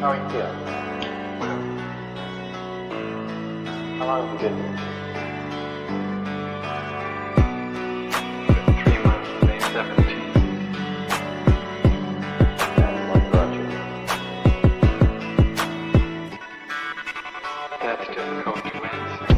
How are you feeling? How long have you been here? 3 months, May 17th. And what brought you? That's difficult to answer.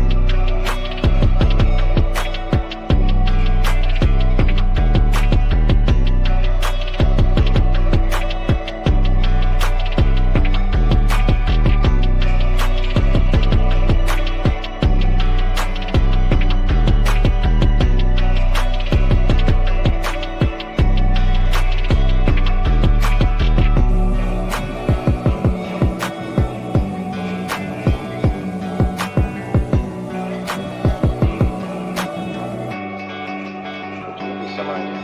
Would you give me some idea?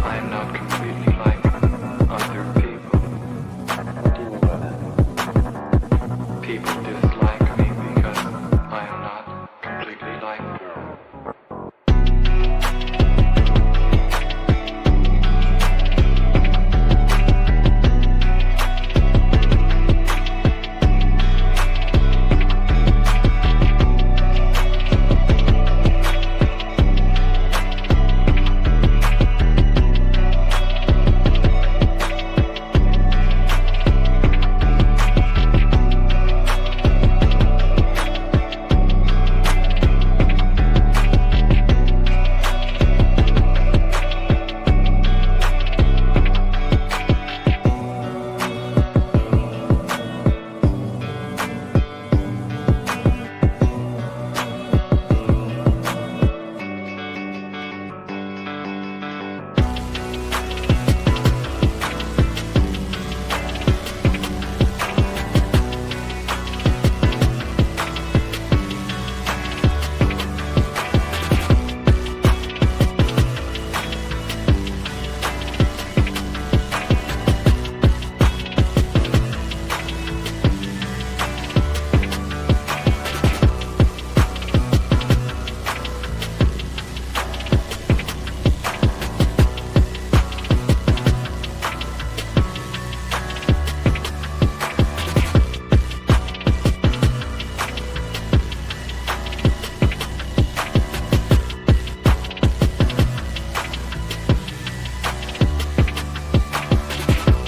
I am not completely like other people. What do you mean by that? People dislike me because I am not completely like them.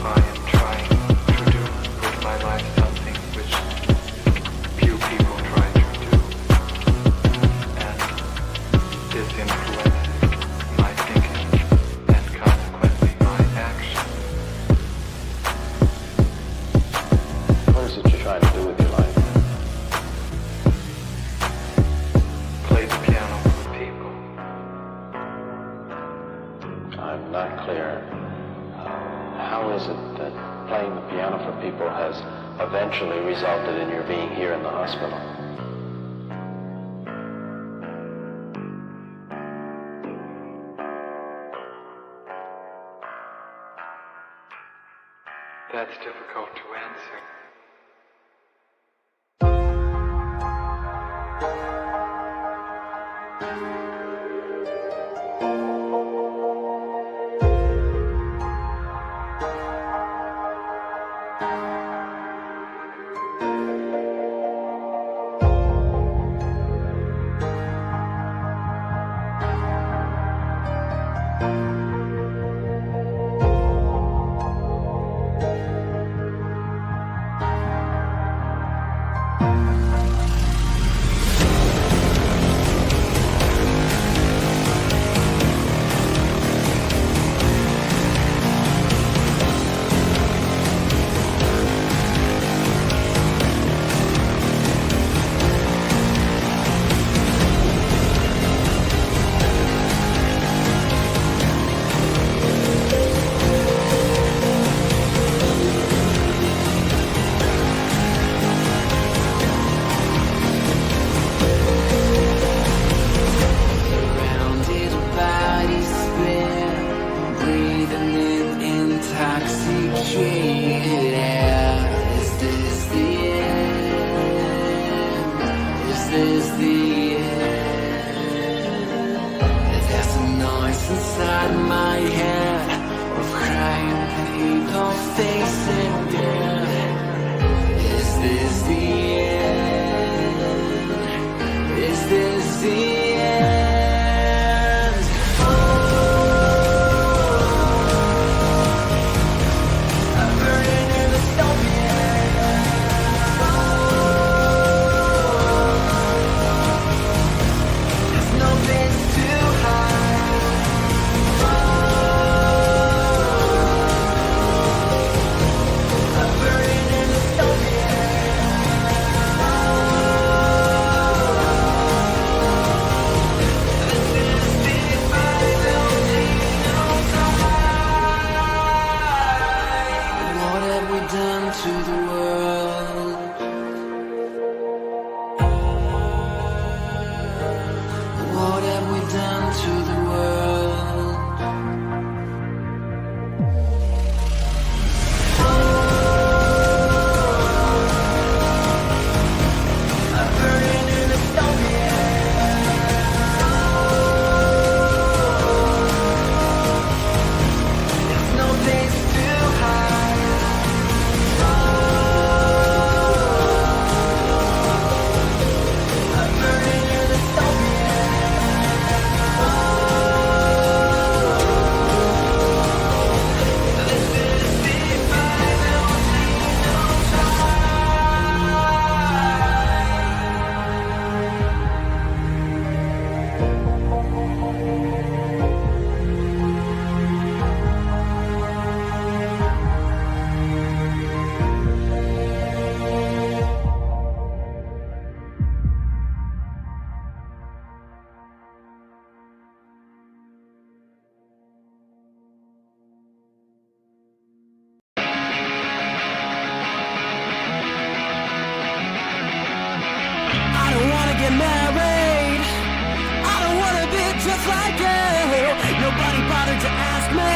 I am trying to do with my life something which few people try to do, and this influences my thinking and consequently my action. What is it you're trying to do with your life? Play the piano for people. I'm not clear. How is it that playing the piano for people has eventually resulted in your being here in the hospital? That's difficult to answer. this the end? There's a noise inside my head of crying people facing death. Is this the end? Is this the end? Oh, I'm burning in the dystopia. There's no place to hide. I'm burning in the dystopia. This is the final time. What have we done to the world? What have we done to the world? I'm burning in the dystopia. There's no place to hide. I'm burning in the dystopia. This is the final I don't wanna get married. I don't wanna be just like you. Nobody bothered to ask me.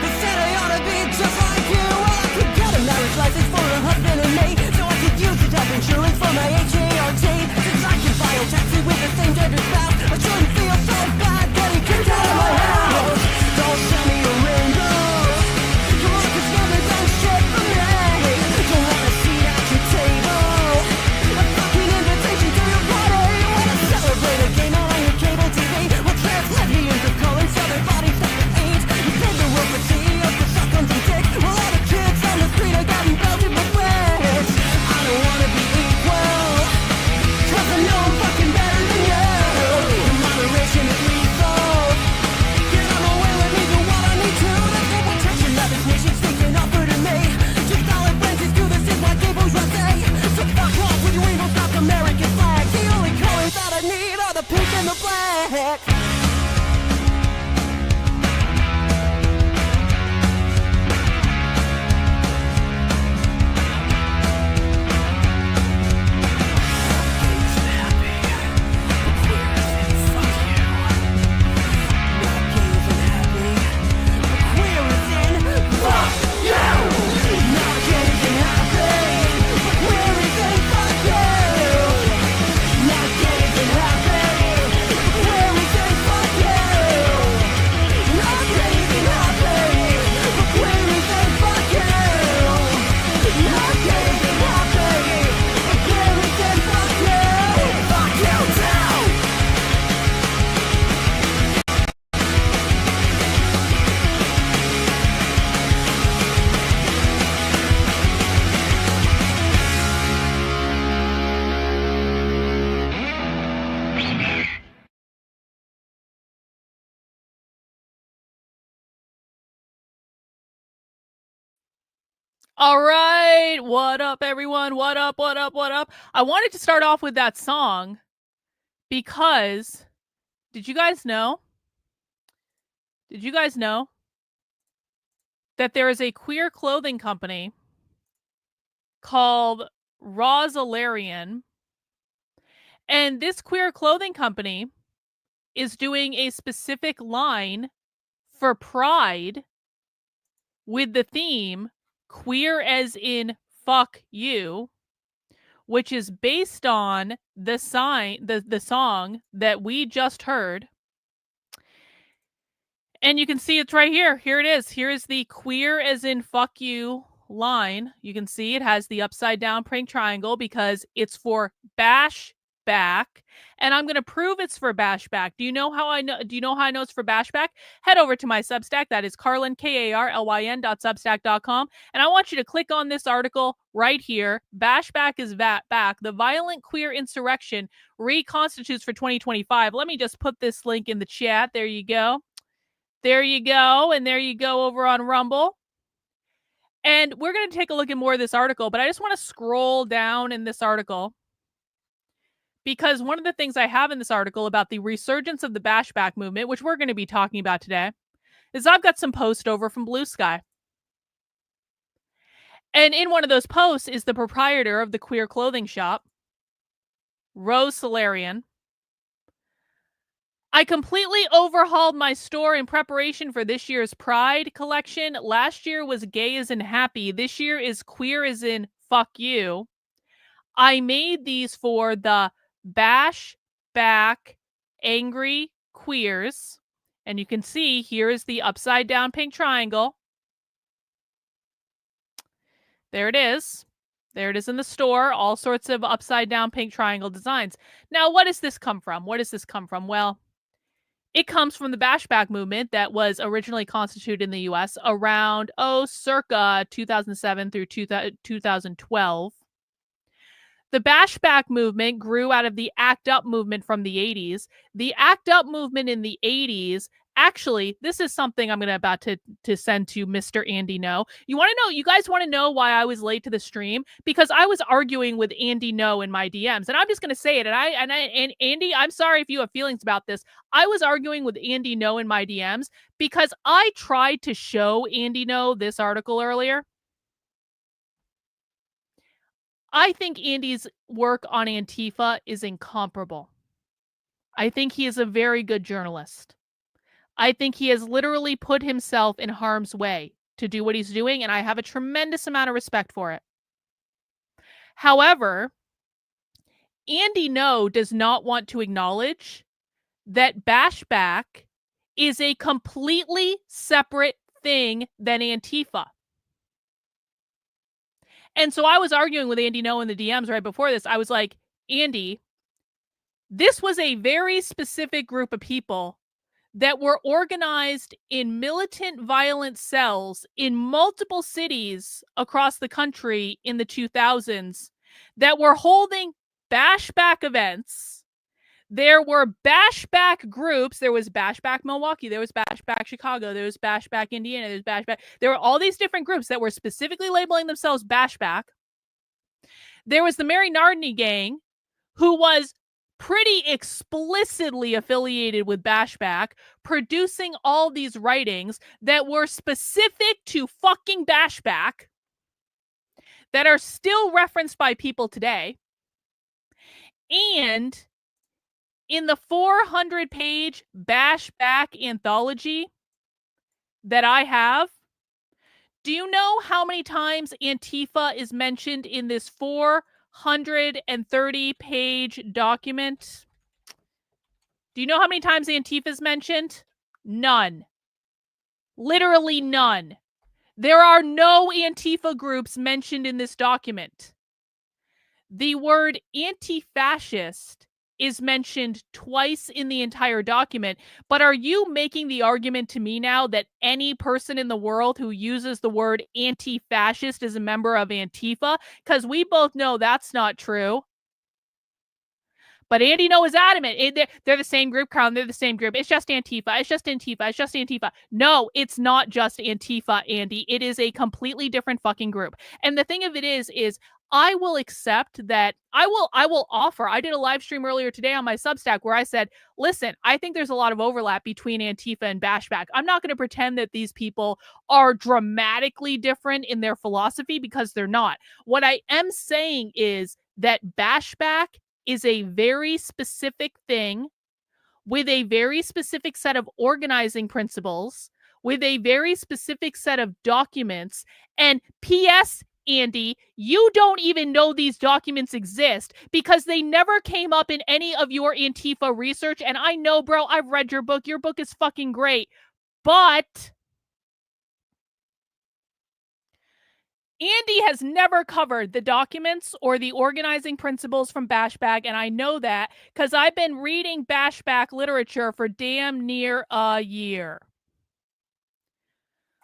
They said I ought to be just like you. Well, I could get a marriage license for a husband and me, so I could use it as insurance for my HART. Since I can file taxi with the same gender spouse, I shouldn't feel so bad getting kicked out of my house. Don't send me a rainbow. Your work has never done shit for me. Don't want a seat at your table. A fucking invitation to your party. Wanna celebrate a game on your cable TV? Well, trans lesbians of color, southern bodies that age. You paid the world for CEOs for shotguns and dicks. Well, all the kids on the street are getting belted with whips. I don't wanna be equal, 'cause I know I'm fucking better than you. Your moderation is lethal. Get on the way with me, do what I need to. There's no protection that this nation's thinking offer to me. Just solid branches do this is my gay bourgeoisie. So fuck off with your rainbow South American flag. The only colors that I need are the pink and the black. All right. What up, everyone? What up? What up? What up? I wanted to start off with that song because did you guys know? Did you guys know that there is a queer clothing company called Rosalarian? And this queer clothing company is doing a specific line for Pride with the theme queer as in fuck you, which is based on the song that we just heard. And you can see it's right here. Here it is. Here is the queer as in fuck you line. You can see it has the upside down pink triangle because it's for Bashback. And I'm going to prove it's for Bashback. Do you know how I know it's for Bashback? Head over to my Substack. That is Karlyn, KARLYN.substack.com. And I want you to click on this article right here. Bashback is back. The violent queer insurrection reconstitutes for 2025. Let me just put this link in the chat. There you go. There you go. And there you go over on Rumble. And we're going to take a look at more of this article, but I just want to scroll down in this article because one of the things I have in this article about the resurgence of the Bashback movement, which we're going to be talking about today, is I've got some posts over from Blue Sky. And in one of those posts is the proprietor of the queer clothing shop, Rose Solarian. I completely overhauled my store in preparation for this year's Pride collection. Last year was gay as in happy. This year is queer as in fuck you. I made these for the Bashback angry queers. And you can see here is the upside down pink triangle. There it is. There it is in the store. All sorts of upside down pink triangle designs. Now, what does this come from? What does this come from? Well, it comes from the Bashback movement that was originally constituted in the U.S. around, circa 2007 through 2012. The Bashback movement grew out of the ACT UP movement from the 80s. The ACT UP movement in the 80s, actually, this is something I'm about to send to Mr. Andy No. You guys want to know why I was late to the stream? Because I was arguing with Andy No in my DMs. And I'm just going to say it. And Andy, I'm sorry if you have feelings about this. I was arguing with Andy No in my DMs because I tried to show Andy No this article earlier. I think Andy's work on Antifa is incomparable. I think he is a very good journalist. I think he has literally put himself in harm's way to do what he's doing, and I have a tremendous amount of respect for it. However, Andy No does not want to acknowledge that Bashback is a completely separate thing than Antifa. And so I was arguing with Andy No in the DMs right before this. I was like, Andy, this was a very specific group of people that were organized in militant violent cells in multiple cities across the country in the 2000s that were holding Bashback events. There were Bashback groups. There was Bashback Milwaukee. There was Bashback Chicago. There was Bashback Indiana. There was Bashback. There were all these different groups that were specifically labeling themselves Bashback. There was the Mary Nardini gang, who was pretty explicitly affiliated with Bashback, producing all these writings that were specific to fucking Bashback that are still referenced by people today. And in the 400-page Bashback anthology that I have, do you know how many times Antifa is mentioned in this 430-page document? Do you know how many times Antifa is mentioned? None. Literally none. There are no Antifa groups mentioned in this document. The word anti-fascist is mentioned twice in the entire document, but are you making the argument to me now that any person in the world who uses the word anti-fascist is a member of Antifa? Because we both know that's not true. But Andy No is adamant. They're the same group, Karlyn. They're the same group. It's just Antifa. It's just Antifa. It's just Antifa. No, it's not just Antifa, Andy. It is a completely different fucking group. And the thing of it is I will accept that. I will offer. I did a live stream earlier today on my Substack where I said, listen, I think there's a lot of overlap between Antifa and Bashback. I'm not going to pretend that these people are dramatically different in their philosophy because they're not. What I am saying is that Bashback is a very specific thing with a very specific set of organizing principles, with a very specific set of documents. And P.S., Andy, you don't even know these documents exist because they never came up in any of your Antifa research. And I know, bro, I've read your book. Your book is fucking great. But Andy has never covered the documents or the organizing principles from Bashback, and I know that because I've been reading Bashback literature for damn near a year.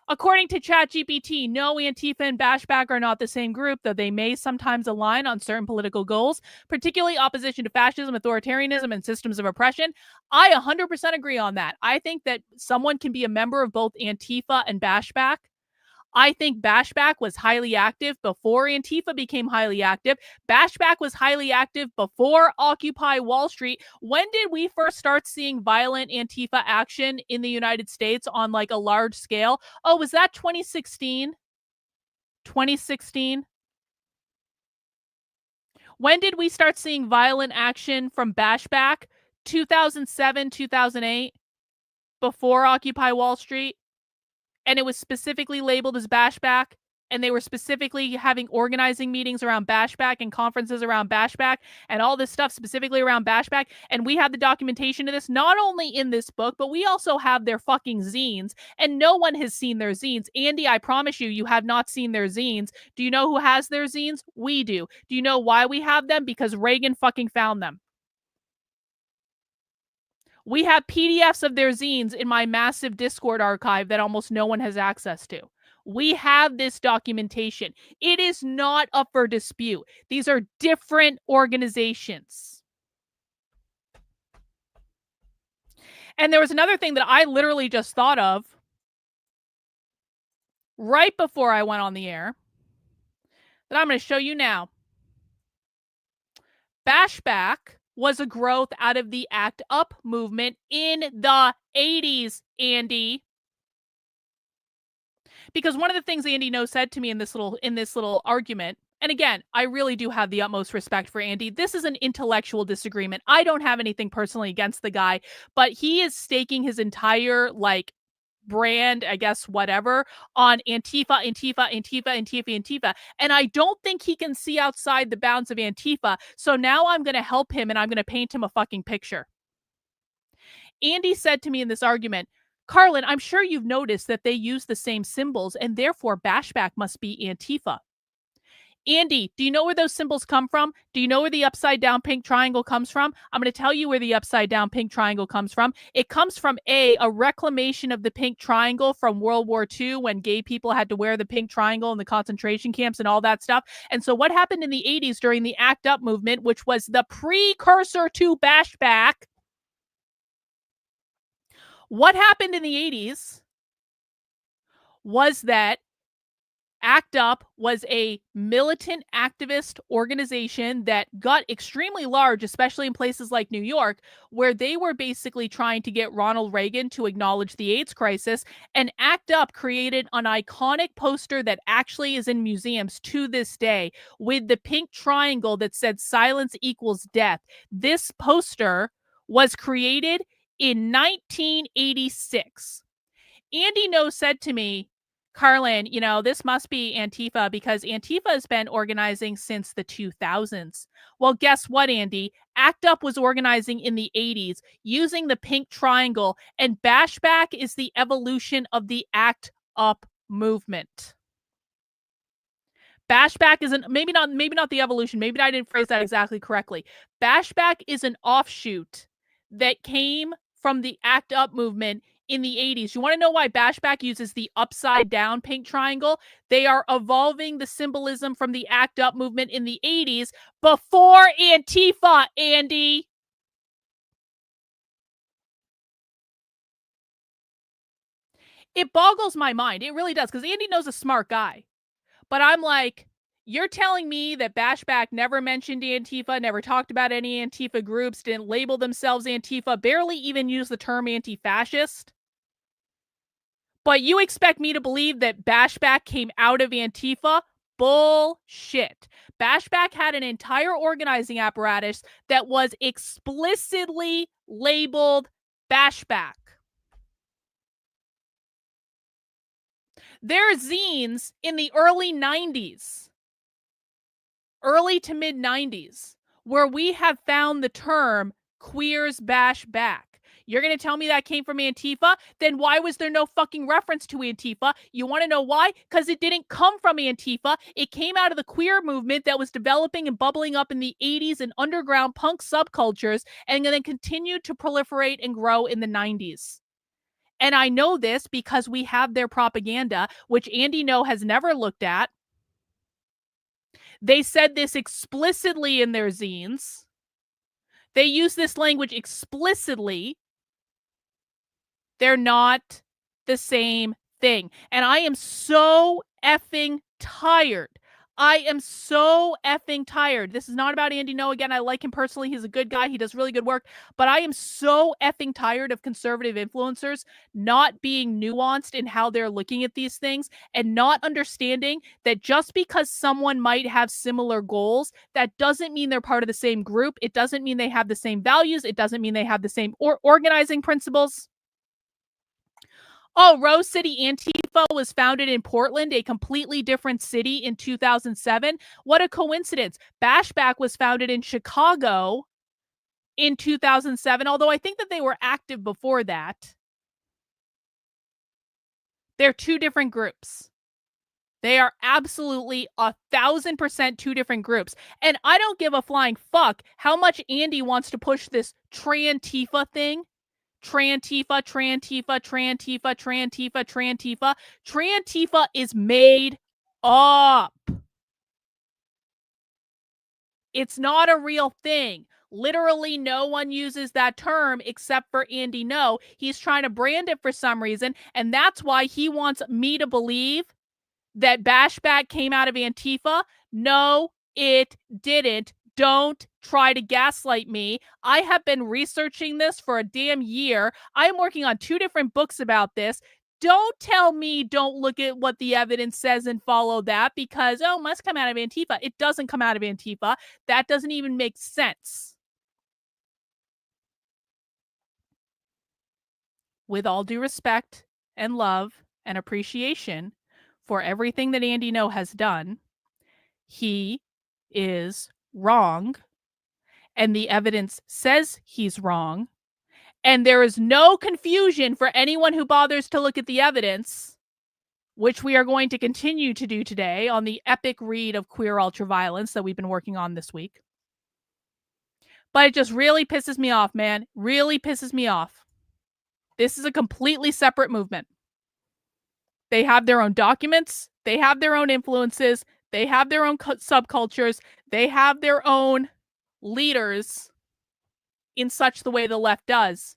According to ChatGPT, no, Antifa and Bashback are not the same group, though they may sometimes align on certain political goals, particularly opposition to fascism, authoritarianism, and systems of oppression. I 100% agree on that. I think that someone can be a member of both Antifa and Bashback. I think Bashback was highly active before Antifa became highly active. Bashback was highly active before Occupy Wall Street. When did we first start seeing violent Antifa action in the United States on like a large scale? Oh, was that 2016? 2016? When did we start seeing violent action from Bashback? 2007, 2008? Before Occupy Wall Street? And it was specifically labeled as Bashback, and they were specifically having organizing meetings around Bashback and conferences around Bashback and all this stuff specifically around Bashback. And we have the documentation of this, not only in this book, but we also have their fucking zines, and no one has seen their zines. Andy, I promise you, you have not seen their zines. Do you know who has their zines? We do. Do you know why we have them? Because Reagan fucking found them. We have PDFs of their zines in my massive Discord archive that almost no one has access to. We have this documentation. It is not up for dispute. These are different organizations. And there was another thing that I literally just thought of right before I went on the air that I'm going to show you now. Bashback was a growth out of the ACT UP movement in the 80s, Andy. Because one of the things Andy No said to me in this little argument, and again, I really do have the utmost respect for Andy. This is an intellectual disagreement. I don't have anything personally against the guy, but he is staking his entire brand, I guess, whatever, on Antifa. And I don't think he can see outside the bounds of Antifa. So now I'm going to help him and I'm going to paint him a fucking picture. Andy said to me in this argument, Karlyn, I'm sure you've noticed that they use the same symbols and therefore Bashback must be Antifa. Andy, do you know where those symbols come from? Do you know where the upside down pink triangle comes from? I'm going to tell you where the upside down pink triangle comes from. It comes from a reclamation of the pink triangle from World War II when gay people had to wear the pink triangle in the concentration camps and all that stuff. And so what happened in the 80s during the ACT UP movement, which was the precursor to Bashback, what happened in the 80s was that ACT UP was a militant activist organization that got extremely large, especially in places like New York, where they were basically trying to get Ronald Reagan to acknowledge the AIDS crisis. And ACT UP created an iconic poster that actually is in museums to this day with the pink triangle that said silence equals death. This poster was created in 1986. Andy No said to me, Karlyn, this must be Antifa because Antifa has been organizing since the 2000s. Well, guess what, Andy? ACT UP was organizing in the 80s using the pink triangle, and Bashback is the evolution of the ACT UP movement. Bashback is maybe not the evolution. Maybe I didn't phrase that exactly correctly. Bashback is an offshoot that came from the ACT UP movement in the 80s. You want to know why Bashback uses the upside down pink triangle? They are evolving the symbolism from the ACT UP movement in the 80s before Antifa, Andy. It boggles my mind. It really does, because Andy No's a smart guy. But I'm like, you're telling me that Bashback never mentioned Antifa, never talked about any Antifa groups, didn't label themselves Antifa, barely even used the term anti-fascist? But you expect me to believe that Bashback came out of Antifa? Bullshit. Bashback had an entire organizing apparatus that was explicitly labeled Bashback. Their zines in the early 90s early to mid 90s, where we have found the term queers bash back. You're going to tell me that came from Antifa? Then why was there no fucking reference to Antifa? You want to know why? Because it didn't come from Antifa. It came out of the queer movement that was developing and bubbling up in the 80s in underground punk subcultures, and then continued to proliferate and grow in the 90s. And I know this because we have their propaganda, which Andy No has never looked at. They said this explicitly in their zines. They use this language explicitly. They're not the same thing. And I am so effing tired. I am so effing tired. This is not about Andy No. Again, I like him personally. He's a good guy. He does really good work. But I am so effing tired of conservative influencers not being nuanced in how they're looking at these things and not understanding that just because someone might have similar goals, that doesn't mean they're part of the same group. It doesn't mean they have the same values. It doesn't mean they have the same organizing principles. Oh, Rose City Antifa was founded in Portland, a completely different city, in 2007. What a coincidence. Bashback was founded in Chicago in 2007, although I think that they were active before that. They're two different groups. They are absolutely 1,000% two different groups. And I don't give a flying fuck how much Andy wants to push this Trantifa thing. Trantifa, Trantifa, Trantifa, Trantifa, Trantifa. Trantifa is made up. It's not a real thing. Literally no one uses that term except for Andy No. He's trying to brand it for some reason, and that's why he wants me to believe that Bashback came out of Antifa. No, it didn't. Don't try to gaslight me. I have been researching this for a damn year. I'm working on 2 different books about this. Don't tell me don't look at what the evidence says and follow that because, oh, must come out of Antifa. It doesn't come out of Antifa. That doesn't even make sense. With all due respect and love and appreciation for everything that Andy No has done, he is wrong, and the evidence says he's wrong, and there is no confusion for anyone who bothers to look at the evidence, which we are going to continue to do today on the epic read of Queer Ultraviolence that we've been working on this week. But it just really pisses me off, man. Really pisses me off. This is a completely separate movement. They have their own documents. They have their own influences. They have their own subcultures. They have their own leaders in such the way the left does.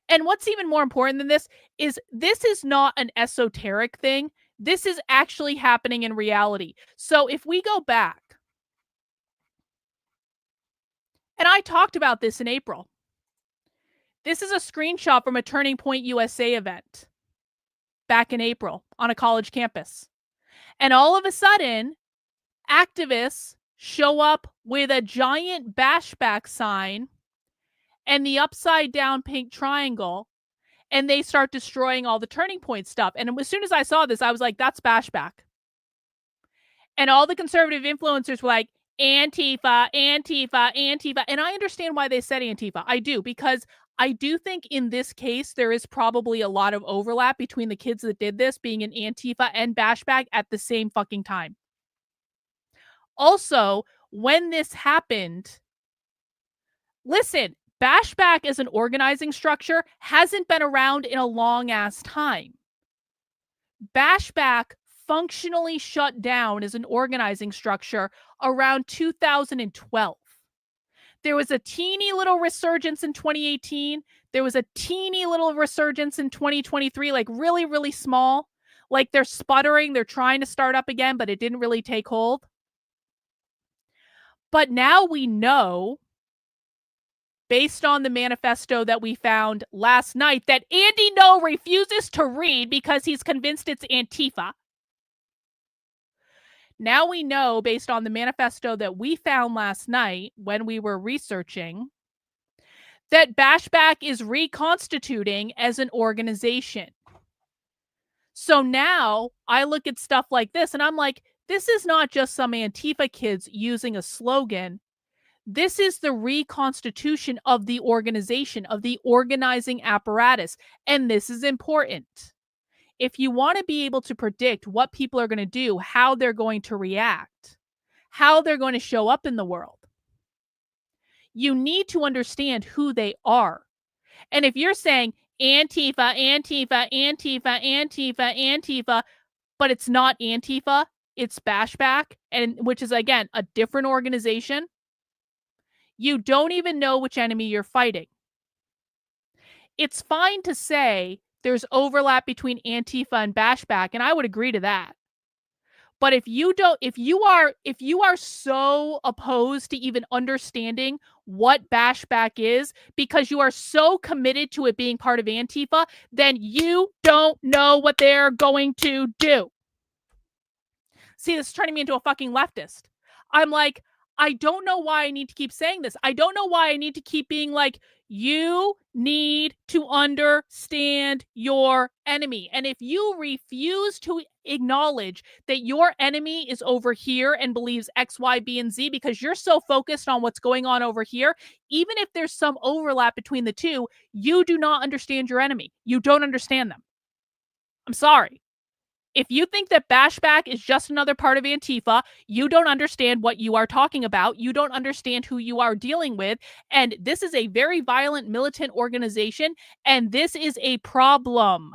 And what's even more important than this is not an esoteric thing. This is actually happening in reality. So if we go back, and I talked about this in April. This is a screenshot from a Turning Point USA event back in April on a college campus. And all of a sudden, activists show up with a giant Bashback sign and the upside down pink triangle, and they start destroying all the Turning Point stuff. And as soon as I saw this, I was like, that's Bashback. And all the conservative influencers were like, Antifa, Antifa, Antifa. And I understand why they said Antifa. I do, because I do think in this case, there is probably a lot of overlap between the kids that did this being an Antifa and Bashback at the same fucking time. Also, when this happened, listen, Bashback as an organizing structure hasn't been around in a long ass time. Bashback functionally shut down as an organizing structure around 2012. There was a teeny little resurgence in 2018. There was a teeny little resurgence in 2023, like really, really small. Like they're sputtering, they're trying to start up again, but it didn't really take hold. But now we know, based on the manifesto that we found last night, that Andy No refuses to read because he's convinced it's Antifa. Now we know, based on the manifesto that we found last night when we were researching, that Bashback is reconstituting as an organization. So now I look at stuff like this and I'm like, This is not just some Antifa kids using a slogan. This is the reconstitution of the organization, of the organizing apparatus. And this is important. If you want to be able to predict what people are going to do, how they're going to react, how they're going to show up in the world, you need to understand who they are. And if you're saying Antifa, Antifa, Antifa, Antifa, Antifa, but it's not Antifa, it's Bashback, and which is, again, a different organization, you don't even know which enemy you're fighting. It's fine to say there's overlap between Antifa and Bashback, and I would agree to that. But if you are so opposed to even understanding what Bashback is because you are so committed to it being part of Antifa, then you don't know what they're going to do. See, this is turning me into a fucking leftist. I'm like, I don't know why I need to keep saying this. I don't know why I need to keep being like, you need to understand your enemy. And if you refuse to acknowledge that your enemy is over here and believes X, Y, B, and Z because you're so focused on what's going on over here, even if there's some overlap between the two, you do not understand your enemy. You don't understand them. I'm sorry. If you think that Bashback is just another part of Antifa, you don't understand what you are talking about. You don't understand who you are dealing with. And this is a very violent militant organization, and this is a problem.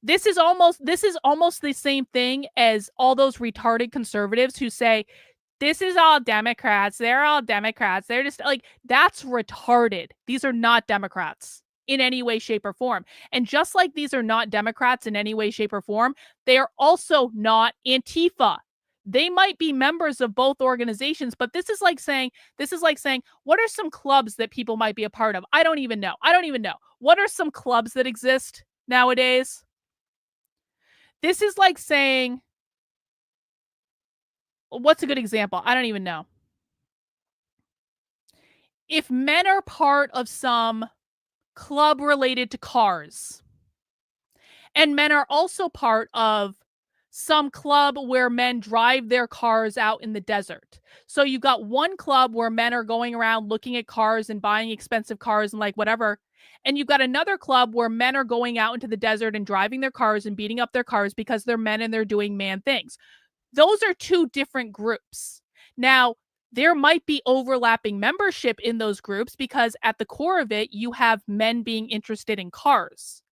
This is almost the same thing as all those retarded conservatives who say, this is all Democrats. They're all Democrats. They're just like, that's retarded. These are not Democrats in any way, shape, or form. And just like these are not Democrats in any way, shape, or form, they are also not Antifa. They might be members of both organizations, but this is like saying, what are some clubs that people might be a part of? I don't even know. What are some clubs that exist nowadays? This is like saying, what's a good example? I don't even know. If men are part of some club related to cars, and men are also part of some club where men drive their cars out in the desert. So you've got one club where men are going around looking at cars and buying expensive cars and like whatever. And you've got another club where men are going out into the desert and driving their cars and beating up their cars because they're men and they're doing man things. Those are two different groups. Now, there might be overlapping membership in those groups because at the core of it, you have men being interested in cars.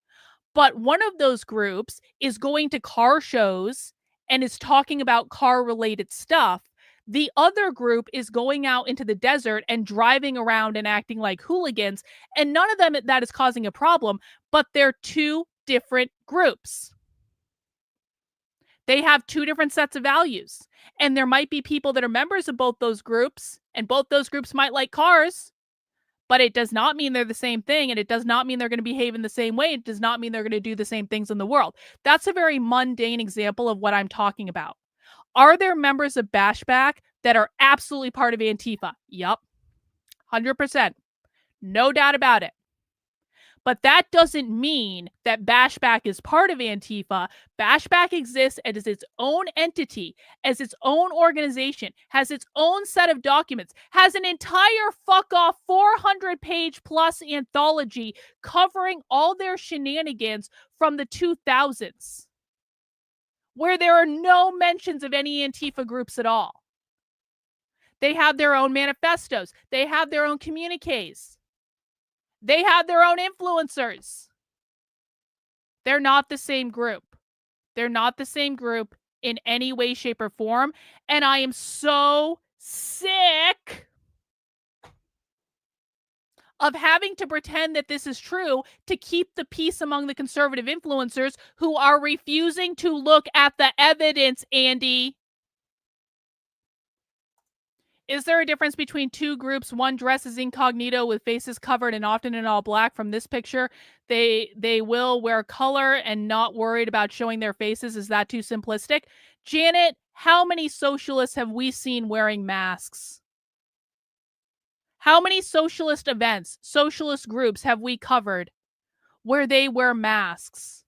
But one of those groups is going to car shows and is talking about car-related stuff. The other group is going out into the desert and driving around and acting like hooligans. And none of them that is causing a problem, but they're two different groups. They have two different sets of values. And there might be people that are members of both those groups, and both those groups might like cars, but it does not mean they're the same thing, and it does not mean they're going to behave in the same way. It does not mean they're going to do the same things in the world. That's a very mundane example of what I'm talking about. Are there members of Bashback that are absolutely part of Antifa? Yup. 100%. No doubt about it. But that doesn't mean that Bashback is part of Antifa. Bashback exists as its own entity, as its own organization, has its own set of documents, has an entire fuck-off 400-page plus anthology covering all their shenanigans from the 2000s, where there are no mentions of any Antifa groups at all. They have their own manifestos. They have their own communiques. They have their own influencers. They're not the same group. They're not the same group in any way, shape, or form. And I am so sick of having to pretend that this is true to keep the peace among the conservative influencers who are refusing to look at the evidence, Andy. Is there a difference between two groups? One dresses incognito with faces covered and often in all black. From this picture, they will wear color and not worried about showing their faces. Is that too simplistic? Janet, how many socialists have we seen wearing masks? How many socialist events, socialist groups have we covered where they wear masks?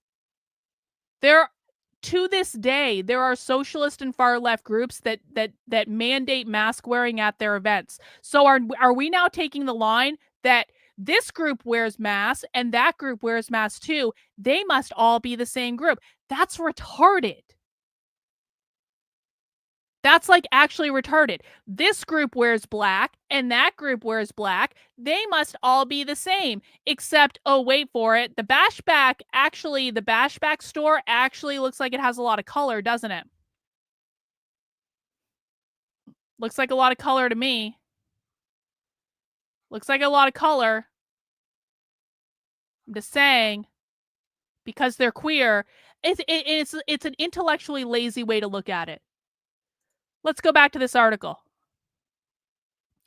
to this day, there are socialist and far left groups that mandate mask wearing at their events. So are we now taking the line that this group wears masks and that group wears masks too? They must all be the same group. That's retarded. That's like actually retarded. This group wears black and that group wears black. They must all be the same. Except, oh, wait for it. The Bashback store actually looks like it has a lot of color, doesn't it? Looks like a lot of color to me. Looks like a lot of color. I'm just saying, because they're queer, it's an intellectually lazy way to look at it. Let's go back to this article.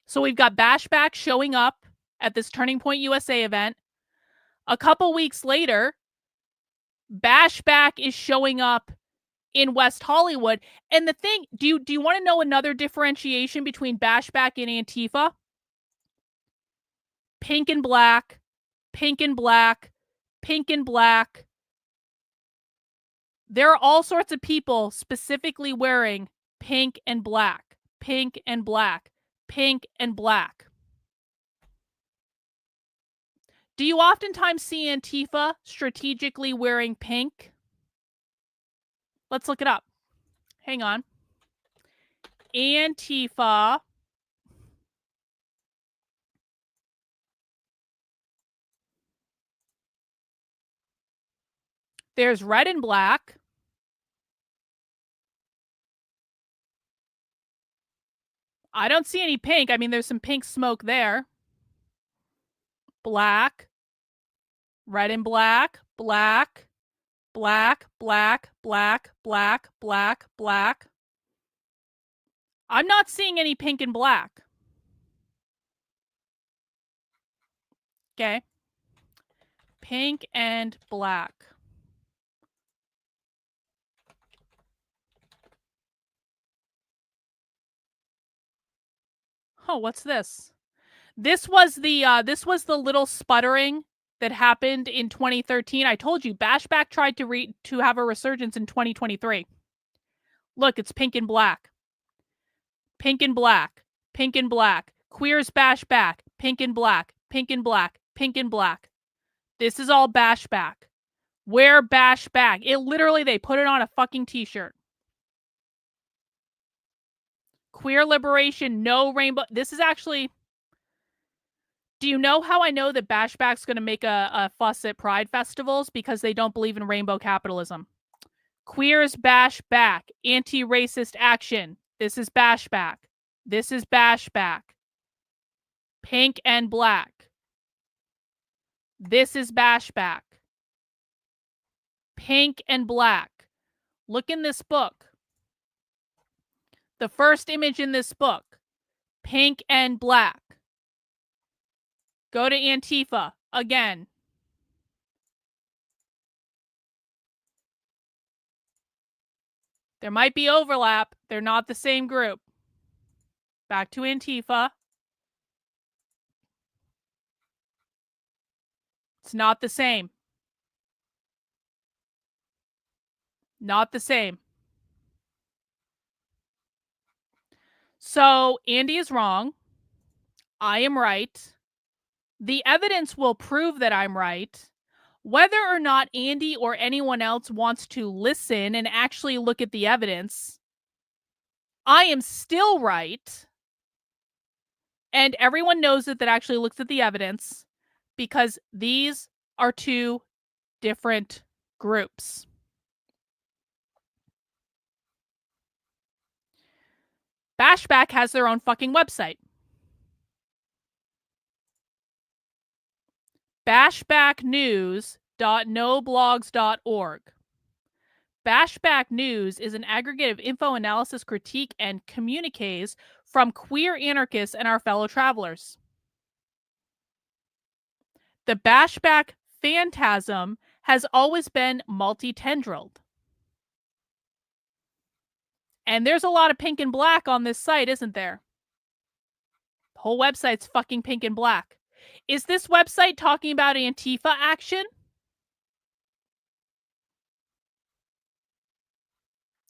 So we've got Bashback showing up at this Turning Point USA event. A couple weeks later, Bashback is showing up in West Hollywood. And the thing, do you want to know another differentiation between Bashback and Antifa? Pink and black, pink and black, pink and black. There are all sorts of people specifically wearing pink and black, pink and black, pink and black. Do you oftentimes see Antifa strategically wearing pink? Let's look it up. Hang on. Antifa. There's red and black. I don't see any pink. I mean, there's some pink smoke there. Black. Red and black. Black. Black. Black. Black. Black. Black. Black. I'm not seeing any pink and black. Okay. Pink and black. Oh, what's this? This was the little sputtering that happened in 2013. I told you, Bashback tried to have a resurgence in 2023. Look, it's pink and black. Pink and black. Pink and black. Queers Bashback. Pink and black. Pink and black. Pink and black. This is all Bashback. Wear Bashback. It literally, they put it on a fucking t-shirt. Queer liberation, no rainbow. This is actually... Do you know how I know that Bashback's going to make a fuss at Pride festivals? Because they don't believe in rainbow capitalism. Queers Bashback. Anti-racist action. This is Bashback. This is Bashback. Pink and black. This is Bashback. Pink and black. Look in this book. The first image in this book. Pink and black. Go to Antifa again. There might be overlap. They're not the same group. Back to Antifa. It's not the same. Not the same. So Andy is wrong. I am right. The evidence will prove that I'm right. Whether or not Andy or anyone else wants to listen and actually look at the evidence, I am still right. And everyone knows it that actually looks at the evidence, because these are two different groups. Bashback has their own fucking website. Bashbacknews.noblogs.org. Bashback News is an aggregate of info, analysis, critique, and communiques from queer anarchists and our fellow travelers. The Bashback phantasm has always been multi-tendrilled. And there's a lot of pink and black on this site, isn't there? The whole website's fucking pink and black. Is this website talking about Antifa action?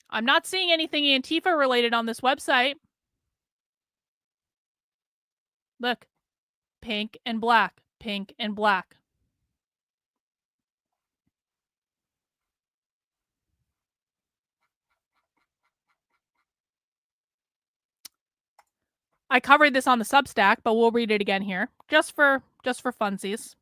I'm not seeing anything Antifa related on this website. Look, pink and black, pink and black. I covered this on the Substack, but we'll read it again here, just for funsies.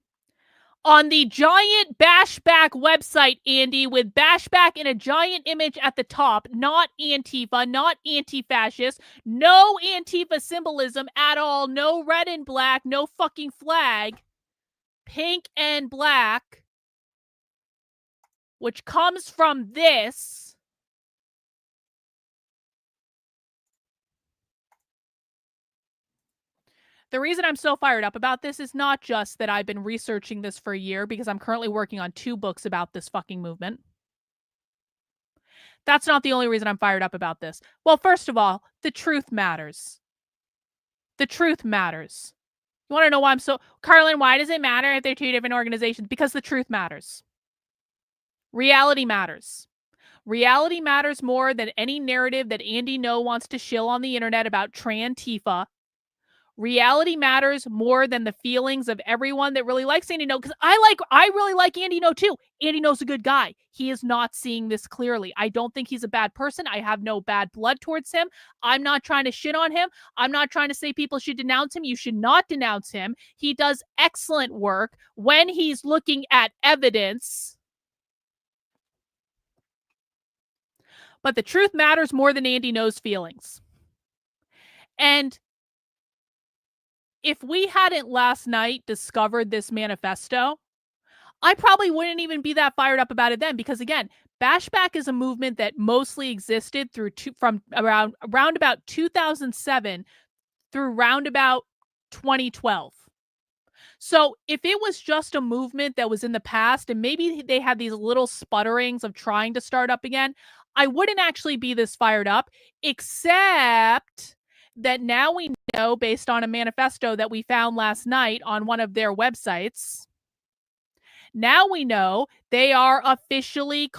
On the giant Bashback website, Andy, with Bashback in a giant image at the top, not Antifa, not anti-fascist, no Antifa symbolism at all, no red and black, no fucking flag, pink and black, which comes from this. The reason I'm so fired up about this is not just that I've been researching this for a year, because I'm currently working on 2 books about this fucking movement. That's not the only reason I'm fired up about this. Well, first of all, the truth matters. The truth matters. You want to know why I'm so... Karlyn, why does it matter if they're 2 different organizations? Because the truth matters. Reality matters. Reality matters more than any narrative that Andy No wants to shill on the internet about Trantifa. Reality matters more than the feelings of everyone that really likes Andy No, because I really like Andy No too. Andy No's a good guy. He is not seeing this clearly. I don't think he's a bad person. I have no bad blood towards him. I'm not trying to shit on him. I'm not trying to say people should denounce him. You should not denounce him. He does excellent work when he's looking at evidence. But the truth matters more than Andy No's feelings. And if we hadn't last night discovered this manifesto, I probably wouldn't even be that fired up about it then, because again, Bashback is a movement that mostly existed from around about 2007 through round about 2012. So if it was just a movement that was in the past and maybe they had these little sputterings of trying to start up again, I wouldn't actually be this fired up, except that now we know, based on a manifesto that we found last night on one of their websites, now we know they are officially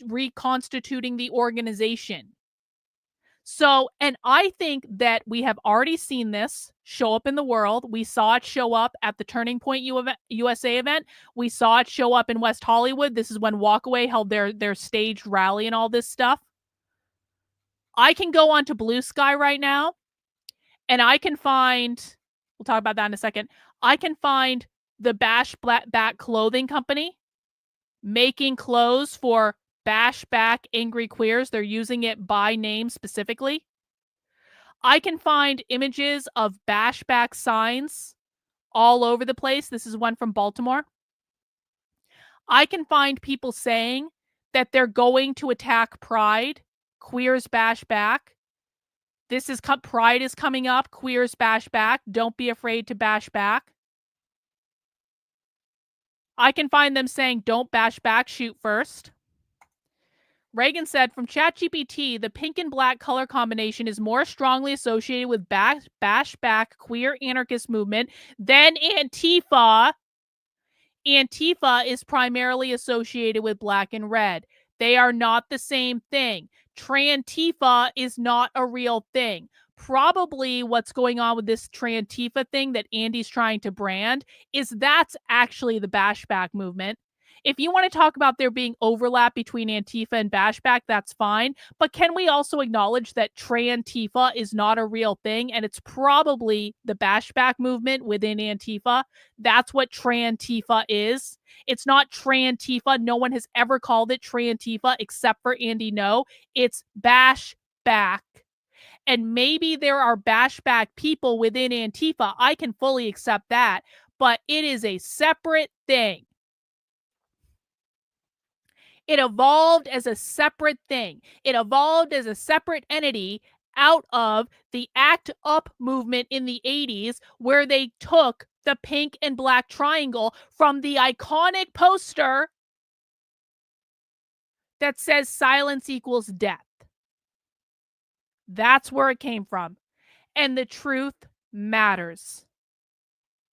reconstituting the organization. So, and I think that we have already seen this show up in the world. We saw it show up at the Turning Point USA event. We saw it show up in West Hollywood. This is when Walkaway held their staged rally and all this stuff. I can go on to Blue Sky right now, and I can find, we'll talk about that in a second, I can find the Bashback clothing company making clothes for Bashback angry queers. They're using it by name specifically. I can find images of Bashback signs all over the place. This is one from Baltimore. I can find people saying that they're going to attack Pride. Queers bash back. This is Pride is coming up. Queers bash back. Don't be afraid to bash back. I can find them saying, don't bash back, shoot first. Reagan said, from ChatGPT, the pink and black color combination is more strongly associated with Bashback queer anarchist movement than Antifa. Antifa is primarily associated with black and red. They are not the same thing. Trantifa is not a real thing. Probably what's going on with this Trantifa thing that Andy's trying to brand is that's actually the Bashback movement. If you want to talk about there being overlap between Antifa and Bashback, that's fine. But can we also acknowledge that Trantifa is not a real thing, and it's probably the Bashback movement within Antifa? That's what Trantifa is. It's not Trantifa. No one has ever called it Trantifa except for Andy No. It's Bashback. And maybe there are Bashback people within Antifa. I can fully accept that. But it is a separate thing. It evolved as a separate thing. It evolved as a separate entity out of the ACT UP movement in the 80s, where they took the pink and black triangle from the iconic poster that says silence equals death. That's where it came from. And the truth matters.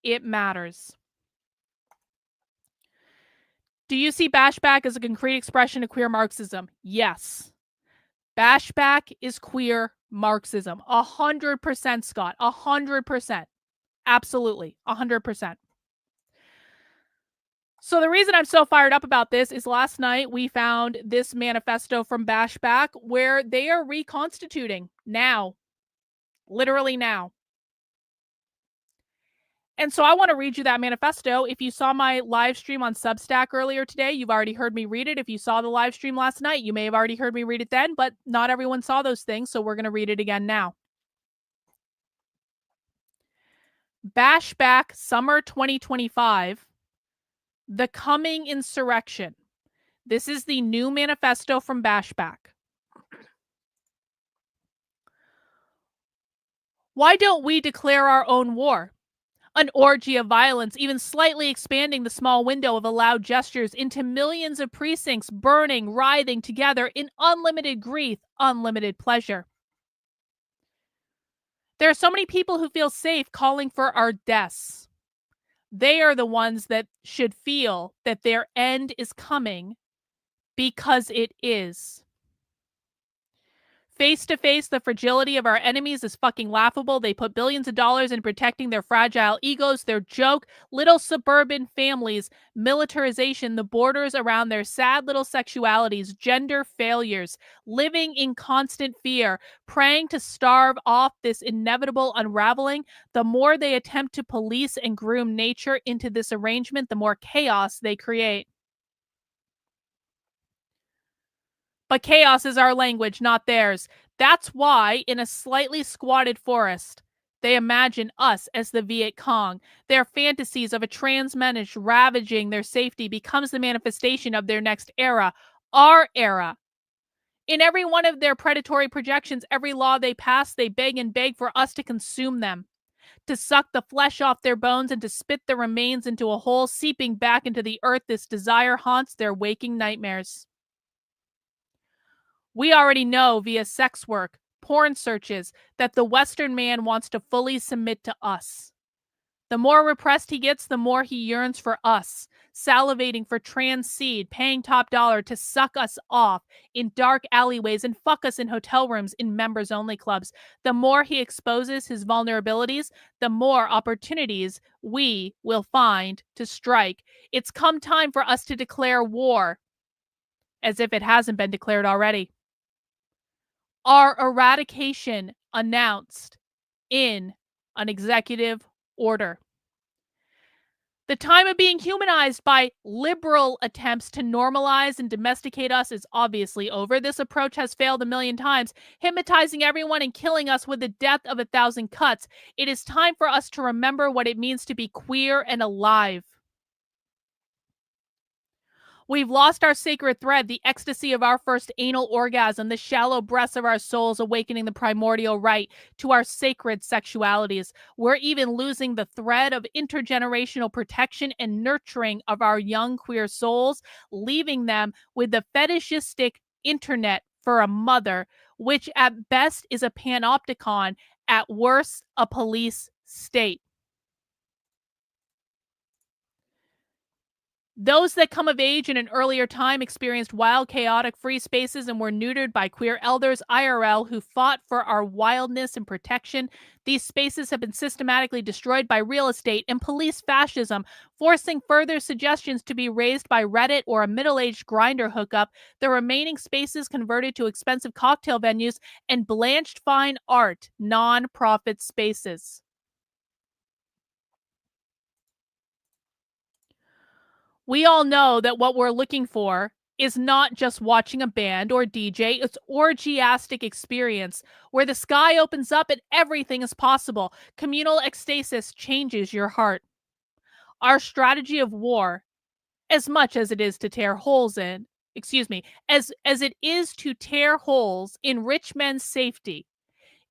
It matters. Do you see Bashback as a concrete expression of queer Marxism? Yes. Bashback is queer Marxism. 100%, Scott. 100%. Absolutely. 100%. So the reason I'm so fired up about this is last night we found this manifesto from Bashback where they are reconstituting now. Literally now. And so I want to read you that manifesto. If you saw my live stream on Substack earlier today, you've already heard me read it. If you saw the live stream last night, you may have already heard me read it then, but not everyone saw those things, so we're going to read it again now. Bashback Summer 2025, The Coming Insurrection. This is the new manifesto from Bashback. Why don't we declare our own war? An orgy of violence, even slightly expanding the small window of allowed gestures into millions of precincts burning, writhing together in unlimited grief, unlimited pleasure. There are so many people who feel safe calling for our deaths. They are the ones that should feel that their end is coming because it is. Face to face, the fragility of our enemies is fucking laughable. They put billions of dollars in protecting their fragile egos, their joke, little suburban families, militarization, the borders around their sad little sexualities, gender failures, living in constant fear, praying to starve off this inevitable unraveling. The more they attempt to police and groom nature into this arrangement, the more chaos they create. But chaos is our language, not theirs. That's why, in a slightly squatted forest, they imagine us as the Viet Cong. Their fantasies of a trans-menace ravaging their safety becomes the manifestation of their next era, our era. In every one of their predatory projections, every law they pass, they beg and beg for us to consume them, to suck the flesh off their bones and to spit the remains into a hole, seeping back into the earth. This desire haunts their waking nightmares. We already know via sex work, porn searches, that the Western man wants to fully submit to us. The more repressed he gets, the more he yearns for us, salivating for trans seed, paying top dollar to suck us off in dark alleyways and fuck us in hotel rooms in members-only clubs. The more he exposes his vulnerabilities, the more opportunities we will find to strike. It's come time for us to declare war, as if it hasn't been declared already. Our eradication announced in an executive order. The time of being humanized by liberal attempts to normalize and domesticate us is obviously over. This approach has failed 1,000,000 times, hypnotizing everyone and killing us with the death of 1,000 cuts. It is time for us to remember what it means to be queer and alive. We've lost our sacred thread, the ecstasy of our first anal orgasm, the shallow breaths of our souls awakening the primordial right to our sacred sexualities. We're even losing the thread of intergenerational protection and nurturing of our young queer souls, leaving them with the fetishistic internet for a mother, which at best is a panopticon, at worst a police state. Those that come of age in an earlier time experienced wild, chaotic, free spaces and were neutered by queer elders, IRL, who fought for our wildness and protection. These spaces have been systematically destroyed by real estate and police fascism, forcing further suggestions to be raised by Reddit or a middle-aged Grindr hookup. The remaining spaces converted to expensive cocktail venues and blanched fine art, non-profit spaces. We all know that what we're looking for is not just watching a band or DJ, it's orgiastic experience where the sky opens up and everything is possible. Communal ecstasis changes your heart. Our strategy of war, as much as it is to tear holes in, as it is to tear holes in rich men's safety,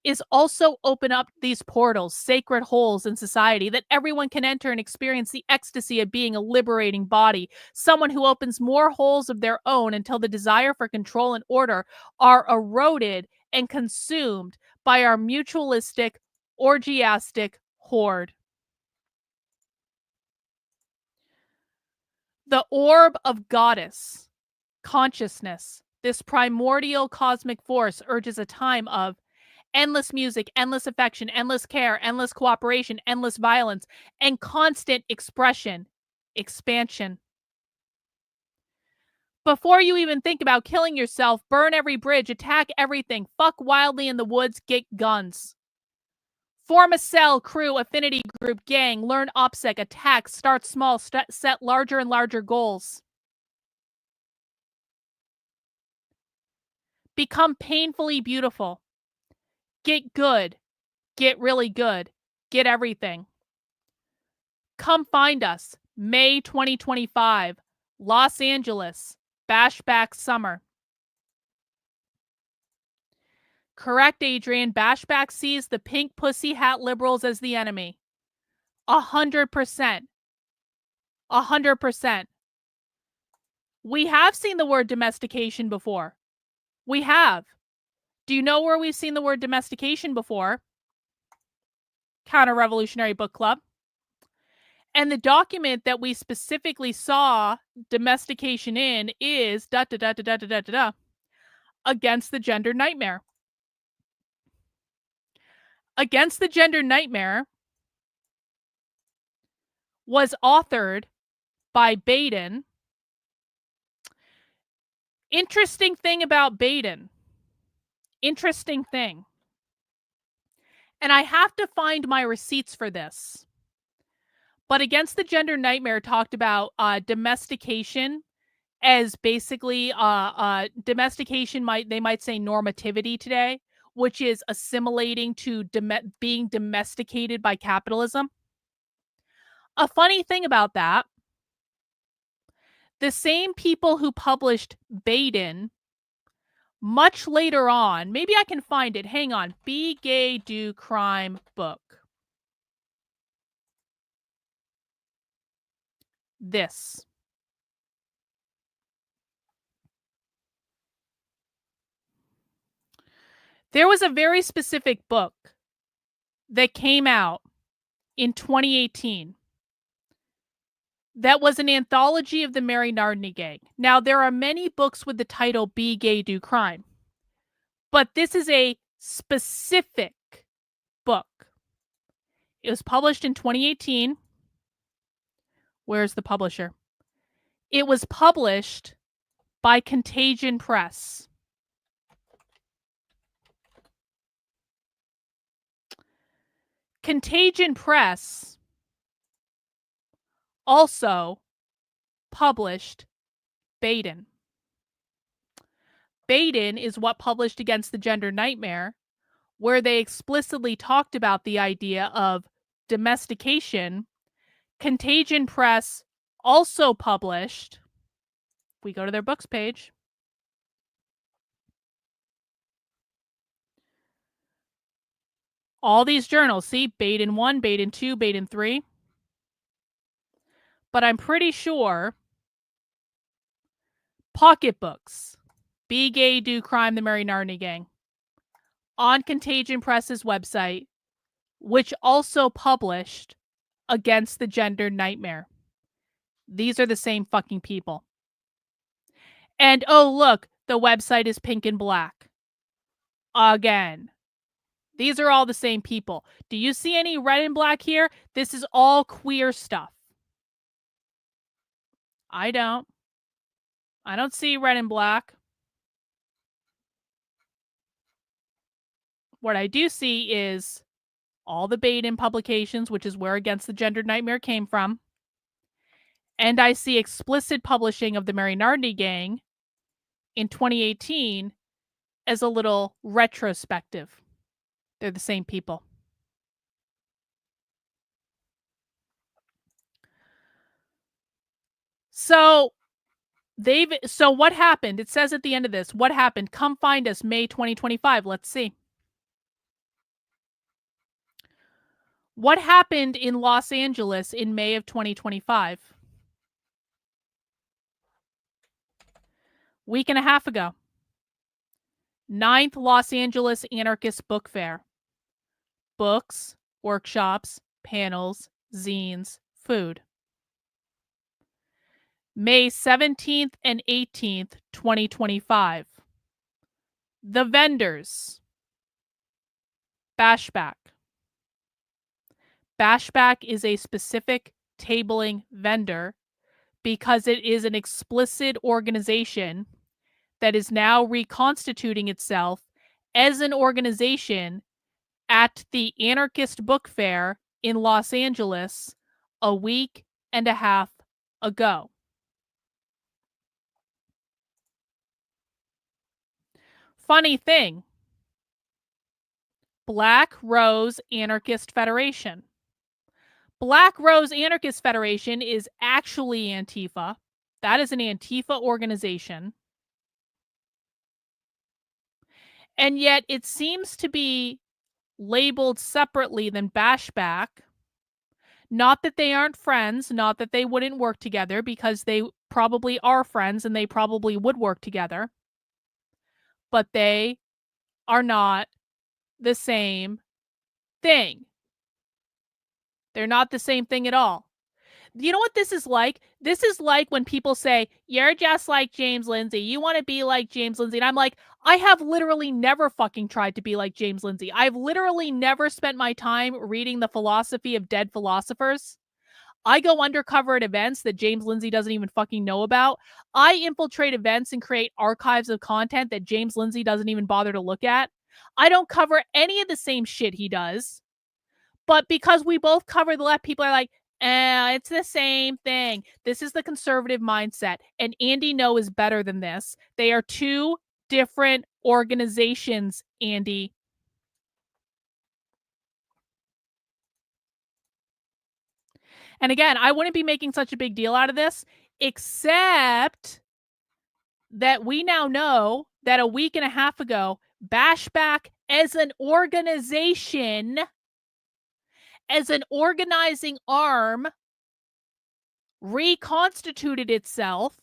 is also open up these portals, sacred holes in society that everyone can enter and experience the ecstasy of being a liberating body, someone who opens more holes of their own until the desire for control and order are eroded and consumed by our mutualistic, orgiastic horde. The orb of goddess, consciousness, this primordial cosmic force urges a time of endless music, endless affection, endless care, endless cooperation, endless violence, and constant expression, expansion. Before you even think about killing yourself, burn every bridge, attack everything, fuck wildly in the woods, get guns. Form a cell, crew, affinity group, gang, learn OPSEC, attack, start small, set larger and larger goals. Become painfully beautiful. Get good. Get really good. Get everything. Come find us. May 2025. Los Angeles. Bashback Summer. Correct, Adrian. Bashback sees the pink pussy hat liberals as the enemy. 100%. 100%. We have seen the word domestication before. We have. Do you know where we've seen the word domestication before? Counter-Revolutionary Book Club. And the document that we specifically saw domestication in is Against the Gender Nightmare. Against the Gender Nightmare was authored by Baden. Interesting thing about Baden. Interesting thing. And I have to find my receipts for this. But Against the Gender Nightmare talked about domestication as basically domestication, they might say normativity today, which is assimilating to being domesticated by capitalism. A funny thing about that, the same people who published Baden much later on, maybe I can find it, hang on, Be Gay, Do Crime book. This. There was a very specific book that came out in 2018 that was an anthology of the Mary Nardini gang. Now, there are many books with the title Be Gay, Do Crime, but this is a specific book. It was published in 2018. Where's the publisher? It was published by Contagion Press. Contagion Press also published Baden. Baden is what published Against the Gender Nightmare, where they explicitly talked about the idea of domestication. Contagion Press also published, if we go to their books page, all these journals. See, Baden 1, Baden 2, Baden 3. But I'm pretty sure pocketbooks, Be Gay, Do Crime, the Mary Nardini Gang, on Contagion Press's website, which also published Against the Gender Nightmare. These are the same fucking people. And oh, look, the website is pink and black. Again. These are all the same people. Do you see any red and black here? This is all queer stuff. I don't. I don't see red and black. What I do see is all the Baden publications, which is where Against the Gender Nightmare came from. And I see explicit publishing of the Mary Nardini gang in 2018 as a little retrospective. They're the same people. So what happened? It says at the end of this, what happened? Come find us May 2025. Let's see. What happened in Los Angeles in May of 2025? Week and a half ago. 9th Los Angeles Anarchist Book Fair. Books, workshops, panels, zines, food. May 17th and 18th, 2025. The vendors. Bashback. Bashback is a specific tabling vendor because it is an explicit organization that is now reconstituting itself as an organization at the Anarchist Book Fair in Los Angeles a week and a half ago. Funny thing, Black Rose Anarchist Federation. Black Rose Anarchist Federation is actually Antifa. That is an Antifa organization. And yet it seems to be labeled separately than Bashback. Not that they aren't friends, not that they wouldn't work together, because they probably are friends and they probably would work together. But they are not the same thing. They're not the same thing at all. You know what this is like? This is like when people say, you're just like James Lindsay. You want to be like James Lindsay. And I'm like, I have literally never fucking tried to be like James Lindsay. I've literally never spent my time reading the philosophy of dead philosophers. I go undercover at events that James Lindsay doesn't even fucking know about. I infiltrate events and create archives of content that James Lindsay doesn't even bother to look at. I don't cover any of the same shit he does. But because we both cover the left, people are like, it's the same thing. This is the conservative mindset. And Andy No is better than this. They are two different organizations, Andy. And again, I wouldn't be making such a big deal out of this, except that we now know that a week and a half ago, Bashback as an organization, as an organizing arm, reconstituted itself.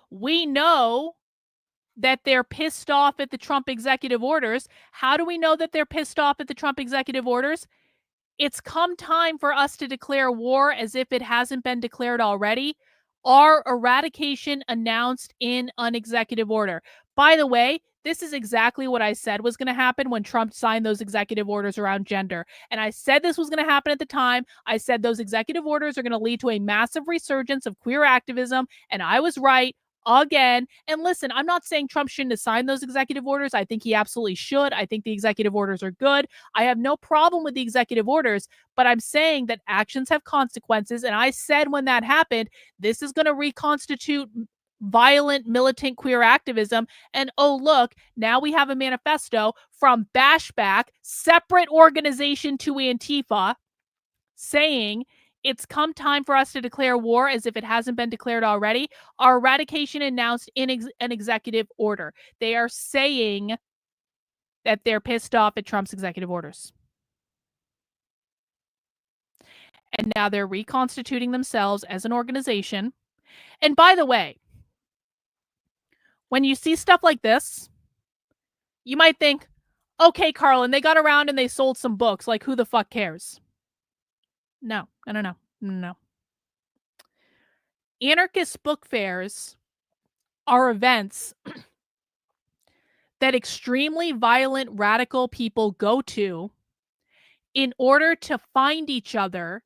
We know that they're pissed off at the Trump executive orders. How do we know that they're pissed off at the Trump executive orders? It's come time for us to declare war as if it hasn't been declared already. Our eradication announced in an executive order. By the way, this is exactly what I said was going to happen when Trump signed those executive orders around gender. And I said this was going to happen at the time. I said those executive orders are going to lead to a massive resurgence of queer activism. And I was right again. And listen, I'm not saying Trump shouldn't have signed those executive orders. I think he absolutely should. I think the executive orders are good. I have no problem with the executive orders, but I'm saying that actions have consequences. And I said when that happened, this is going to reconstitute violent militant queer activism. And oh, look, now we have a manifesto from Bashback, separate organization to Antifa, saying it's come time for us to declare war as if it hasn't been declared already. Our eradication announced in an executive order. They are saying that they're pissed off at Trump's executive orders. And now they're reconstituting themselves as an organization. And by the way, when you see stuff like this, you might think, okay, Karlyn, they got around and they sold some books. Like, who the fuck cares? No. Anarchist book fairs are events that extremely violent radical people go to in order to find each other,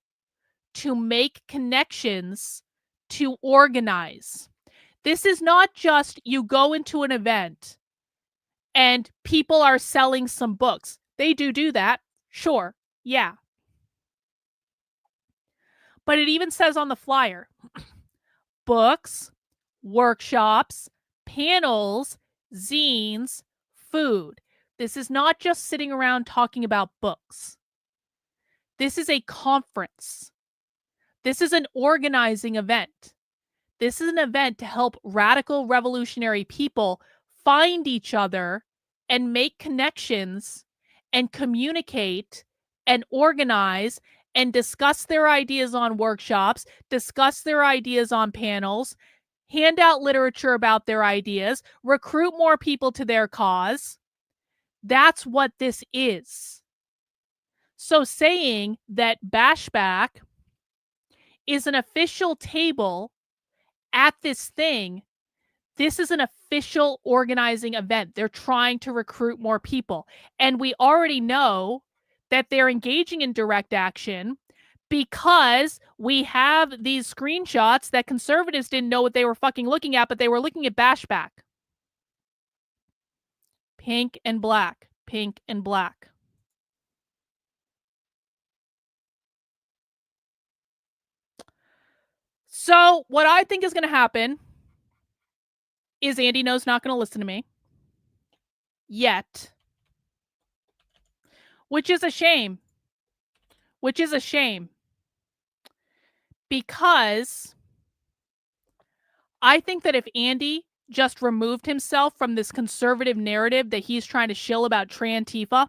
to make connections, to organize. This is not just you go into an event and people are selling some books. They do that. Sure. Yeah. But it even says on the flyer, books, workshops, panels, zines, food. This is not just sitting around talking about books. This is a conference. This is an organizing event. This is an event to help radical revolutionary people find each other and make connections and communicate and organize and discuss their ideas on workshops, discuss their ideas on panels, hand out literature about their ideas, recruit more people to their cause. That's what this is. So saying that Bashback is an official table at this thing This is an official organizing event. They're trying to recruit more people. And we already know that they're engaging in direct action because we have these screenshots that conservatives didn't know what they were fucking looking at, but they were looking at Bashback. Pink and black, pink and black. So what I think is going to happen is Andy No's not going to listen to me yet, which is a shame. Which is a shame. Because I think that if Andy just removed himself from this conservative narrative that he's trying to shill about Antifa,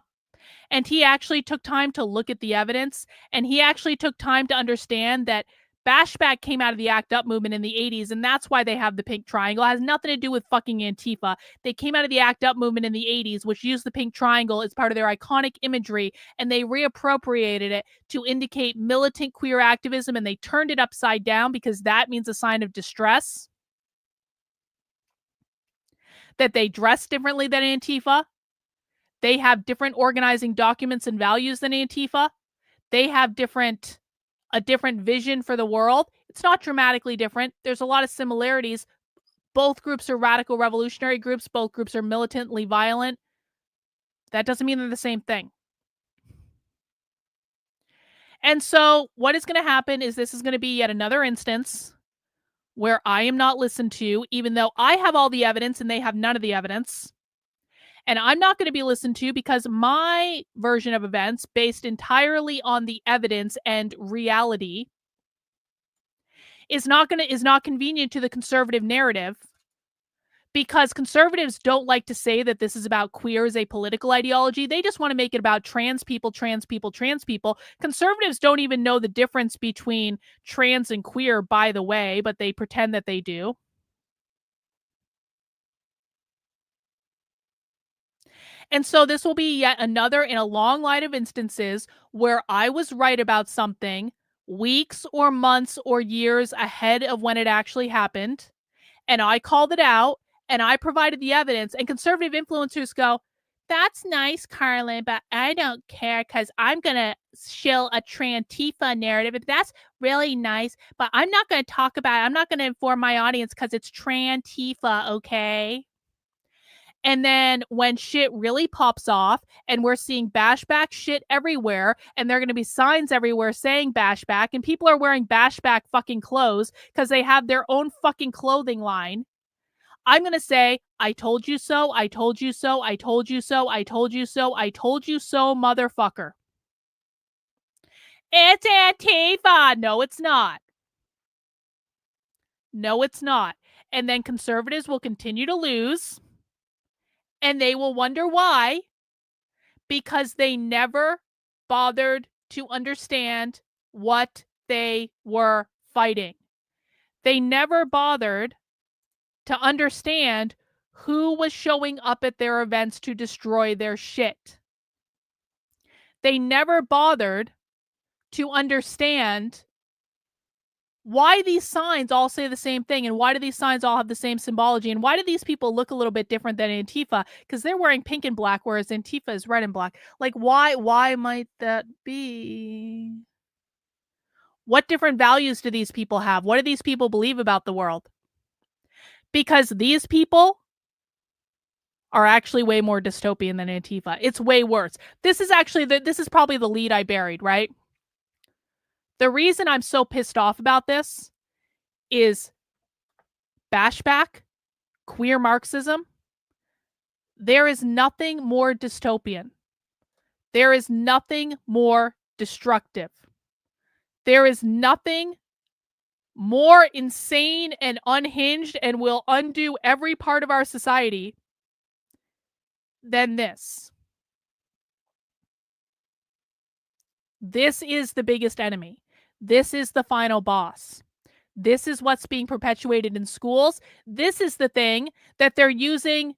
and he actually took time to look at the evidence, and he actually took time to understand that Bashback came out of the ACT UP movement in the 80s, and that's why they have the pink triangle. It has nothing to do with fucking Antifa. They came out of the ACT UP movement in the 80s, which used the pink triangle as part of their iconic imagery, and they reappropriated it to indicate militant queer activism, and they turned it upside down because that means a sign of distress. That they dress differently than Antifa. They have different organizing documents and values than Antifa. They have a different vision for the world. It's not dramatically different. There's a lot of similarities. Both groups are radical revolutionary groups. Both groups are militantly violent. That doesn't mean they're the same thing. And so what is going to happen is this is going to be yet another instance where I am not listened to, even though I have all the evidence and they have none of the evidence. And I'm not going to be listened to because my version of events, based entirely on the evidence and reality, is not convenient to the conservative narrative, because conservatives don't like to say that this is about queer as a political ideology. They just want to make it about trans people, trans people, trans people. Conservatives don't even know the difference between trans and queer, by the way, but they pretend that they do. And so this will be yet another in a long line of instances where I was right about something weeks or months or years ahead of when it actually happened. And I called it out and I provided the evidence, and conservative influencers go, "That's nice, Karlyn, but I don't care because I'm going to shill a Trantifa narrative. That's really nice, but I'm not going to talk about it. I'm not going to inform my audience because it's Trantifa, okay?" And then when shit really pops off and we're seeing Bashback shit everywhere, and there are going to be signs everywhere saying Bashback, and people are wearing Bashback fucking clothes because they have their own fucking clothing line, I'm going to say, I told you so, I told you so, I told you so, I told you so, I told you so, motherfucker. It's Antifa. No, it's not. No, it's not. And then conservatives will continue to lose. And they will wonder why, because they never bothered to understand what they were fighting. They never bothered to understand who was showing up at their events to destroy their shit. They never bothered to understand why these signs all say the same thing, and why do these signs all have the same symbology, and why do these people look a little bit different than Antifa? Because they're wearing pink and black, whereas Antifa is red and black. Like, why might that be? What different values do these people have? What do these people believe about the world? Because these people are actually way more dystopian than Antifa. It's way worse. This is probably the lead I buried, right? The reason I'm so pissed off about this is Bashback, Queer Marxism. There is nothing more dystopian. There is nothing more destructive. There is nothing more insane and unhinged and will undo every part of our society than this. This is the biggest enemy. This is the final boss. This is what's being perpetuated in schools. This is the thing that they're using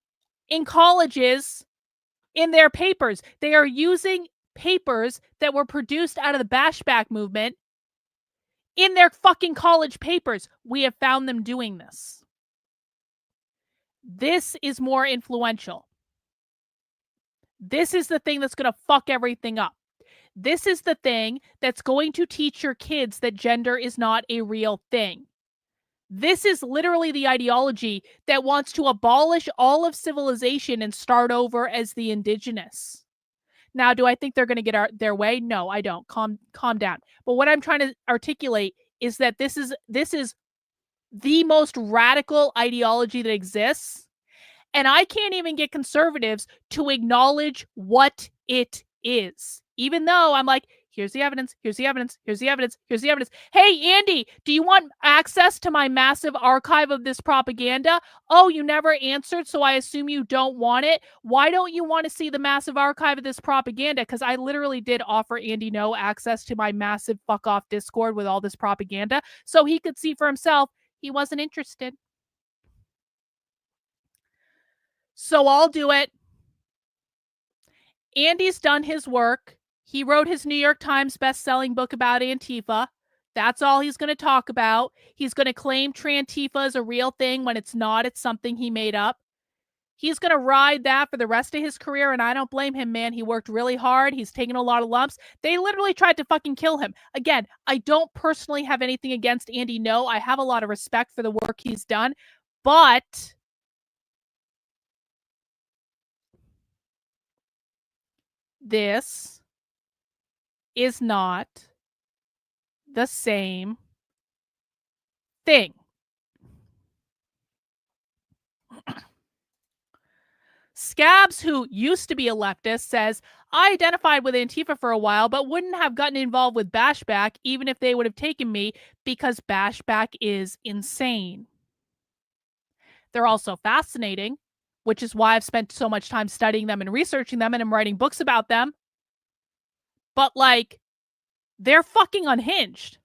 in colleges in their papers. They are using papers that were produced out of the Bashback movement in their fucking college papers. We have found them doing this. This is more influential. This is the thing that's going to fuck everything up. This is the thing that's going to teach your kids that gender is not a real thing. This is literally the ideology that wants to abolish all of civilization and start over as the indigenous. Now, do I think they're going to get their way? No, I don't. Calm down. But what I'm trying to articulate is that this is the most radical ideology that exists. And I can't even get conservatives to acknowledge what it is. Even though I'm like, here's the evidence, here's the evidence, here's the evidence, here's the evidence. Hey, Andy, do you want access to my massive archive of this propaganda? Oh, you never answered, so I assume you don't want it. Why don't you want to see the massive archive of this propaganda? Because I literally did offer Andy No access to my massive fuck off Discord with all this propaganda so he could see for himself. He wasn't interested. So I'll do it. Andy's done his work. He wrote his New York Times best-selling book about Antifa. That's all he's going to talk about. He's going to claim Trantifa is a real thing when it's not. It's something he made up. He's going to ride that for the rest of his career, and I don't blame him, man. He worked really hard. He's taken a lot of lumps. They literally tried to fucking kill him. Again, I don't personally have anything against Andy No. I have a lot of respect for the work he's done, but this is not the same thing. Scabs, who used to be a leftist, says, I identified with Antifa for a while, but wouldn't have gotten involved with Bashback even if they would have taken me because Bashback is insane. They're also fascinating, which is why I've spent so much time studying them and researching them, and I'm writing books about them. But, like, they're fucking unhinged.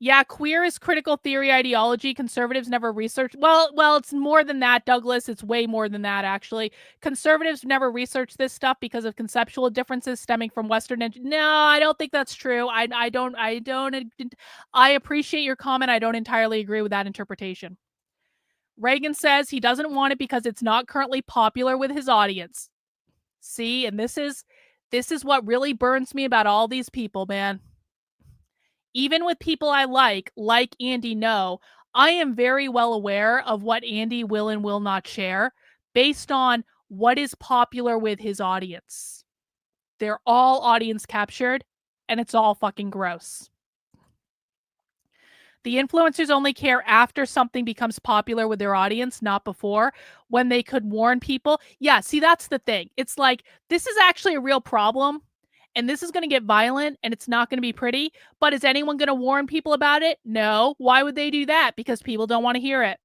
Yeah, queer is critical theory ideology. Conservatives never researched. Well, it's more than that, Douglas. It's way more than that, actually. Conservatives never researched this stuff because of conceptual differences stemming from Western. No, I don't think that's true. I don't. I appreciate your comment. I don't entirely agree with that interpretation. Reagan says he doesn't want it because it's not currently popular with his audience. See, and this is what really burns me about all these people, man. Even with people I like Andy No, I am very well aware of what Andy will and will not share based on what is popular with his audience. They're all audience captured, and it's all fucking gross. The influencers only care after something becomes popular with their audience, not before, when they could warn people. Yeah, see, that's the thing. It's like, this is actually a real problem, and this is going to get violent, and it's not going to be pretty, but is anyone going to warn people about it? No. Why would they do that? Because people don't want to hear it.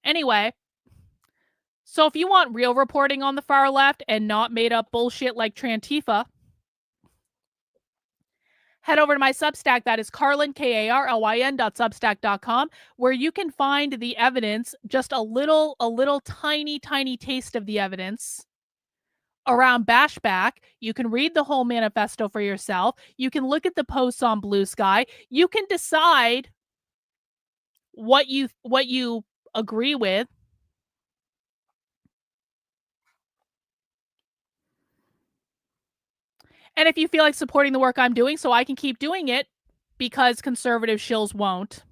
Anyway, so if you want real reporting on the far left and not made up bullshit like Trantifa, head over to my Substack. That is Karlyn, KARLYN.substack.com, where you can find the evidence, just a little tiny taste of the evidence around Bashback. You can read the whole manifesto for yourself. You can look at the posts on Blue Sky. You can decide what you agree with. And if you feel like supporting the work I'm doing so I can keep doing it because conservative shills won't,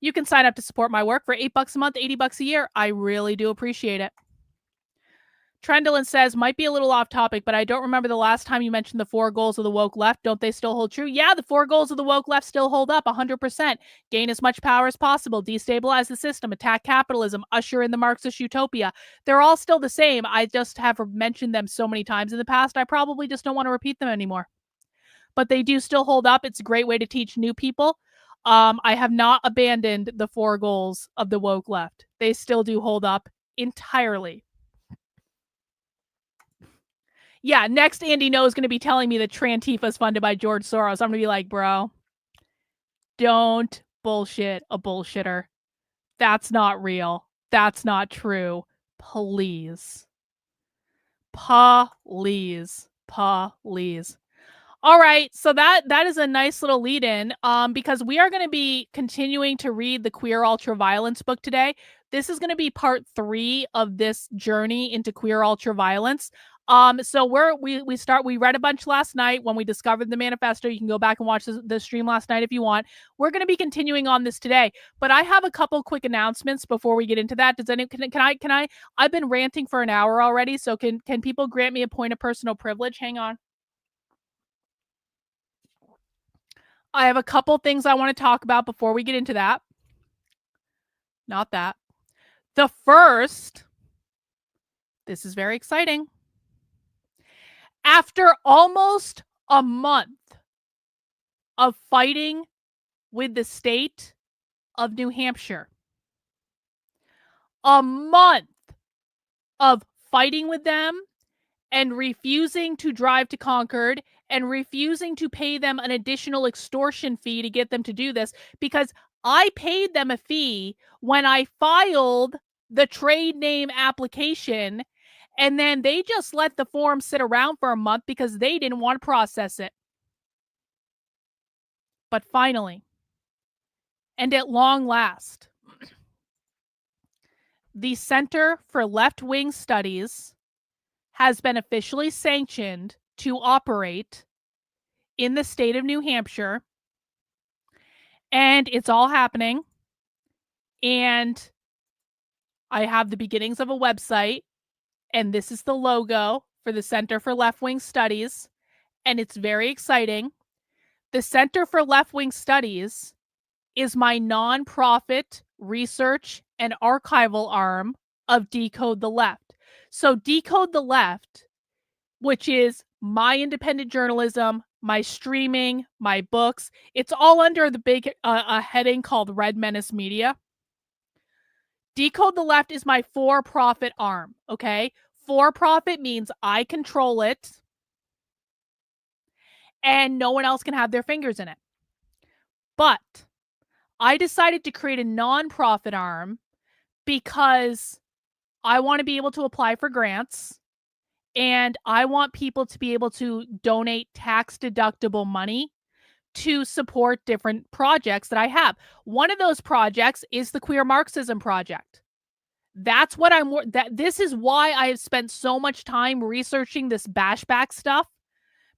you can sign up to support my work for $8 a month, $80 a year. I really do appreciate it. Trendlin says, might be a little off topic, but I don't remember the last time you mentioned the 4 goals of the woke left. Don't they still hold true? Yeah, the 4 goals of the woke left still hold up 100%. Gain as much power as possible, destabilize the system, attack capitalism, usher in the Marxist utopia. They're all still the same. I just have mentioned them so many times in the past, I probably just don't want to repeat them anymore. But they do still hold up. It's a great way to teach new people. I have not abandoned the 4 goals of the woke left. They still do hold up entirely. Yeah, next Andy No is going to be telling me that Trantifa is funded by George Soros. I'm going to be like, bro, don't bullshit a bullshitter. That's not real. That's not true. Please. Please. Please. All right, so that is a nice little lead in, because we are going to be continuing to read the Queer Ultraviolence book today. This is going to be part 3 of this journey into queer ultraviolence. So we read a bunch last night when we discovered the manifesto. You can go back and watch the stream last night if you want. We're going to be continuing on this today, but I have a couple quick announcements before we get into that. Does anyone can I? I've been ranting for an hour already, so can people grant me a point of personal privilege? Hang on. I have a couple things I want to talk about before we get into that. Not that. The first, this is very exciting. After almost a month of fighting with the state of New Hampshire, a month of fighting with them and refusing to drive to Concord and refusing to pay them an additional extortion fee to get them to do this, because I paid them a fee when I filed the trade name application, and then they just let the form sit around for a month because they didn't want to process it. But finally, and at long last, the Center for Left-Wing Studies has been officially sanctioned to operate in the state of New Hampshire, and it's all happening. And I have the beginnings of a website, and this is the logo for the Center for Left-Wing Studies, and it's very exciting. The Center for Left-Wing Studies is my nonprofit research and archival arm of Decode the Left. So Decode the Left, which is my independent journalism, my streaming, my books, it's all under the big heading called Red Menace Media. Decode the Left is my for-profit arm, okay? For-profit means I control it and no one else can have their fingers in it. But I decided to create a nonprofit arm because I want to be able to apply for grants, and I want people to be able to donate tax-deductible money to support different projects that I have. One of those projects is the Queer Marxism Project. That's what this is why I have spent so much time researching this Bashback stuff,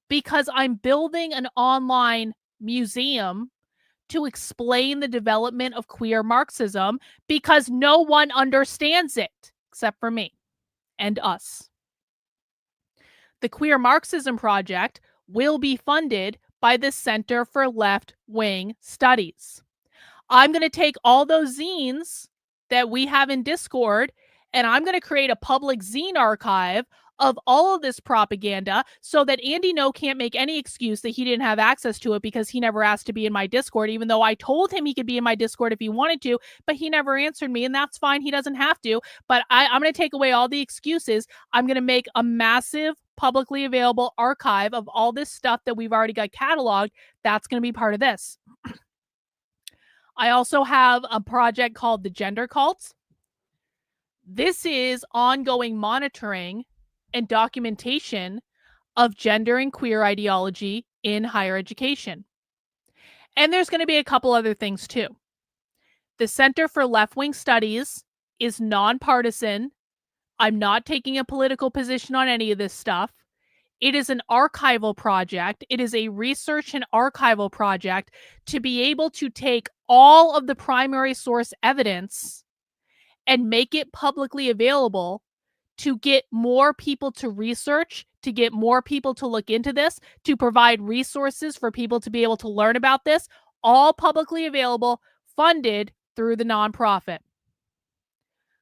because I'm building an online museum to explain the development of queer Marxism, because no one understands it except for me and us. The Queer Marxism Project will be funded by the Center for Left-Wing Studies. I'm going to take all those zines that we have in Discord, and I'm going to create a public zine archive of all of this propaganda so that Andy No can't make any excuse that he didn't have access to it because he never asked to be in my Discord, even though I told him he could be in my Discord if he wanted to, but he never answered me, and that's fine. He doesn't have to, but I'm going to take away all the excuses. I'm going to make a massive publicly available archive of all this stuff that we've already got cataloged. That's going to be part of this. I also have a project called the Gender Cults. This is ongoing monitoring and documentation of gender and queer ideology in higher education. And there's going to be a couple other things too. The Center for Left-Wing Studies is nonpartisan. I'm not taking a political position on any of this stuff. It is an archival project. It is a research and archival project to be able to take all of the primary source evidence and make it publicly available to get more people to research, to get more people to look into this, to provide resources for people to be able to learn about this, all publicly available, funded through the nonprofit.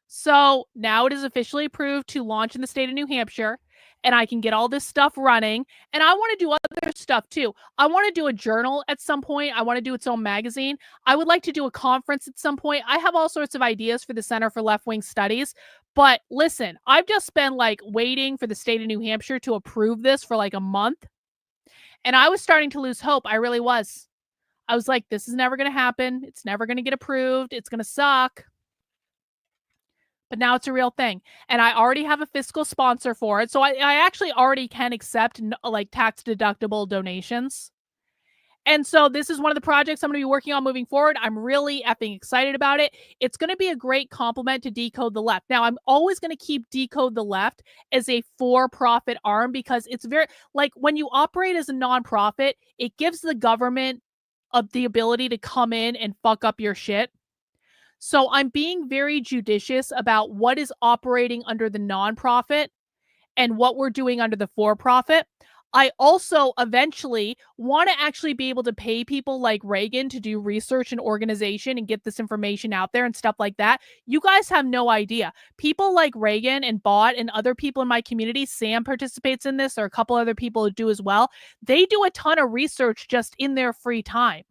So now it is officially approved to launch in the state of New Hampshire, and I can get all this stuff running. And I want to do other stuff too. I want to do a journal at some point. I want to do its own magazine. I would like to do a conference at some point. I have all sorts of ideas for the Center for Left-Wing Studies. But listen, I've just been waiting for the state of New Hampshire to approve this for a month. And I was starting to lose hope. I really was. I was like, this is never going to happen. It's never going to get approved. It's going to suck. But now it's a real thing. And I already have a fiscal sponsor for it. So I actually already can accept like tax deductible donations. And so this is one of the projects I'm going to be working on moving forward. I'm really effing excited about it. It's going to be a great complement to Decode the Left. Now, I'm always going to keep Decode the Left as a for-profit arm because it's very, like, when you operate as a nonprofit, it gives the government the ability to come in and fuck up your shit. So I'm being very judicious about what is operating under the nonprofit and what we're doing under the for-profit. I also eventually want to actually be able to pay people like Reagan to do research and organization and get this information out there and stuff like that. You guys have no idea. People like Reagan and Bot and other people in my community, Sam participates in this, or a couple other people who do as well. They do a ton of research just in their free time,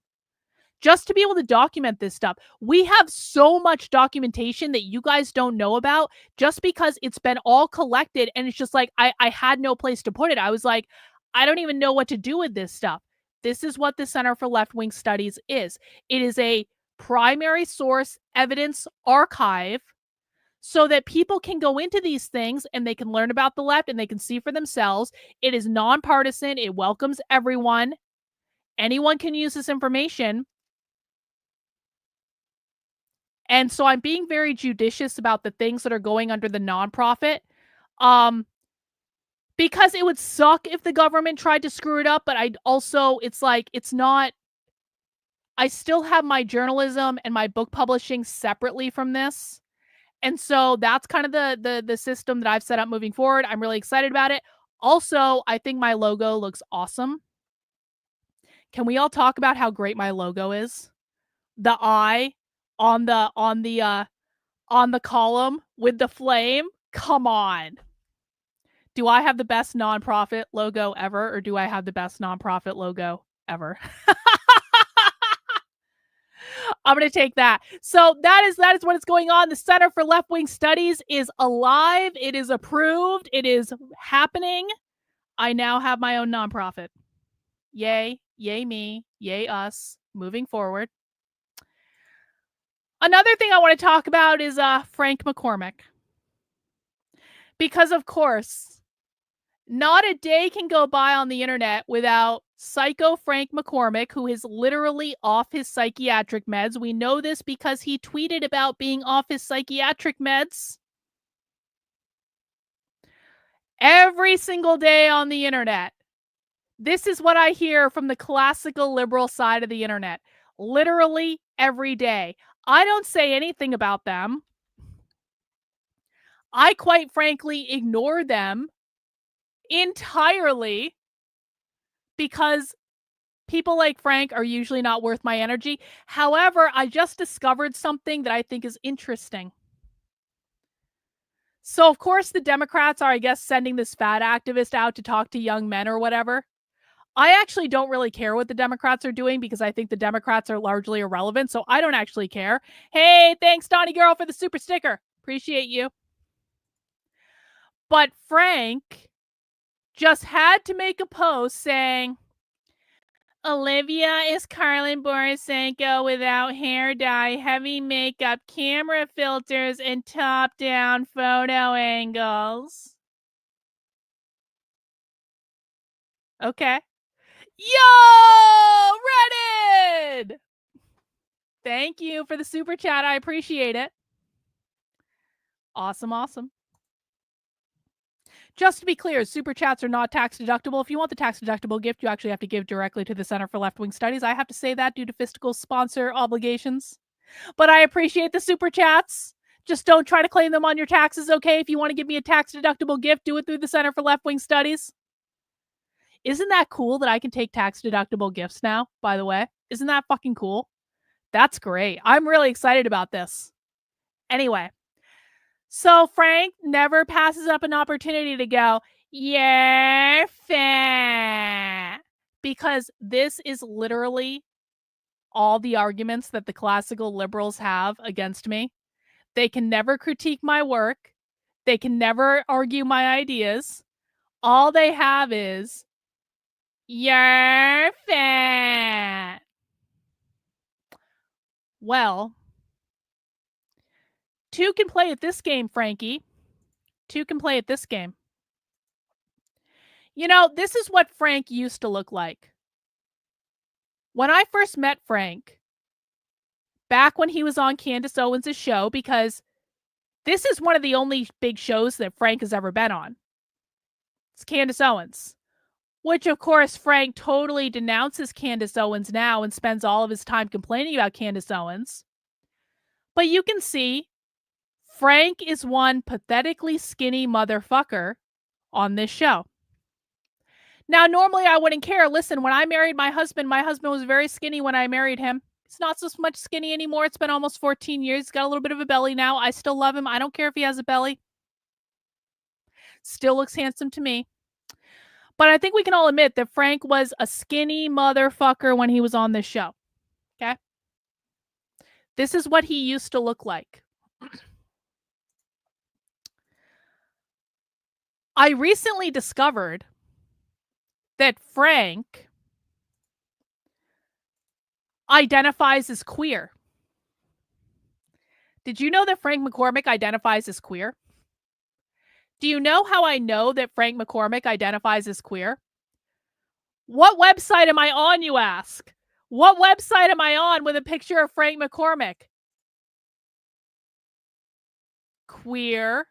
just to be able to document this stuff. We have so much documentation that you guys don't know about just because it's been all collected, and it's just like, I had no place to put it. I was like, I don't even know what to do with this stuff. This is what the Center for Left-Wing Studies is. It is a primary source evidence archive so that people can go into these things and they can learn about the left and they can see for themselves. It is nonpartisan. It welcomes everyone. Anyone can use this information. And so I'm being very judicious about the things that are going under the nonprofit. Because it would suck if the government tried to screw it up, but I also, it's like, it's not, I still have my journalism and my book publishing separately from this. And so that's kind of the system that I've set up moving forward. I'm really excited about it. Also, I think my logo looks awesome. Can we all talk about how great my logo is? The eye on the column with the flame. Come on. Do I have the best nonprofit logo ever, or do I have the best nonprofit logo ever? I'm going to take that. So that is what is going on. The Center for Left-Wing Studies is alive. It is approved. It is happening. I now have my own nonprofit. Yay. Yay me. Yay us. Moving forward. Another thing I want to talk about is Frank McCormick. Because, of course, not a day can go by on the internet without Psycho Frank McCormick, who is literally off his psychiatric meds. We know this because he tweeted about being off his psychiatric meds every single day on the internet. This is what I hear from the classical liberal side of the internet. Literally every day. I don't say anything about them. I quite frankly ignore them entirely because people like Frank are usually not worth my energy. However, I just discovered something that I think is interesting. So, of course, the Democrats are, I guess, sending this fat activist out to talk to young men or whatever. I actually don't really care what the Democrats are doing because I think the Democrats are largely irrelevant, so I don't actually care. Hey, thanks, Donnie Girl, for the super sticker. Appreciate you. But Frank just had to make a post saying, Olivia is Karlyn Borysenko without hair dye, heavy makeup, camera filters, and top-down photo angles. Okay. Yo, Reddit! Thank you for the super chat. I appreciate it. Awesome, awesome. Just to be clear, super chats are not tax deductible. If you want the tax deductible gift, you actually have to give directly to the Center for Left-Wing Studies. I have to say that due to fiscal sponsor obligations. But I appreciate the super chats. Just don't try to claim them on your taxes, okay? If you want to give me a tax deductible gift, do it through the Center for Left-Wing Studies. Isn't that cool that I can take tax deductible gifts now, by the way? Isn't that fucking cool? That's great. I'm really excited about this. Anyway, so Frank never passes up an opportunity to go, you're fat. Because this is literally all the arguments that the classical liberals have against me. They can never critique my work. They can never argue my ideas. All they have is, you're fat. Well, Two can play at this game, Frankie. Two can play at this game. You know, this is what Frank used to look like. When I first met Frank, back when he was on Candace Owens' show, because this is one of the only big shows that Frank has ever been on. It's Candace Owens, which of course Frank totally denounces Candace Owens now and spends all of his time complaining about Candace Owens. But you can see Frank is one pathetically skinny motherfucker on this show. Now, normally I wouldn't care. Listen, when I married my husband was very skinny when I married him. He's not so much skinny anymore. It's been almost 14 years. He's got a little bit of a belly now. I still love him. I don't care if he has a belly. Still looks handsome to me. But I think we can all admit that Frank was a skinny motherfucker when he was on this show. Okay? This is what he used to look like. I recently discovered that Frank identifies as queer. Did you know that Frank McCormick identifies as queer? Do you know how I know that Frank McCormick identifies as queer? What website am I on, you ask? What website am I on with a picture of Frank McCormick? Queer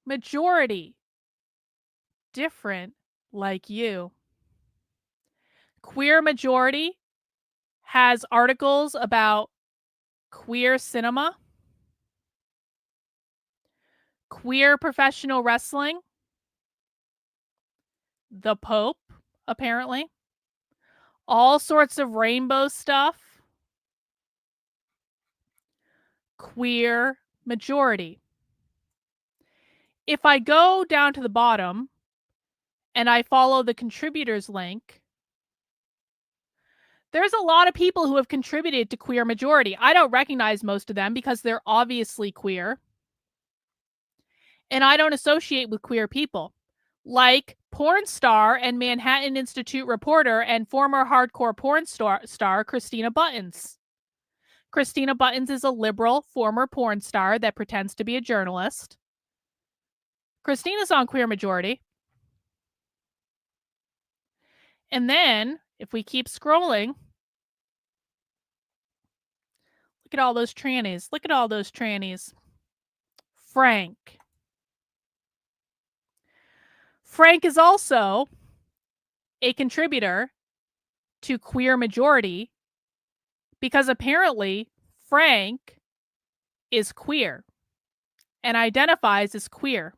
Majority. Different like you. Queer Majority has articles about queer cinema, queer professional wrestling, the Pope, apparently, all sorts of rainbow stuff. Queer Majority. If I go down to the bottom and I follow the contributors link, there's a lot of people who have contributed to Queer Majority. I don't recognize most of them because they're obviously queer. And I don't associate with queer people. Like porn star and Manhattan Institute reporter and former hardcore porn star Christina Buttons. Christina Buttons is a liberal former porn star that pretends to be a journalist. Christina's on Queer Majority. And then, if we keep scrolling, look at all those trannies. Look at all those trannies. Frank. Frank is also a contributor to Queer Majority because apparently Frank is queer and identifies as queer.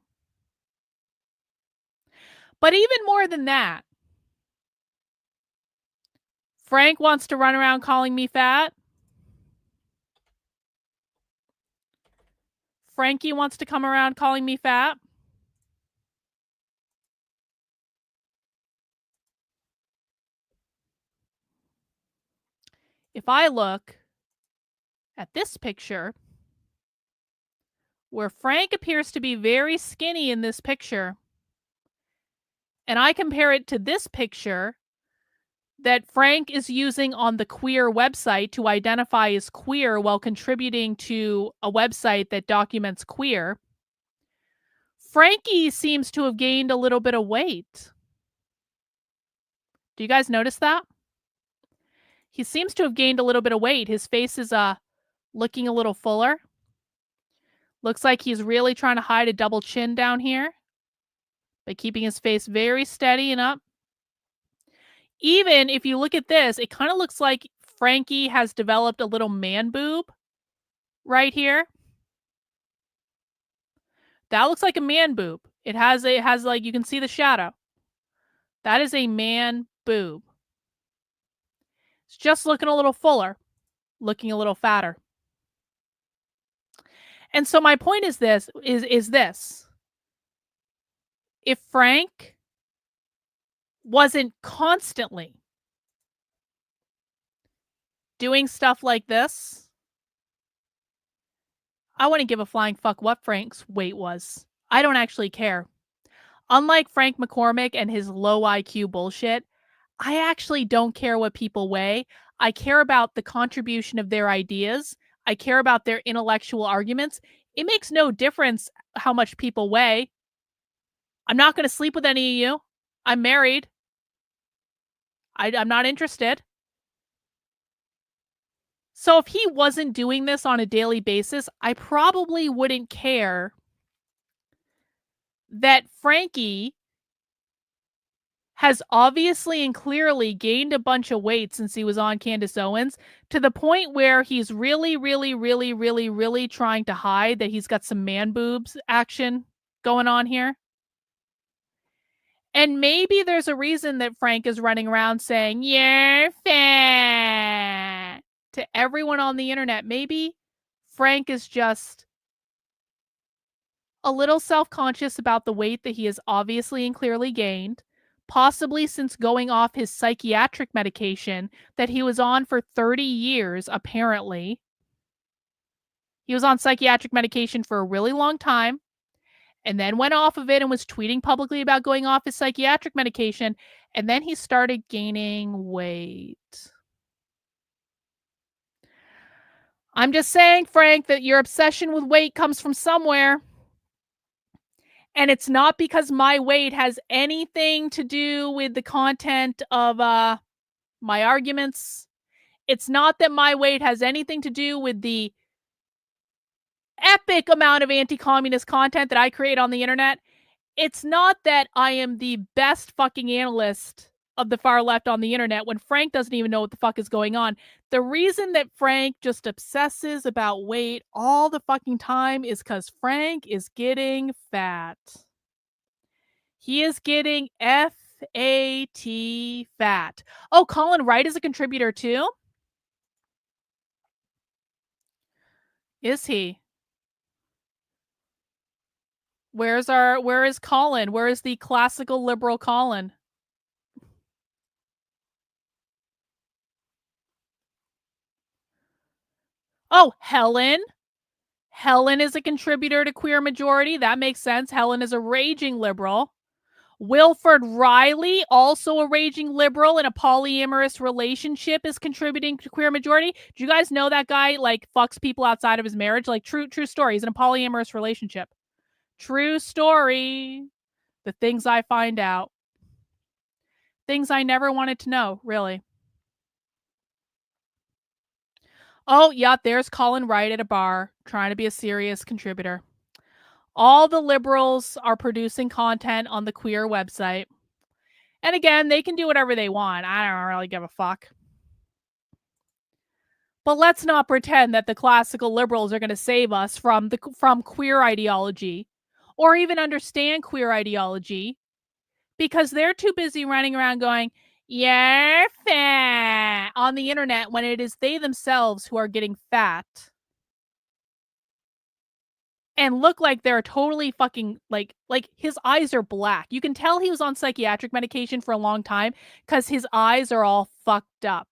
But even more than that, Frank wants to run around calling me fat. Frankie wants to come around calling me fat. If I look at this picture, where Frank appears to be very skinny in this picture, and I compare it to this picture that Frank is using on the queer website to identify as queer while contributing to a website that documents queer, Frankie seems to have gained a little bit of weight. Do you guys notice that? He seems to have gained a little bit of weight. His face is looking a little fuller. Looks like he's really trying to hide a double chin down here by keeping his face very steady and up. Even if you look at this, it kind of looks like Frankie has developed a little man boob right here. That looks like a man boob. It has like, you can see the shadow. That is a man boob. It's just looking a little fuller, looking a little fatter. And so my point is this. If Frank wasn't constantly doing stuff like this, I wouldn't give a flying fuck what Frank's weight was. I don't actually care. Unlike Frank McCormick and his low IQ bullshit, I actually don't care what people weigh. I care about the contribution of their ideas. I care about their intellectual arguments. It makes no difference how much people weigh. I'm not going to sleep with any of you. I'm married. I'm not interested. So if he wasn't doing this on a daily basis, I probably wouldn't care that Frankie has obviously and clearly gained a bunch of weight since he was on Candace Owens, to the point where he's really, really, really, really, really trying to hide that he's got some man boobs action going on here. And maybe there's a reason that Frank is running around saying, "You're fat," to everyone on the internet. Maybe Frank is just a little self-conscious about the weight that he has obviously and clearly gained, possibly since going off his psychiatric medication that he was on for 30 years, apparently. He was on psychiatric medication for a really long time, and then went off of it and was tweeting publicly about going off his psychiatric medication, and then he started gaining weight. I'm just saying, Frank, that your obsession with weight comes from somewhere. And it's not because my weight has anything to do with the content of my arguments. It's not that my weight has anything to do with the epic amount of anti-communist content that I create on the internet. It's not that I am the best fucking analyst of the far left on the internet when Frank doesn't even know what the fuck is going on. The reason that Frank just obsesses about weight all the fucking time is because Frank is getting fat. He is getting F-A-T, fat. Oh, Colin Wright is a contributor too? Is he? Where is Colin? Where is the classical liberal Colin? Oh, Helen. Helen is a contributor to Queer Majority. That makes sense. Helen is a raging liberal. Wilford Riley, also a raging liberal in a polyamorous relationship, is contributing to Queer Majority. Do you guys know that guy like fucks people outside of his marriage? Like true story. He's in a polyamorous relationship. True story. The things I find out. Things I never wanted to know, really. Oh, yeah, there's Colin Wright at a bar trying to be a serious contributor. All the liberals are producing content on the queer website. And again, they can do whatever they want. I don't really give a fuck. But let's not pretend that the classical liberals are going to save us from queer ideology or even understand queer ideology, because they're too busy running around going, "You're fat," on the internet when it is they themselves who are getting fat and look like they're totally fucking like his eyes are black. You can tell he was on psychiatric medication for a long time because his eyes are all fucked up.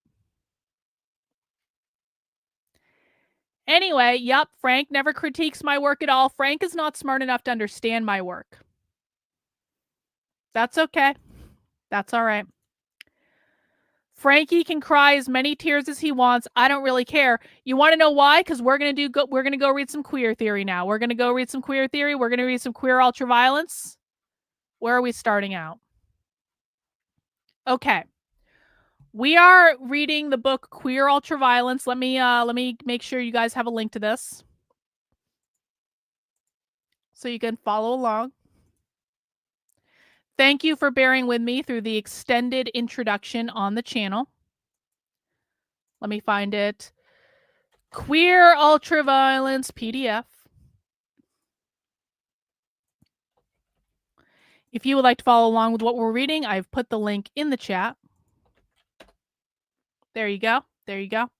Anyway, yep, Frank never critiques my work at all. Frank is not smart enough to understand my work. That's okay. That's all right. Frankie can cry as many tears as he wants. I don't really care. You want to know why? Because we're gonna go read some queer theory now. We're gonna go read some queer theory. We're gonna read some queer ultraviolence. Where are we starting out? Okay. We are reading the book Queer Ultraviolence. Let me make sure you guys have a link to this so you can follow along. Thank you for bearing with me through the extended introduction on the channel. Let me find it. Queer Ultraviolence PDF. If you would like to follow along with what we're reading, I've put the link in the chat. There you go. There you go.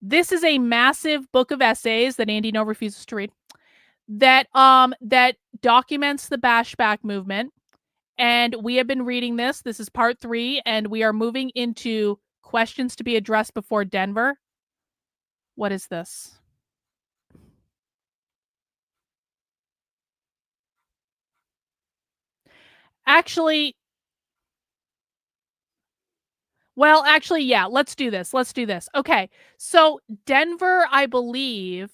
This is a massive book of essays that Andy No refuses to read that documents the Bashback movement. And we have been reading this. This is part 3, and we are moving into questions to be addressed before Denver. What is this? Actually, yeah, let's do this. Okay, so Denver, I believe,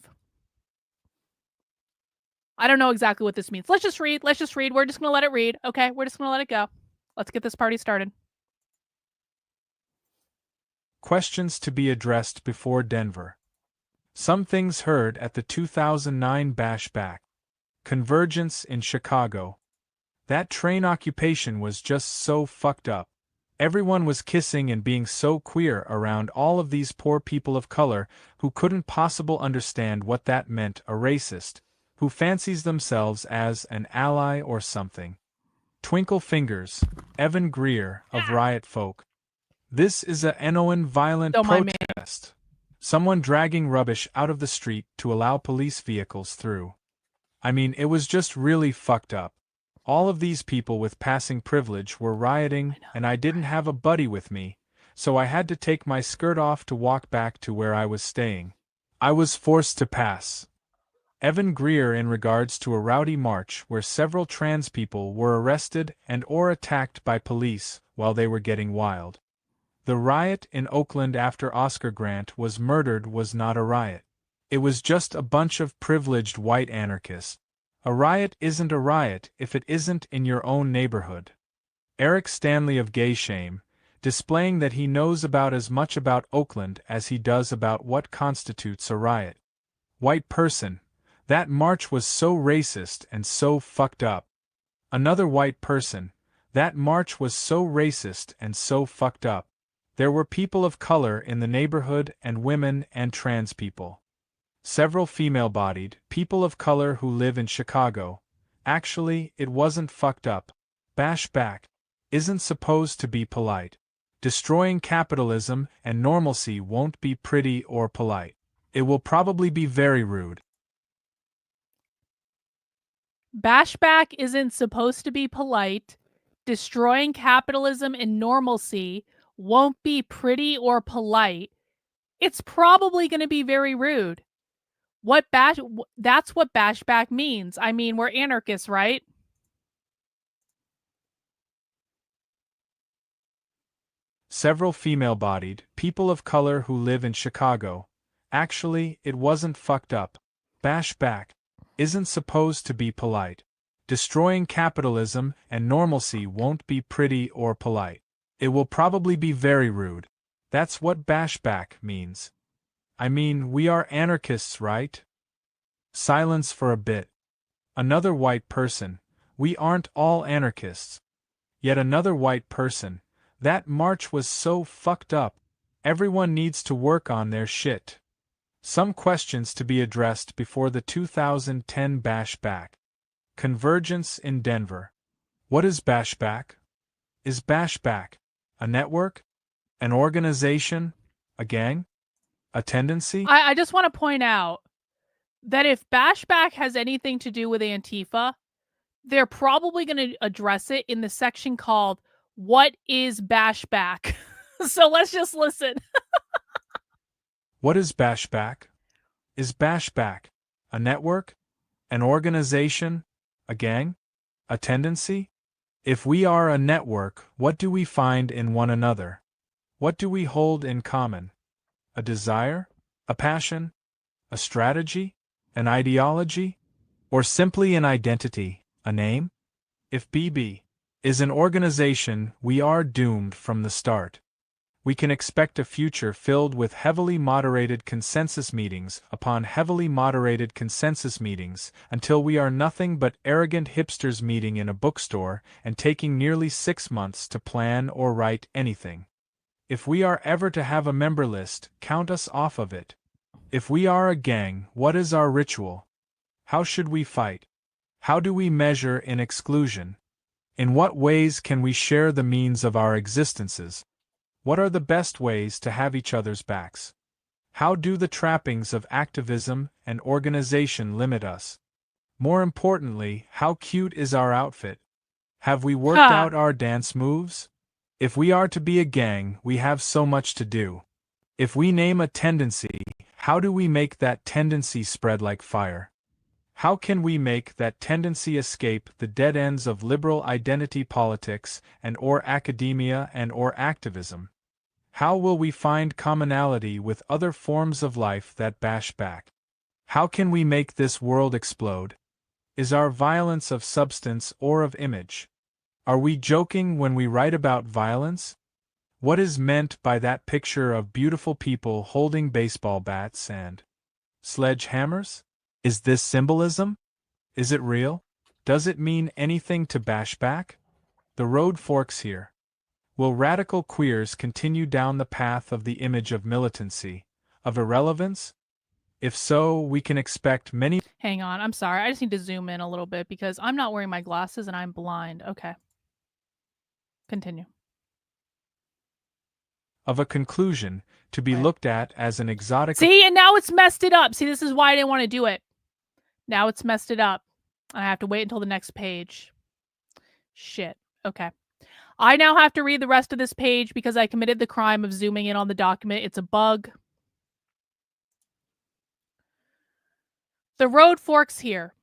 I don't know exactly what this means. Let's just read. We're just going to let it read. Okay, we're just going to let it go. Let's get this party started. Questions to be addressed before Denver. Some things heard at the 2009 Bashback. Convergence in Chicago. That train occupation was just so fucked up. Everyone was kissing and being so queer around all of these poor people of color who couldn't possibly understand what that meant, a racist, who fancies themselves as an ally or something. Twinkle fingers, Evan Greer of Riot Folk. This is a genuine violent protest. Someone dragging rubbish out of the street to allow police vehicles through. I mean, it was just really fucked up. All of these people with passing privilege were rioting, and I didn't have a buddy with me, so I had to take my skirt off to walk back to where I was staying. I was forced to pass. Evan Greer in regards to a rowdy march where several trans people were arrested and or attacked by police while they were getting wild. The riot in Oakland after Oscar Grant was murdered was not a riot. It was just a bunch of privileged white anarchists. A riot isn't a riot if it isn't in your own neighborhood. Eric Stanley of Gay Shame, displaying that he knows about as much about Oakland as he does about what constitutes a riot. White person, that march was so racist and so fucked up. Another white person, that march was so racist and so fucked up. There were people of color in the neighborhood and women and trans people. Several female-bodied people of color who live in Chicago. Actually, it wasn't fucked up. Bashback isn't supposed to be polite. Destroying capitalism and normalcy won't be pretty or polite. It will probably be very rude. Bashback isn't supposed to be polite. Destroying capitalism and normalcy won't be pretty or polite. It's probably going to be very rude. That's what bashback means. I mean, we're anarchists, right? Several female-bodied people of color who live in Chicago. Actually, it wasn't fucked up. Bashback isn't supposed to be polite. Destroying capitalism and normalcy won't be pretty or polite. It will probably be very rude. That's what bashback means. I mean, we are anarchists, right? Silence for a bit. Another white person. We aren't all anarchists. Yet another white person. That march was so fucked up. Everyone needs to work on their shit. Some questions to be addressed before the 2010 Bashback. Convergence in Denver. What is Bashback? Is Bashback a network? An organization? A gang? A tendency? I just want to point out that if Bashback has anything to do with Antifa, they're probably going to address it in the section called What is Bashback? So let's just listen. What is Bashback? Is Bashback a network? An organization? A gang? A tendency? If we are a network, what do we find in one another? What do we hold in common? A desire? A passion? A strategy? An ideology? Or simply an identity, a name? If BB is an organization, we are doomed from the start. We can expect a future filled with heavily moderated consensus meetings upon heavily moderated consensus meetings until we are nothing but arrogant hipsters meeting in a bookstore and taking nearly 6 months to plan or write anything. If we are ever to have a member list, count us off of it. If we are a gang, what is our ritual? How should we fight? How do we measure in exclusion? In what ways can we share the means of our existences? What are the best ways to have each other's backs? How do the trappings of activism and organization limit us? More importantly, how cute is our outfit? Have we worked out our dance moves? If we are to be a gang, we have so much to do. If we name a tendency, how do we make that tendency spread like fire? How can we make that tendency escape the dead ends of liberal identity politics and or academia and or activism? How will we find commonality with other forms of life that bash back? How can we make this world explode? Is our violence of substance or of image? Are we joking when we write about violence? What is meant by that picture of beautiful people holding baseball bats and sledgehammers? Is this symbolism? Is it real? Does it mean anything to Bashback? The road forks here. Will radical queers continue down the path of the image of militancy, of irrelevance? If so, we can expect many. Hang on, I'm sorry. I just need to zoom in a little bit because I'm not wearing my glasses and I'm blind. Okay. Continue. Of a conclusion to be Right. looked at as an exotic. See, and now it's messed it up. See, this is why I didn't want to do it. Now it's messed it up. I have to wait until the next page. Shit. Okay. I now have to read the rest of this page because I committed the crime of zooming in on the document. It's a bug. The road forks here.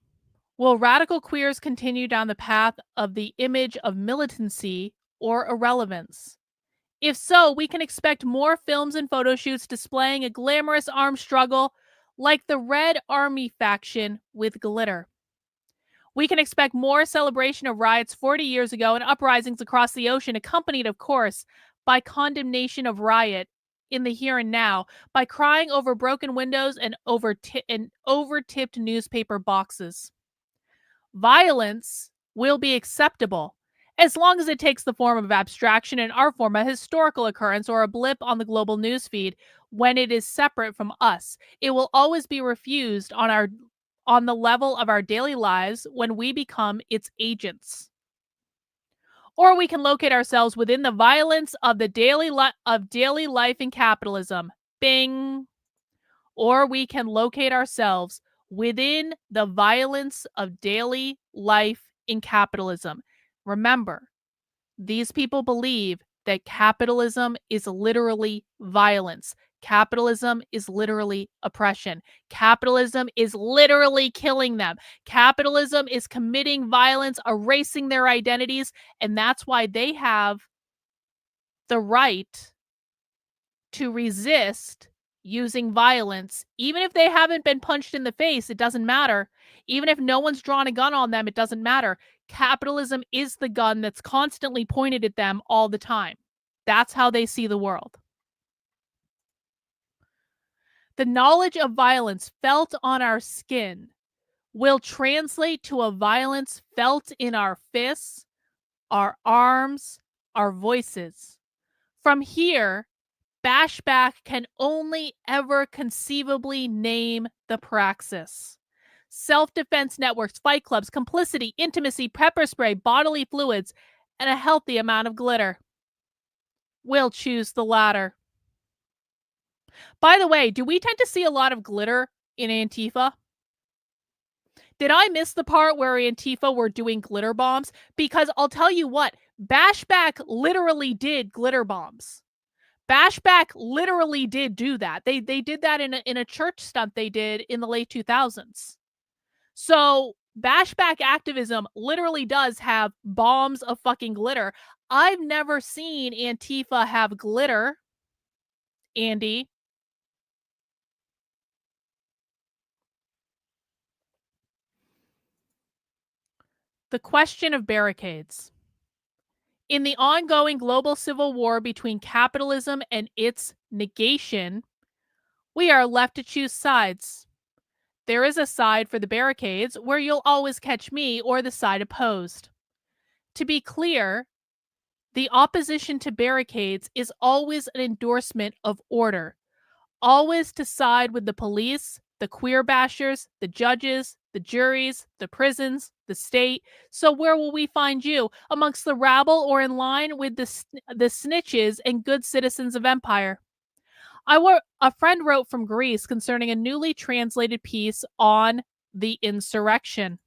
Will radical queers continue down the path of the image of militancy or irrelevance? If so, we can expect more films and photo shoots displaying a glamorous armed struggle like the Red Army faction with glitter. We can expect more celebration of riots 40 years ago and uprisings across the ocean, accompanied, of course, by condemnation of riot in the here and now, by crying over broken windows and over-tipped newspaper boxes. Violence will be acceptable as long as it takes the form of abstraction and art form, a historical occurrence or a blip on the global newsfeed when it is separate from us. It will always be refused on the level of our daily lives when we become its agents. Or we can locate ourselves within the violence of the daily life in capitalism. Bing. Or we can locate ourselves within the violence of daily life in capitalism. Remember, these people believe that capitalism is literally violence. Capitalism is literally oppression. Capitalism is literally killing them. Capitalism is committing violence, erasing their identities, and that's why they have the right to resist using violence. Even if they haven't been punched in the face, it doesn't matter. Even if no one's drawn a gun on them, it doesn't matter. Capitalism is the gun that's constantly pointed at them all the time. That's how they see the world. The knowledge of violence felt on our skin will translate to a violence felt in our fists, our arms, our voices. From here, Bashback can only ever conceivably name the praxis. Self-defense networks, fight clubs, complicity, intimacy, pepper spray, bodily fluids, and a healthy amount of glitter. We'll choose the latter. By the way, do we tend to see a lot of glitter in Antifa? Did I miss the part where Antifa were doing glitter bombs? Because I'll tell you what, Bashback literally did glitter bombs. Bashback literally did do that. They did that in a church stunt they did in the late 2000s. So Bashback activism literally does have bombs of fucking glitter. I've never seen Antifa have glitter, Andy. The question of barricades. In the ongoing global civil war between capitalism and its negation, we are left to choose sides. There is a side for the barricades where you'll always catch me, or the side opposed. To be clear, the opposition to barricades is always an endorsement of order, always to side with the police, the queer bashers, the judges, the juries, the prisons, the state. So where will we find you? Amongst the rabble or in line with the snitches and good citizens of empire? A friend wrote from Greece concerning a newly translated piece on the insurrection.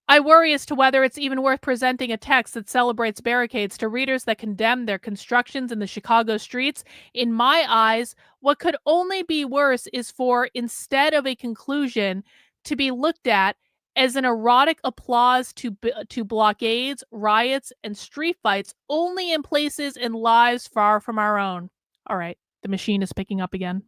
I worry as to whether it's even worth presenting a text that celebrates barricades to readers that condemn their constructions in the Chicago streets. In my eyes, what could only be worse is for, instead of a conclusion, to be looked at as an erotic applause to blockades, riots, and street fights only in places and lives far from our own. All right, the machine is picking up again.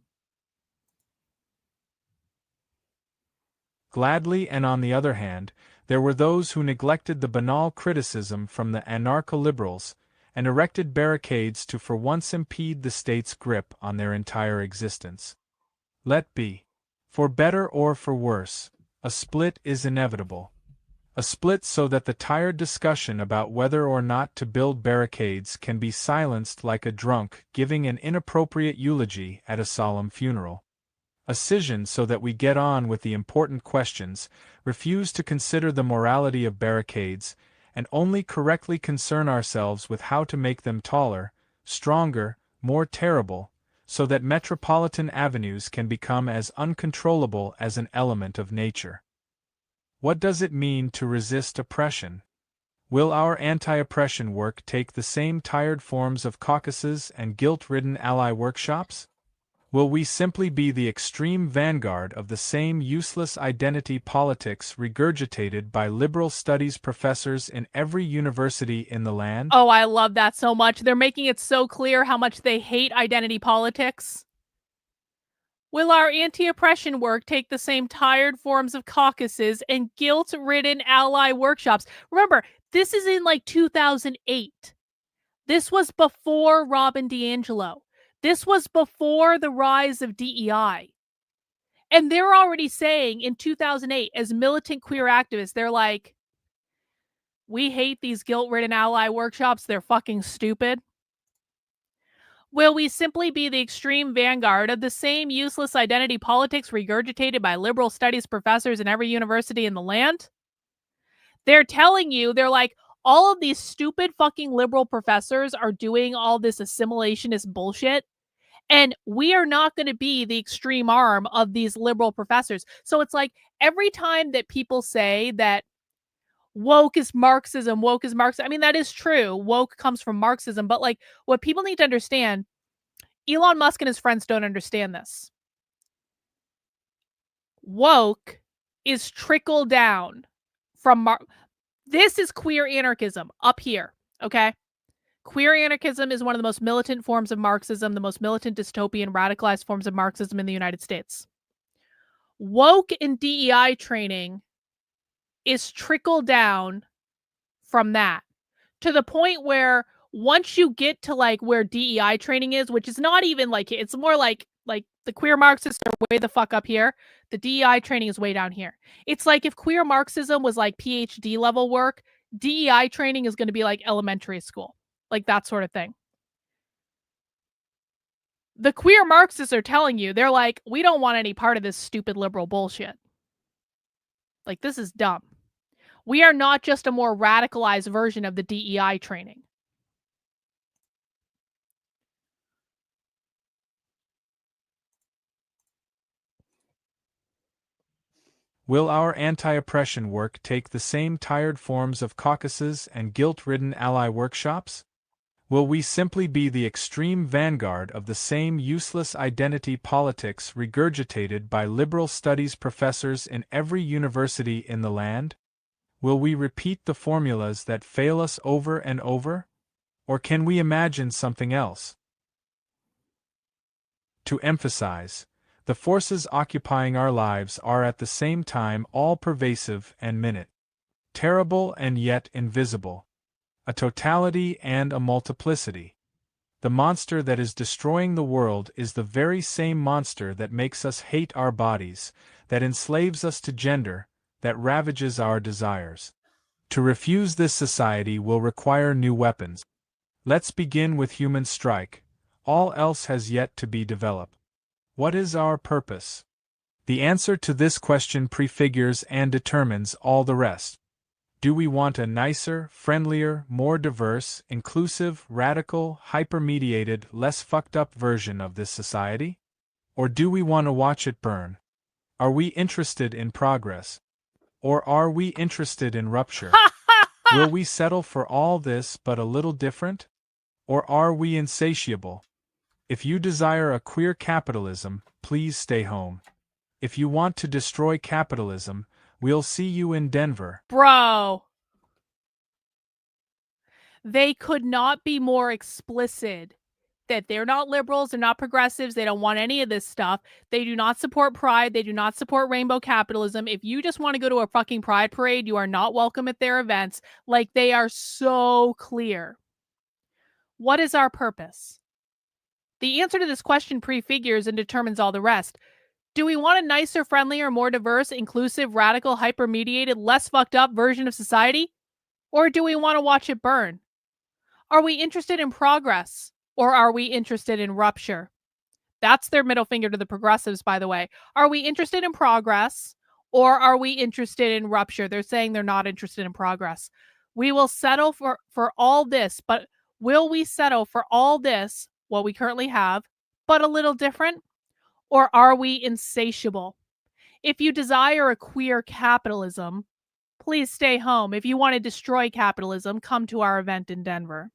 gladly, and on the other hand, there were those who neglected the banal criticism from the anarcho-liberals, and erected barricades to for once impede the state's grip on their entire existence. Let be. For better or for worse, a split is inevitable. A split so that the tired discussion about whether or not to build barricades can be silenced like a drunk giving an inappropriate eulogy at a solemn funeral. A scission so that we get on with the important questions, refuse to consider the morality of barricades, and only correctly concern ourselves with how to make them taller, stronger, more terrible, so that metropolitan avenues can become as uncontrollable as an element of nature. What does it mean to resist oppression? Will our anti-oppression work take the same tired forms of caucuses and guilt-ridden ally workshops? Will we simply be the extreme vanguard of the same useless identity politics regurgitated by liberal studies professors in every university in the land? Oh, I love that so much. They're making it so clear how much they hate identity politics. Will our anti-oppression work take the same tired forms of caucuses and guilt-ridden ally workshops? Remember, this is in like 2008. This was before Robin DiAngelo. This was before the rise of DEI. And they're already saying in 2008, as militant queer activists, they're like, we hate these guilt-ridden ally workshops. They're fucking stupid. Will we simply be the extreme vanguard of the same useless identity politics regurgitated by liberal studies professors in every university in the land? They're telling you, they're like, all of these stupid fucking liberal professors are doing all this assimilationist bullshit, and we are not going to be the extreme arm of these liberal professors. So it's like every time that people say that woke is Marxism, woke is Marxism. I mean, that is true. Woke comes from Marxism. But like what people need to understand, Elon Musk and his friends don't understand this. Woke is trickle down from this is queer anarchism up here. Okay. Queer anarchism is one of the most militant forms of Marxism, the most militant dystopian radicalized forms of Marxism in the United States. Woke and DEI training is trickle down from that to the point where once you get to like where DEI training is, which is not even like, it's more like the queer Marxists are way the fuck up here. The DEI training is way down here. It's like if queer Marxism was like PhD level work, DEI training is going to be like elementary school, like that sort of thing. The queer Marxists are telling you, they're like, we don't want any part of this stupid liberal bullshit. Like, this is dumb. We are not just a more radicalized version of the DEI training. Will our anti-oppression work take the same tired forms of caucuses and guilt-ridden ally workshops? Will we simply be the extreme vanguard of the same useless identity politics regurgitated by liberal studies professors in every university in the land? Will we repeat the formulas that fail us over and over? Or can we imagine something else? To emphasize, the forces occupying our lives are at the same time all-pervasive and minute, terrible and yet invisible, a totality and a multiplicity. The monster that is destroying the world is the very same monster that makes us hate our bodies, that enslaves us to gender, that ravages our desires. To refuse this society will require new weapons. Let's begin with human strike. All else has yet to be developed. What is our purpose? The answer to this question prefigures and determines all the rest. Do we want a nicer, friendlier, more diverse, inclusive, radical, hyper-mediated, less fucked up version of this society? Or do we want to watch it burn? Are we interested in progress? Or are we interested in rupture? Will we settle for all this but a little different? Or are we insatiable? If you desire a queer capitalism, please stay home. If you want to destroy capitalism, we'll see you in Denver. Bro. They could not be more explicit that they're not liberals, they're not progressives, they don't want any of this stuff. They do not support pride, they do not support rainbow capitalism. If you just want to go to a fucking pride parade, you are not welcome at their events. Like, they are so clear. What is our purpose? The answer to this question prefigures and determines all the rest. Do we want a nicer, friendlier, more diverse, inclusive, radical, hyper-mediated, less fucked up version of society? Or do we want to watch it burn? Are we interested in progress? Or are we interested in rupture? That's their middle finger to the progressives, by the way. Are we interested in progress? Or are we interested in rupture? They're saying they're not interested in progress. We will settle for all this, but will we settle for all this, what we currently have, but a little different? Or are we insatiable? If you desire a queer capitalism, please stay home. If you want to destroy capitalism, come to our event in Denver.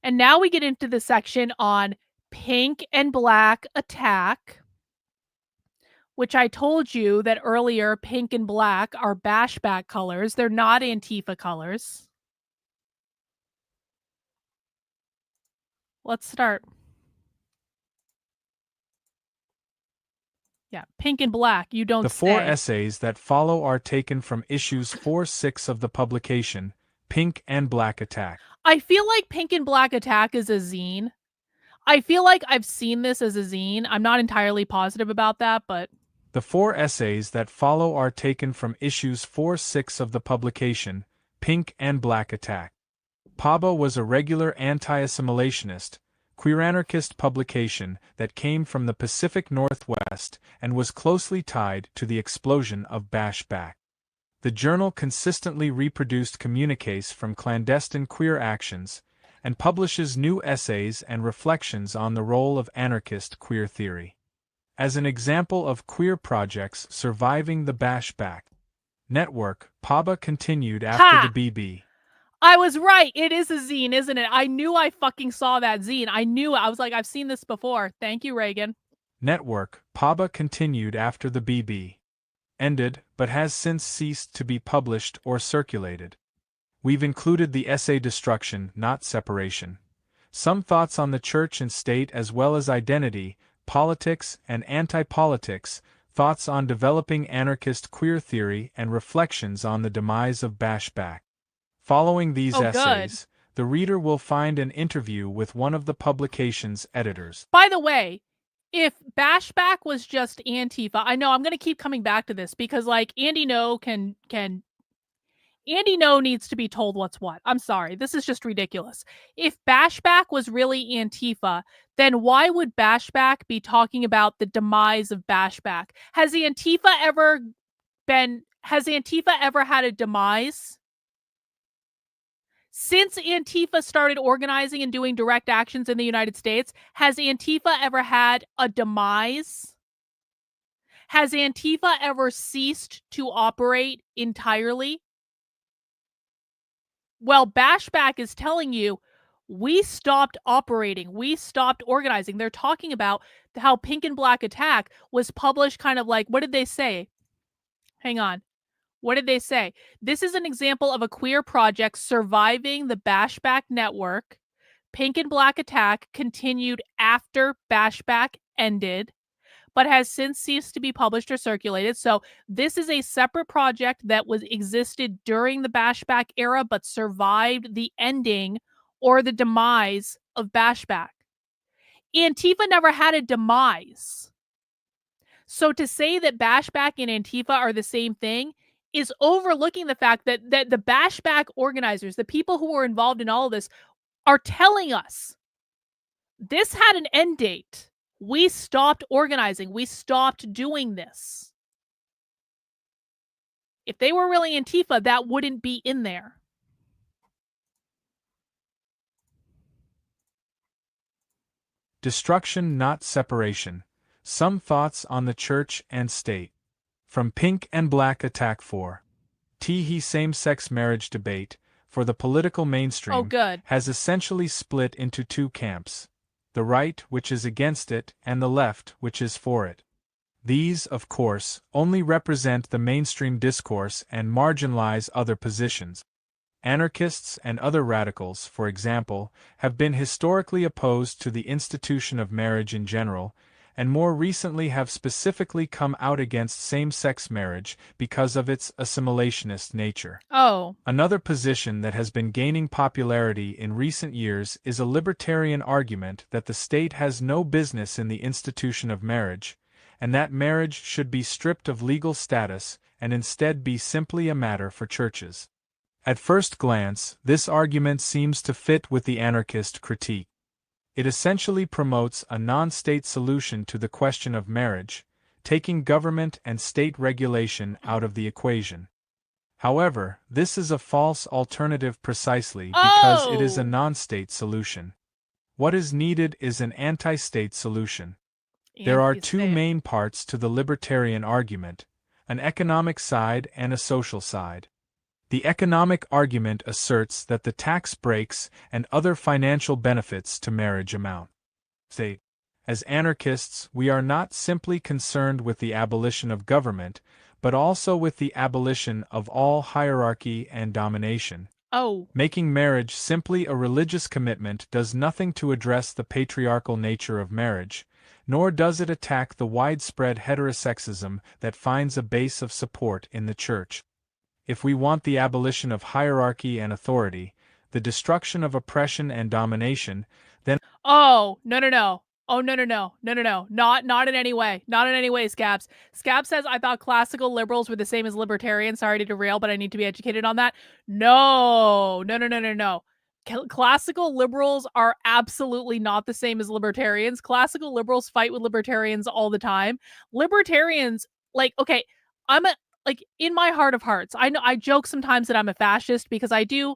And now we get into the section on pink and black attack, which I told you that earlier pink and black are Bashback colors. They're not Antifa colors. Let's start. Yeah, pink and black, you don't The say. 4 essays that follow are taken from issues 4-6 of the publication, Pink and Black Attack. I feel like Pink and Black Attack is a zine. I feel like I've seen this as a zine. I'm not entirely positive about that, but... The 4 essays that follow are taken from issues 4-6 of the publication, Pink and Black Attack. PABA was a regular anti-assimilationist, queer anarchist publication that came from the Pacific Northwest and was closely tied to the explosion of Bashback. The journal consistently reproduced communiques from clandestine queer actions and publishes new essays and reflections on the role of anarchist queer theory. As an example of queer projects surviving the Bashback network, PABA continued after the BB. I was right. It is a zine, isn't it? I knew I fucking saw that zine. I knew. I was like, I've seen this before. Thank you, Reagan. Network, PABA continued after the BB ended, but has since ceased to be published or circulated. We've included the essay Destruction, Not Separation. Some thoughts on the church and state as well as identity, politics and anti-politics, thoughts on developing anarchist queer theory and reflections on the demise of Bashback. Following these essays, the reader will find an interview with one of the publication's editors. By the way, if Bashback was just Antifa, I know I'm going to keep coming back to this because, like, Andy No needs to be told what's what. I'm sorry. This is just ridiculous. If Bashback was really Antifa, then why would Bashback be talking about the demise of Bashback? Has Antifa ever had a demise? Since Antifa started organizing and doing direct actions in the United States, has Antifa ever had a demise? Has Antifa ever ceased to operate entirely? Well, Bashback is telling you, we stopped operating. We stopped organizing. They're talking about how Pink and Black Attack was published kind of like, what did they say? Hang on. What did they say? This is an example of a queer project surviving the Bashback network. Pink and Black Attack continued after Bashback ended, but has since ceased to be published or circulated. So this is a separate project that existed during the Bashback era, but survived the ending or the demise of Bashback. Antifa never had a demise. So to say that Bashback and Antifa are the same thing is overlooking the fact that the Bashback organizers, the people who were involved in all of this, are telling us this had an end date. We stopped organizing. We stopped doing this. If they were really Antifa, that wouldn't be in there. Destruction, Not Separation. Some Thoughts on the Church and State. From Pink and Black Attack 4. Same-sex marriage debate, for the political mainstream, has essentially split into two camps. The right, which is against it, and the left, which is for it. These, of course, only represent the mainstream discourse and marginalize other positions. Anarchists and other radicals, for example, have been historically opposed to the institution of marriage in general, and more recently have specifically come out against same-sex marriage because of its assimilationist nature. Oh. Another position that has been gaining popularity in recent years is a libertarian argument that the state has no business in the institution of marriage, and that marriage should be stripped of legal status and instead be simply a matter for churches. At first glance, this argument seems to fit with the anarchist critique. It essentially promotes a non-state solution to the question of marriage, taking government and state regulation out of the equation. However, this is a false alternative precisely because it is a non-state solution. What is needed is an anti-state solution. There are two main parts to the libertarian argument, an economic side and a social side. The economic argument asserts that the tax breaks and other financial benefits to marriage amount. As anarchists, we are not simply concerned with the abolition of government, but also with the abolition of all hierarchy and domination. Making marriage simply a religious commitment does nothing to address the patriarchal nature of marriage, nor does it attack the widespread heterosexism that finds a base of support in the church. If we want the abolition of hierarchy and authority, the destruction of oppression and domination, then— Oh, no. Oh, no. Not in any way. Not in any way, Scabs. Scabs says, I thought classical liberals were the same as libertarians. Sorry to derail, but I need to be educated on that. No. Classical liberals are absolutely not the same as libertarians. Classical liberals fight with libertarians all the time. Libertarians, okay, in my heart of hearts, I know I joke sometimes that I'm a fascist because I do.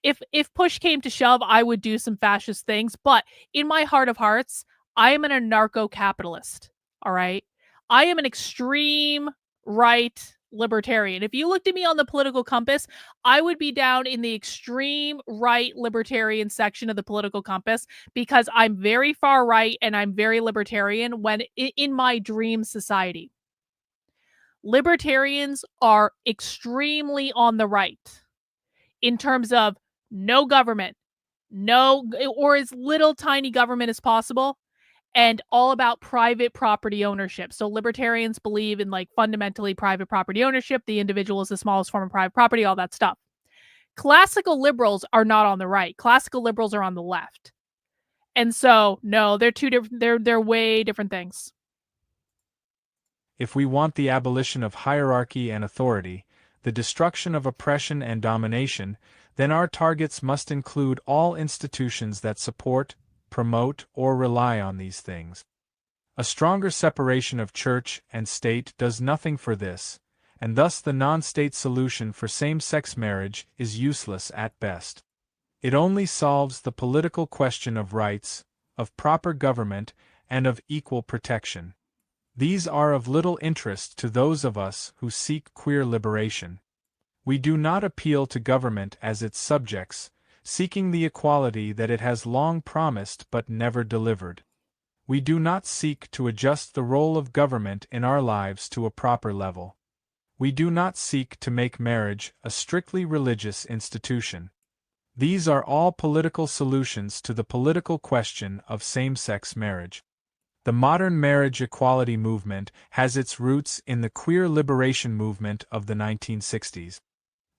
If push came to shove, I would do some fascist things. But in my heart of hearts, I am an anarcho-capitalist. All right, I am an extreme right libertarian. If you looked at me on the political compass, I would be down in the extreme right libertarian section of the political compass because I'm very far right and I'm very libertarian when in my dream society. Libertarians are extremely on the right in terms of no government, or as little tiny government as possible, and all about private property ownership. So libertarians believe in fundamentally private property ownership. The individual is the smallest form of private property, all that stuff. Classical liberals are not on the right. Classical liberals are on the left. And so, no, they're two different, they're way different things. If we want the abolition of hierarchy and authority, the destruction of oppression and domination, then our targets must include all institutions that support, promote, or rely on these things. A stronger separation of church and state does nothing for this, and thus the non-state solution for same-sex marriage is useless at best. It only solves the political question of rights, of proper government, and of equal protection. These are of little interest to those of us who seek queer liberation. We do not appeal to government as its subjects, seeking the equality that it has long promised but never delivered. We do not seek to adjust the role of government in our lives to a proper level. We do not seek to make marriage a strictly religious institution. These are all political solutions to the political question of same-sex marriage. The modern marriage equality movement has its roots in the queer liberation movement of the 1960s.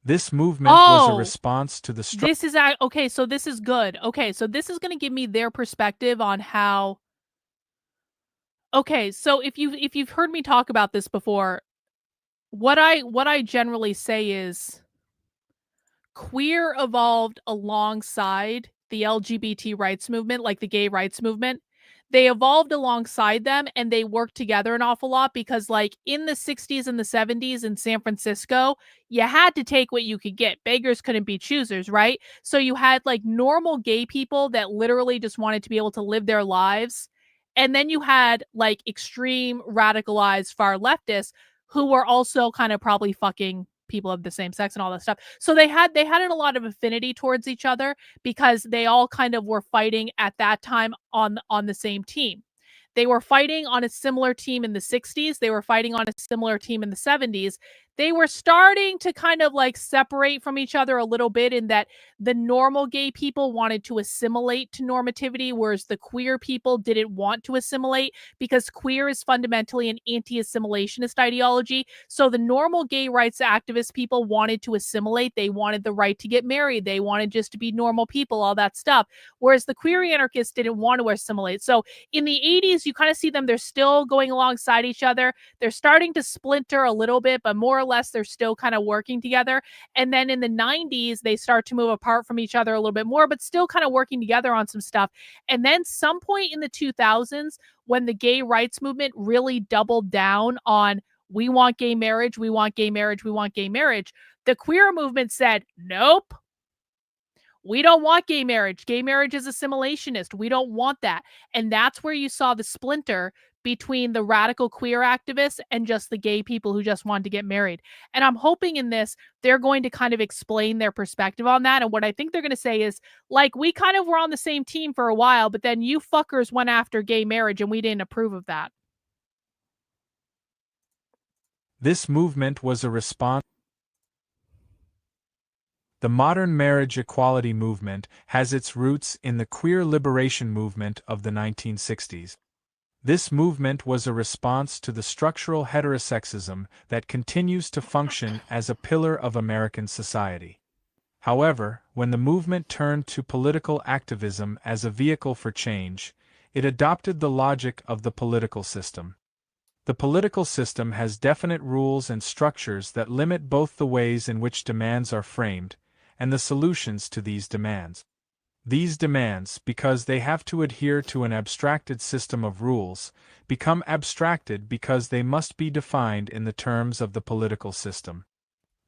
This movement was a response to the struggle. This is okay, so this is good. Okay, so this is going to give me their perspective on how. Okay, so if you've heard me talk about this before, what I generally say is queer evolved alongside the LGBT rights movement, like the gay rights movement. They evolved alongside them and they worked together an awful lot because in the 60s and the 70s in San Francisco, you had to take what you could get. Beggars couldn't be choosers, right? So you had normal gay people that literally just wanted to be able to live their lives. And then you had extreme radicalized far leftists who were also kind of probably fucking people of the same sex and all that stuff. So they had a lot of affinity towards each other because they all kind of were fighting at that time on the same team. They were fighting on a similar team in the 60s. They were fighting on a similar team in the 70s. they were starting to kind of like separate from each other a little bit, in that the normal gay people wanted to assimilate to normativity, whereas the queer people didn't want to assimilate, because queer is fundamentally an anti-assimilationist ideology. So the normal gay rights activist people wanted to assimilate. They wanted the right to get married. They wanted just to be normal people, all that stuff. Whereas the queer anarchists didn't want to assimilate. So in the 80s, you kind of see them, they're still going alongside each other. They're starting to splinter a little bit, but more or less they're still kind of working together. And then in the 90s, they start to move apart from each other a little bit more, but still kind of working together on some stuff. And then some point in the 2000s, when the gay rights movement really doubled down on, we want gay marriage, we want gay marriage, we want gay marriage, the queer movement said, nope, we don't want gay marriage. Gay marriage is assimilationist. We don't want that. And that's where you saw the splinter between the radical queer activists and just the gay people who just wanted to get married. And I'm hoping in this, they're going to kind of explain their perspective on that. And what I think they're going to say is, like, we kind of were on the same team for a while, but then you fuckers went after gay marriage and we didn't approve of that. This movement was a response. The modern marriage equality movement has its roots in the queer liberation movement of the 1960s. This movement was a response to the structural heterosexism that continues to function as a pillar of American society. However, when the movement turned to political activism as a vehicle for change, it adopted the logic of the political system. The political system has definite rules and structures that limit both the ways in which demands are framed and the solutions to these demands. These demands, because they have to adhere to an abstracted system of rules, become abstracted because they must be defined in the terms of the political system.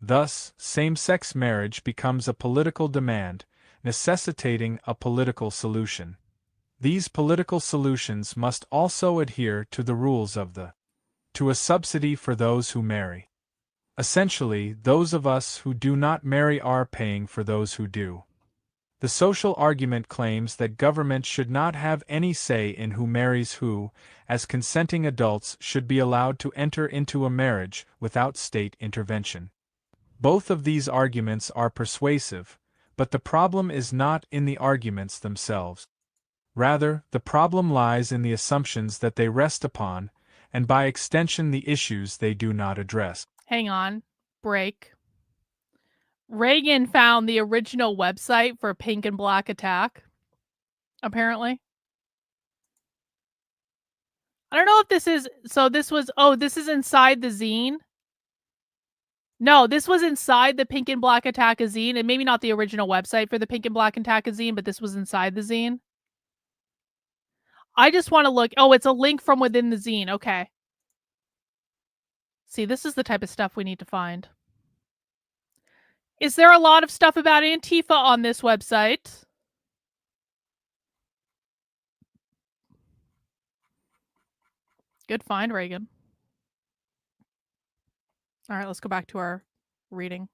Thus, same-sex marriage becomes a political demand, necessitating a political solution. These political solutions must also adhere to the rules of to a subsidy for those who marry. Essentially, those of us who do not marry are paying for those who do. The social argument claims that government should not have any say in who marries who, as consenting adults should be allowed to enter into a marriage without state intervention. Both of these arguments are persuasive, but the problem is not in the arguments themselves. Rather, the problem lies in the assumptions that they rest upon, and by extension the issues they do not address. Hang on. Break. Reagan found the original website for Pink and Black Attack, apparently. I don't know if this is, so this was, oh, this is inside the zine. No, this was inside the Pink and Black Attack zine, and maybe not the original website for the Pink and Black Attack zine, but this was inside the zine. I just want to look, oh, it's a link from within the zine, okay. See, this is the type of stuff we need to find. Is there a lot of stuff about Antifa on this website? Good find, Reagan. All right, let's go back to our reading.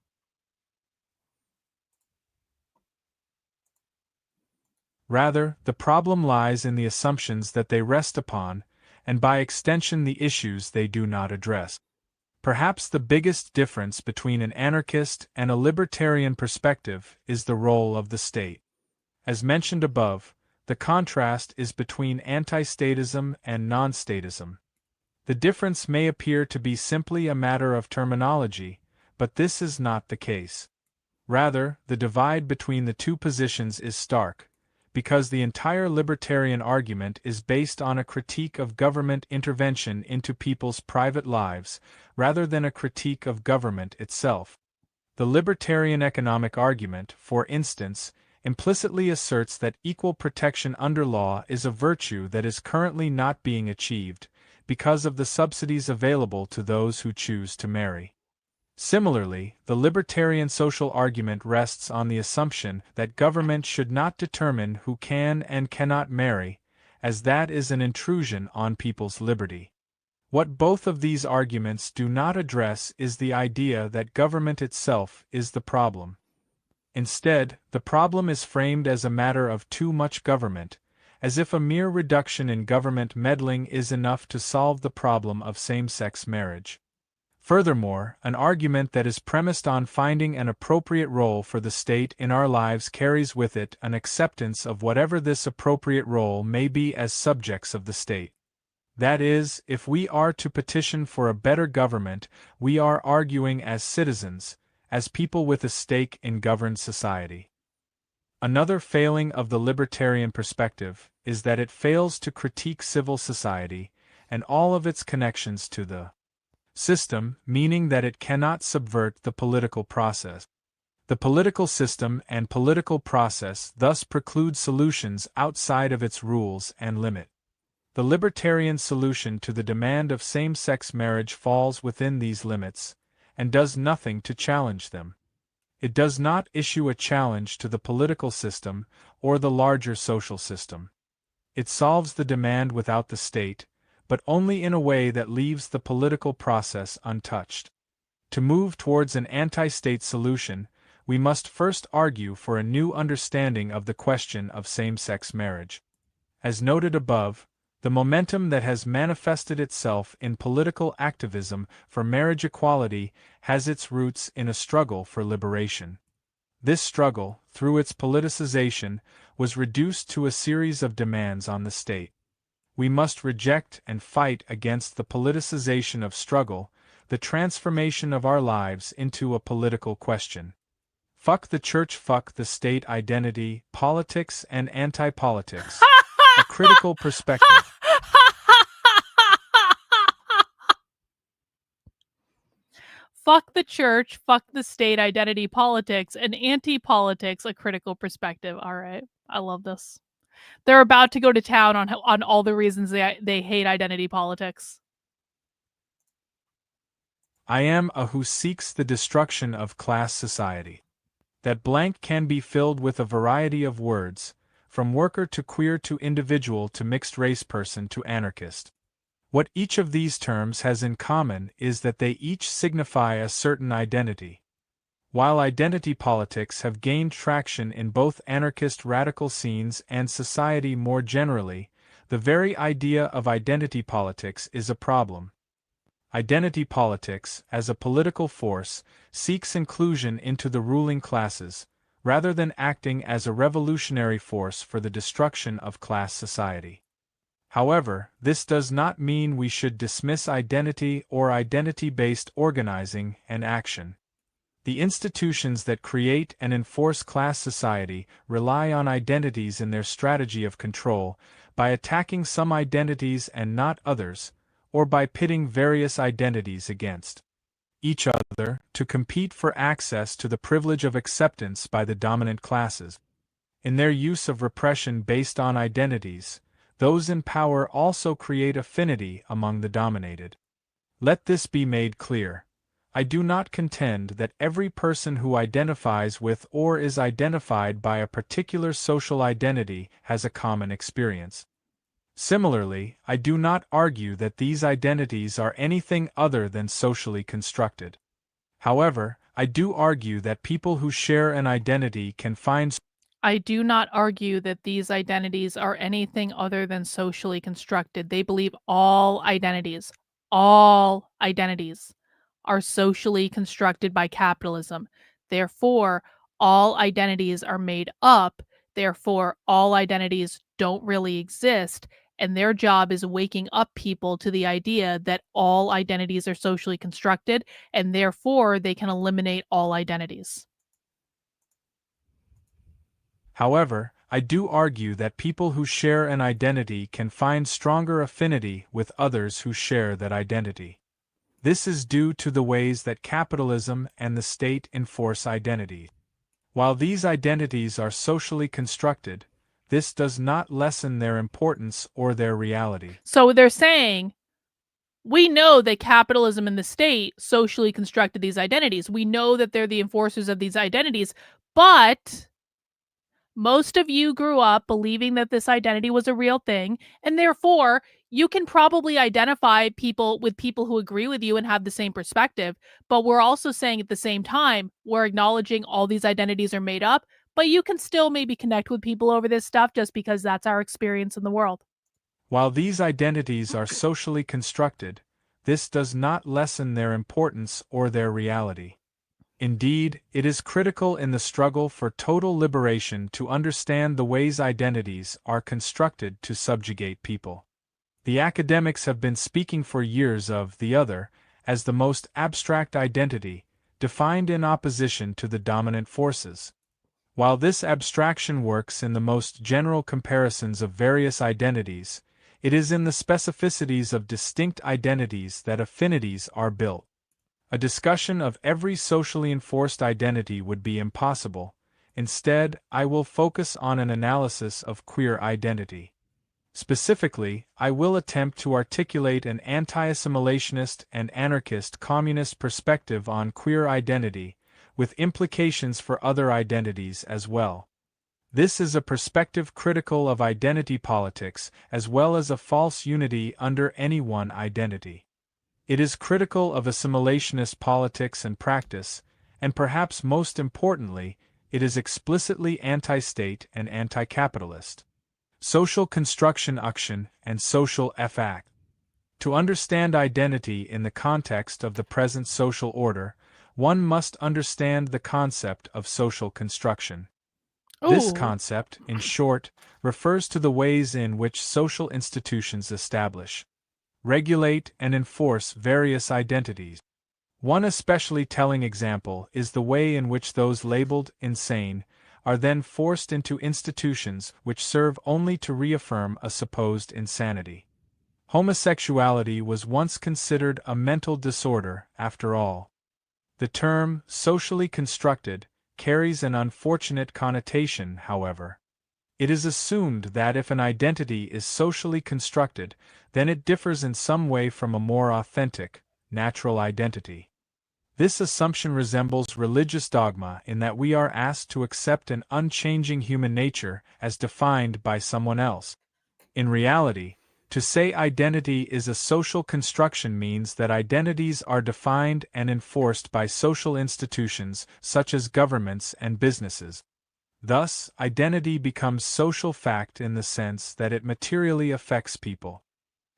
Rather, the problem lies in the assumptions that they rest upon, and by extension the issues they do not address. Perhaps the biggest difference between an anarchist and a libertarian perspective is the role of the state. As mentioned above, the contrast is between anti-statism and non-statism. The difference may appear to be simply a matter of terminology, but this is not the case. Rather, the divide between the two positions is stark, because the entire libertarian argument is based on a critique of government intervention into people's private lives, rather than a critique of government itself. The libertarian economic argument, for instance, implicitly asserts that equal protection under law is a virtue that is currently not being achieved, because of the subsidies available to those who choose to marry. Similarly, the libertarian social argument rests on the assumption that government should not determine who can and cannot marry, as that is an intrusion on people's liberty. What both of these arguments do not address is the idea that government itself is the problem. Instead, the problem is framed as a matter of too much government, as if a mere reduction in government meddling is enough to solve the problem of same-sex marriage. Furthermore, an argument that is premised on finding an appropriate role for the state in our lives carries with it an acceptance of whatever this appropriate role may be as subjects of the state. That is, if we are to petition for a better government, we are arguing as citizens, as people with a stake in governed society. Another failing of the libertarian perspective is that it fails to critique civil society and all of its connections to the system, meaning that it cannot subvert the political process. The political system and political process thus preclude solutions outside of its rules and limit. The libertarian solution to the demand of same-sex marriage falls within these limits, and does nothing to challenge them. It does not issue a challenge to the political system or the larger social system. It solves the demand without the state, but only in a way that leaves the political process untouched. To move towards an anti-state solution, we must first argue for a new understanding of the question of same-sex marriage. As noted above, the momentum that has manifested itself in political activism for marriage equality has its roots in a struggle for liberation. This struggle, through its politicization, was reduced to a series of demands on the state. We must reject and fight against the politicization of struggle, the transformation of our lives into a political question. Fuck the church, fuck the state, identity, politics, and anti-politics. A critical perspective. Fuck the church, fuck the state, identity, politics, and anti-politics, a critical perspective. All right. I love this. They're about to go to town on all the reasons they hate identity politics. I am a who seeks the destruction of class society. That blank can be filled with a variety of words, from worker to queer to individual to mixed race person to anarchist. What each of these terms has in common is that they each signify a certain identity. While identity politics have gained traction in both anarchist radical scenes and society more generally, the very idea of identity politics is a problem. Identity politics, as a political force, seeks inclusion into the ruling classes, rather than acting as a revolutionary force for the destruction of class society. However, this does not mean we should dismiss identity or identity-based organizing and action. The institutions that create and enforce class society rely on identities in their strategy of control, by attacking some identities and not others, or by pitting various identities against each other to compete for access to the privilege of acceptance by the dominant classes. In their use of repression based on identities, those in power also create affinity among the dominated. Let this be made clear. I do not contend that every person who identifies with or is identified by a particular social identity has a common experience. Similarly, I do not argue that these identities are anything other than socially constructed. However, I do argue that people who share an identity can find I do not argue that these identities are anything other than socially constructed. They believe all identities are socially constructed by capitalism. Therefore, all identities are made up. Therefore, all identities don't really exist. And their job is waking up people to the idea that all identities are socially constructed, and therefore they can eliminate all identities. However, I do argue that people who share an identity can find stronger affinity with others who share that identity. This is due to the ways that capitalism and the state enforce identity. While these identities are socially constructed, this does not lessen their importance or their reality. So they're saying, we know that capitalism and the state socially constructed these identities. We know that they're the enforcers of these identities, but most of you grew up believing that this identity was a real thing, and therefore you can probably identify with people who agree with you and have the same perspective. But we're also saying at the same time, we're acknowledging all these identities are made up, but you can still maybe connect with people over this stuff just because that's our experience in the world. While these identities are socially constructed, this does not lessen their importance or their reality. Indeed, it is critical in the struggle for total liberation to understand the ways identities are constructed to subjugate people. The academics have been speaking for years of the other as the most abstract identity, defined in opposition to the dominant forces. While this abstraction works in the most general comparisons of various identities, it is in the specificities of distinct identities that affinities are built. A discussion of every socially enforced identity would be impossible. Instead, I will focus on an analysis of queer identity. Specifically, I will attempt to articulate an anti-assimilationist and anarchist communist perspective on queer identity, with implications for other identities as well. This is a perspective critical of identity politics as well as a false unity under any one identity. It is critical of assimilationist politics and practice, and perhaps most importantly, it is explicitly anti-state and anti-capitalist. Social construction action and social act. To understand identity in the context of the present social order, one must understand the concept of social construction. This Ooh. concept, in short, refers to the ways in which social institutions establish, regulate, and enforce various identities. One especially telling example is the way in which those labeled insane are then forced into institutions which serve only to reaffirm a supposed insanity. Homosexuality was once considered a mental disorder, after all. The term, socially constructed, carries an unfortunate connotation, however. It is assumed that if an identity is socially constructed, then it differs in some way from a more authentic, natural identity. This assumption resembles religious dogma in that we are asked to accept an unchanging human nature as defined by someone else. In reality, to say identity is a social construction means that identities are defined and enforced by social institutions such as governments and businesses. Thus, identity becomes social fact in the sense that it materially affects people.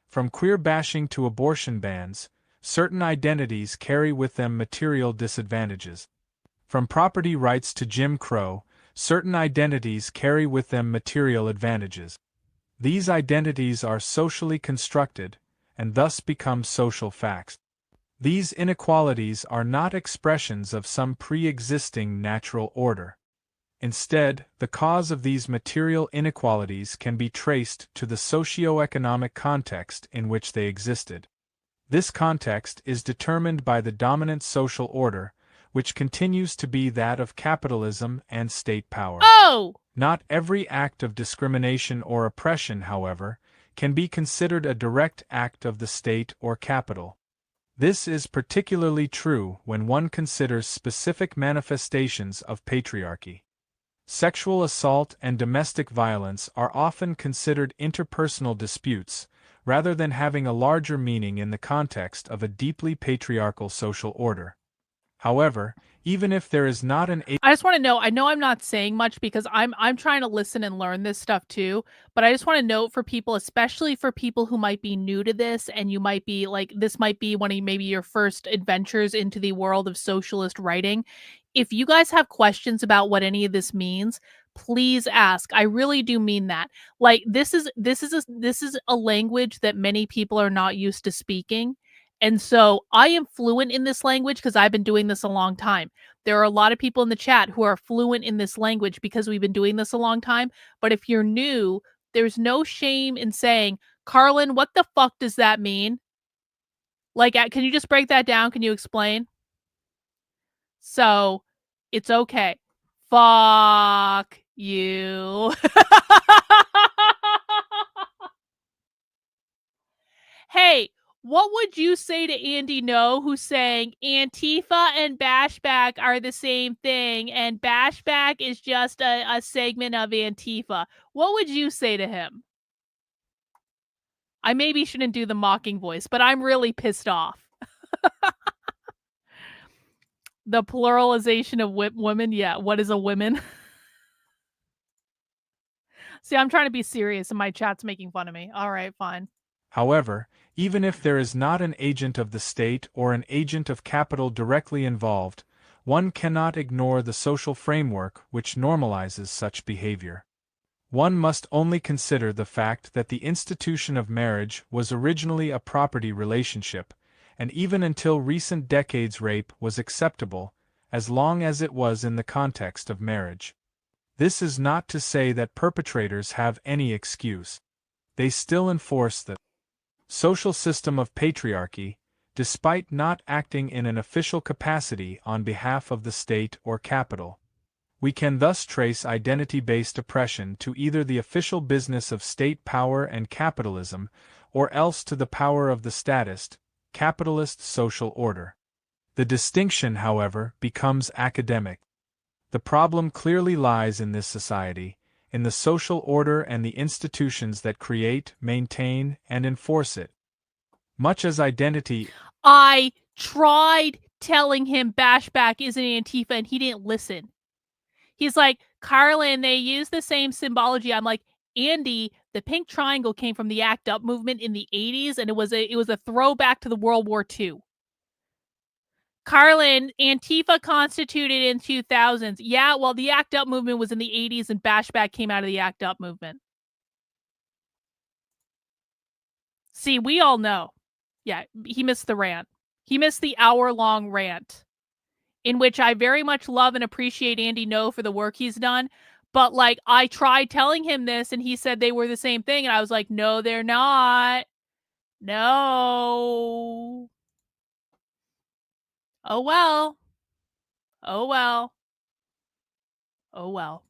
From queer bashing to abortion bans, certain identities carry with them material disadvantages. From property rights to Jim Crow, certain identities carry with them material advantages. These identities are socially constructed, and thus become social facts. These inequalities are not expressions of some pre-existing natural order. Instead, the cause of these material inequalities can be traced to the socio-economic context in which they existed. This context is determined by the dominant social order, which continues to be that of capitalism and state power. Oh! Not every act of discrimination or oppression, however, can be considered a direct act of the state or capital. This is particularly true when one considers specific manifestations of patriarchy. Sexual assault and domestic violence are often considered interpersonal disputes, rather than having a larger meaning in the context of a deeply patriarchal social order. However, even if there is not an I just want to know, I know I'm not saying much because I'm trying to listen and learn this stuff too, but I just want to note for people, especially for people who might be new to this and you might be like, this might be one of maybe your first adventures into the world of socialist writing. If you guys have questions about what any of this means, please ask. I really do mean that. Like this is a language that many people are not used to speaking. And so I am fluent in this language because I've been doing this a long time. There are a lot of people in the chat who are fluent in this language because we've been doing this a long time. But if you're new, there's no shame in saying, Karlyn, what the fuck does that mean? Like, can you just break that down? Can you explain? So it's okay. Fuck you. Hey, what would you say to Andy No, who's saying Antifa and Bashback are the same thing, and Bashback is just a segment of Antifa? What would you say to him? I maybe shouldn't do the mocking voice, but I'm really pissed off. The pluralization of women? Yeah, what is a women? See, I'm trying to be serious, and my chat's making fun of me. All right, fine. However, even if there is not an agent of the state or an agent of capital directly involved, one cannot ignore the social framework which normalizes such behavior. One must only consider the fact that the institution of marriage was originally a property relationship, and even until recent decades rape was acceptable, as long as it was in the context of marriage. This is not to say that perpetrators have any excuse. They still enforce the social system of patriarchy, despite not acting in an official capacity on behalf of the state or capital. We can thus trace identity-based oppression to either the official business of state power and capitalism, or else to the power of the statist, capitalist social order. The distinction, however, becomes academic. The problem clearly lies in this society, in the social order and the institutions that create, maintain, and enforce it. Much as identity... I tried telling him Bashback isn't Antifa and he didn't listen. He's like, Karlyn, they use the same symbology. I'm like, Andy, the pink triangle came from the ACT UP movement in the 80s, and it was a throwback to the World War II. Karlyn, Antifa constituted in 2000s. Yeah, well, the ACT UP movement was in the 80s, and Bashback came out of the ACT UP movement. See, we all know. Yeah, he missed the rant. He missed the hour-long rant, in which I very much love and appreciate Andy No for the work he's done. But, like, I tried telling him this, and he said they were the same thing, and I was like, no, they're not. No. Oh, well. Oh, well. Oh, well.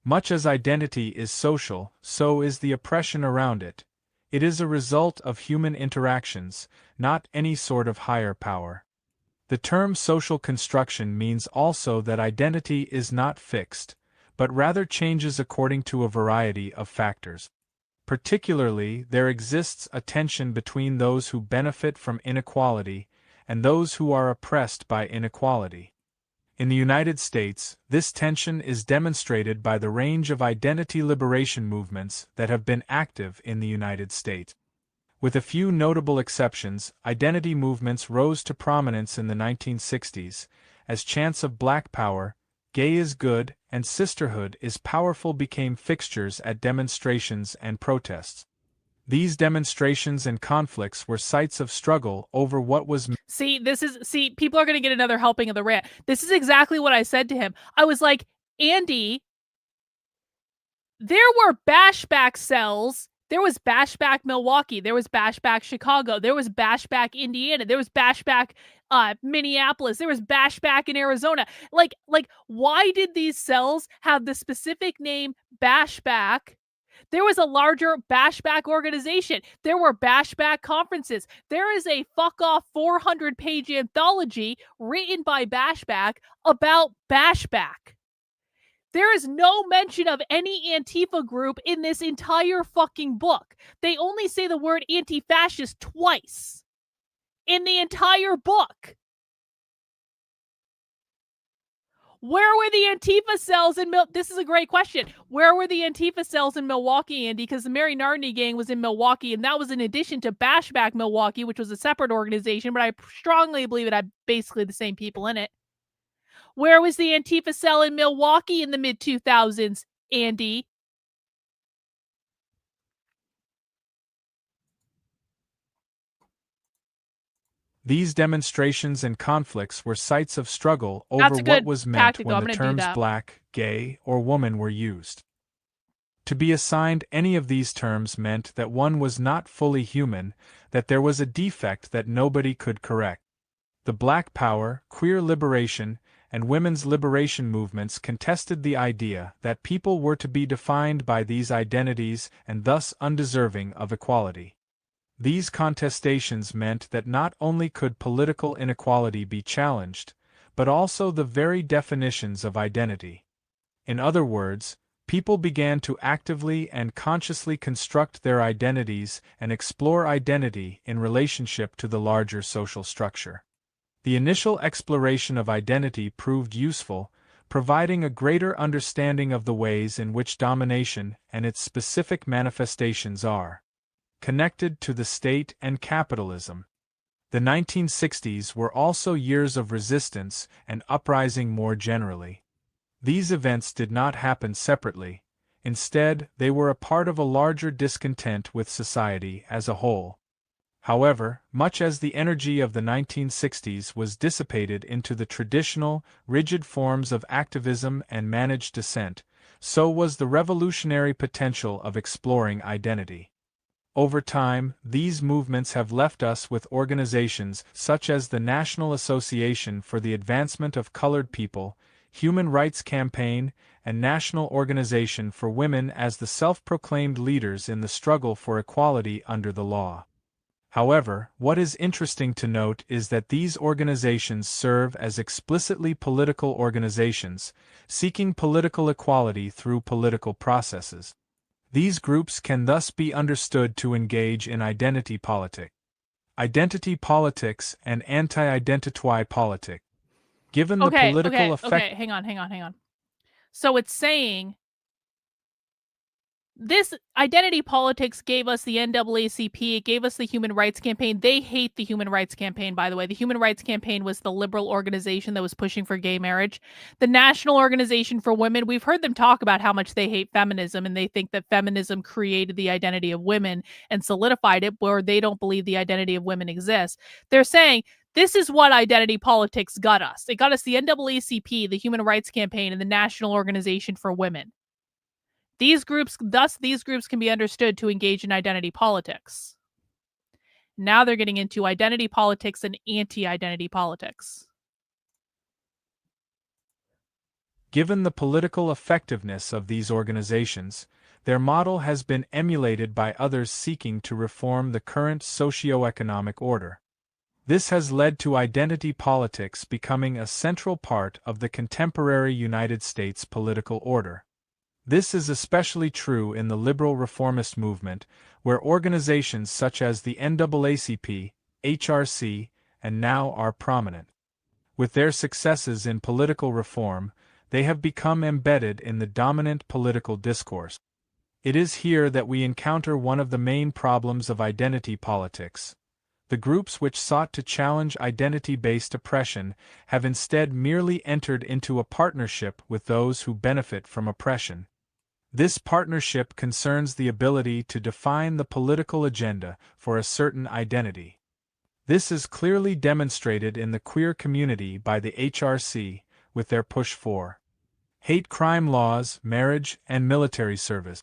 Much as identity is social, so is the oppression around it. It is a result of human interactions, not any sort of higher power. The term social construction means also that identity is not fixed, but rather changes according to a variety of factors. Particularly, there exists a tension between those who benefit from inequality and those who are oppressed by inequality. In the United States, this tension is demonstrated by the range of identity liberation movements that have been active in the United States. With a few notable exceptions, identity movements rose to prominence in the 1960s, as chants of Black Power, Gay is Good, and Sisterhood is Powerful became fixtures at demonstrations and protests. These demonstrations and conflicts were sites of struggle over what was... See, people are going to get another helping of the rant. This is exactly what I said to him. I was like, Andy, there were Bashback cells. There was Bashback Milwaukee. There was Bashback Chicago. There was Bashback Indiana. There was Bashback Minneapolis. There was Bashback in Arizona. Like, why did these cells have the specific name Bashback? There was a larger Bashback organization. There were Bashback conferences. There is a fuck-off 400-page anthology written by Bashback about Bashback. There is no mention of any Antifa group in this entire fucking book. They only say the word anti-fascist twice in the entire book. Where were the Antifa cells in This is a great question. Where were the Antifa cells in Milwaukee, Andy? Because the Mary Nardini gang was in Milwaukee, and that was in addition to Bashback Milwaukee, which was a separate organization, but I strongly believe it had basically the same people in it. Where was the Antifa cell in Milwaukee in the mid-2000s, Andy? These demonstrations and conflicts were sites of struggle over what was meant when the terms black, gay, or woman were used. To be assigned any of these terms meant that one was not fully human, that there was a defect that nobody could correct. The Black Power, queer liberation, and women's liberation movements contested the idea that people were to be defined by these identities and thus undeserving of equality. These contestations meant that not only could political inequality be challenged, but also the very definitions of identity. In other words, people began to actively and consciously construct their identities and explore identity in relationship to the larger social structure. The initial exploration of identity proved useful, providing a greater understanding of the ways in which domination and its specific manifestations are. connected to the state and capitalism. The 1960s were also years of resistance and uprising more generally. These events did not happen separately. Instead, they were a part of a larger discontent with society as a whole. However, much as the energy of the 1960s was dissipated into the traditional, rigid forms of activism and managed dissent, so was the revolutionary potential of exploring identity. Over time, these movements have left us with organizations such as the National Association for the Advancement of Colored People, Human Rights Campaign, and National Organization for Women as the self-proclaimed leaders in the struggle for equality under the law. However, what is interesting to note is that these organizations serve as explicitly political organizations, seeking political equality through political processes. These groups can thus be understood to engage in identity politics, and anti-identity politics. Given the political effect... Hang on. So it's saying this identity politics gave us the NAACP, it gave us the Human Rights Campaign. They hate the Human Rights Campaign, by the way. The Human Rights Campaign was the liberal organization that was pushing for gay marriage. The National Organization for Women, we've heard them talk about how much they hate feminism, and they think that feminism created the identity of women and solidified it, where they don't believe the identity of women exists. They're saying, this is what identity politics got us. It got us the NAACP, the Human Rights Campaign, and the National Organization for Women. These groups can be understood to engage in identity politics. Now they're getting into identity politics and anti-identity politics. Given the political effectiveness of these organizations, their model has been emulated by others seeking to reform the current socio-economic order. This has led to identity politics becoming a central part of the contemporary United States political order. This is especially true in the liberal reformist movement, where organizations such as the NAACP, HRC, and NOW are prominent. With their successes in political reform, they have become embedded in the dominant political discourse. It is here that we encounter one of the main problems of identity politics. The groups which sought to challenge identity-based oppression have instead merely entered into a partnership with those who benefit from oppression. This partnership concerns the ability to define the political agenda for a certain identity. This is clearly demonstrated in the queer community by the HRC, with their push for hate crime laws, marriage, and military service.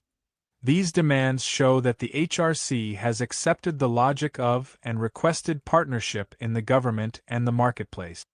These demands show that the HRC has accepted the logic of and requested partnership in the government and the marketplace.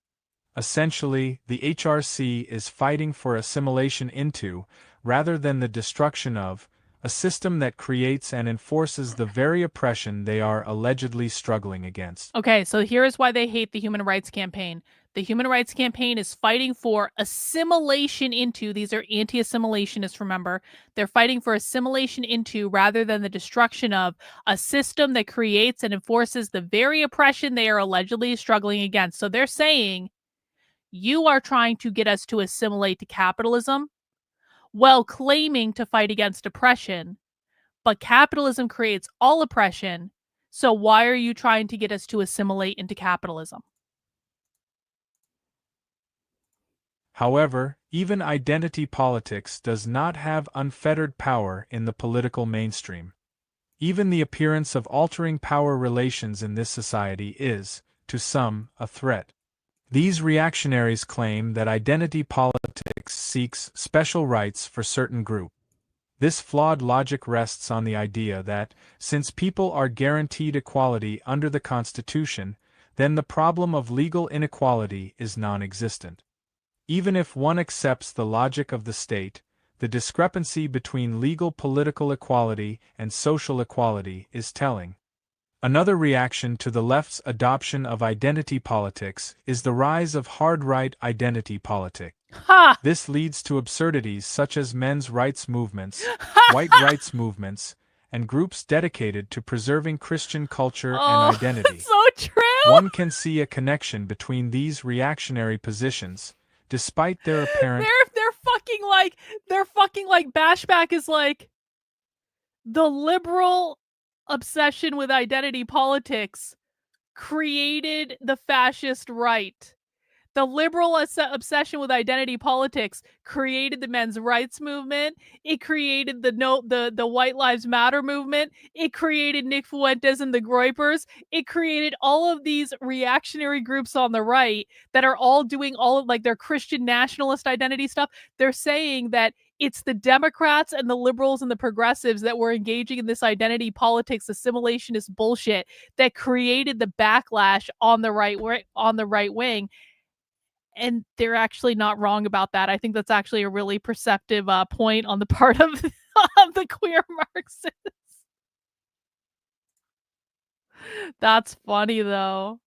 Essentially, the HRC is fighting for assimilation into, rather than the destruction of, a system that creates and enforces the very oppression they are allegedly struggling against. Okay, so here is why they hate the Human Rights Campaign. The Human Rights Campaign is fighting for assimilation into, these are anti-assimilationists, remember, they're fighting for assimilation into rather than the destruction of a system that creates and enforces the very oppression they are allegedly struggling against. So they're saying, you are trying to get us to assimilate to capitalism, while claiming to fight against oppression, but capitalism creates all oppression, so why are you trying to get us to assimilate into capitalism? However, even identity politics does not have unfettered power in the political mainstream. Even the appearance of altering power relations in this society is, to some, a threat. These reactionaries claim that identity politics seeks special rights for certain groups. This flawed logic rests on the idea that, since people are guaranteed equality under the Constitution, then the problem of legal inequality is non-existent. Even if one accepts the logic of the state, the discrepancy between legal political equality and social equality is telling. Another reaction to the left's adoption of identity politics is the rise of hard-right identity politics. Ha! This leads to absurdities such as men's rights movements, white rights movements, and groups dedicated to preserving Christian culture and identity. That's so true! One can see a connection between these reactionary positions, despite their apparent... They're fucking like Bashback is like the liberal obsession with identity politics created the fascist right. The liberal obsession with identity politics created the men's rights movement. It created the White Lives Matter movement. It created Nick Fuentes and the Groypers. It created all of these reactionary groups on the right that are all doing all of like their Christian nationalist identity stuff. They're saying that it's the Democrats and the liberals and the progressives that were engaging in this identity politics, assimilationist bullshit that created the backlash on the right wing. And they're actually not wrong about that. I think that's actually a really perceptive point on the part of the queer Marxists. That's funny, though.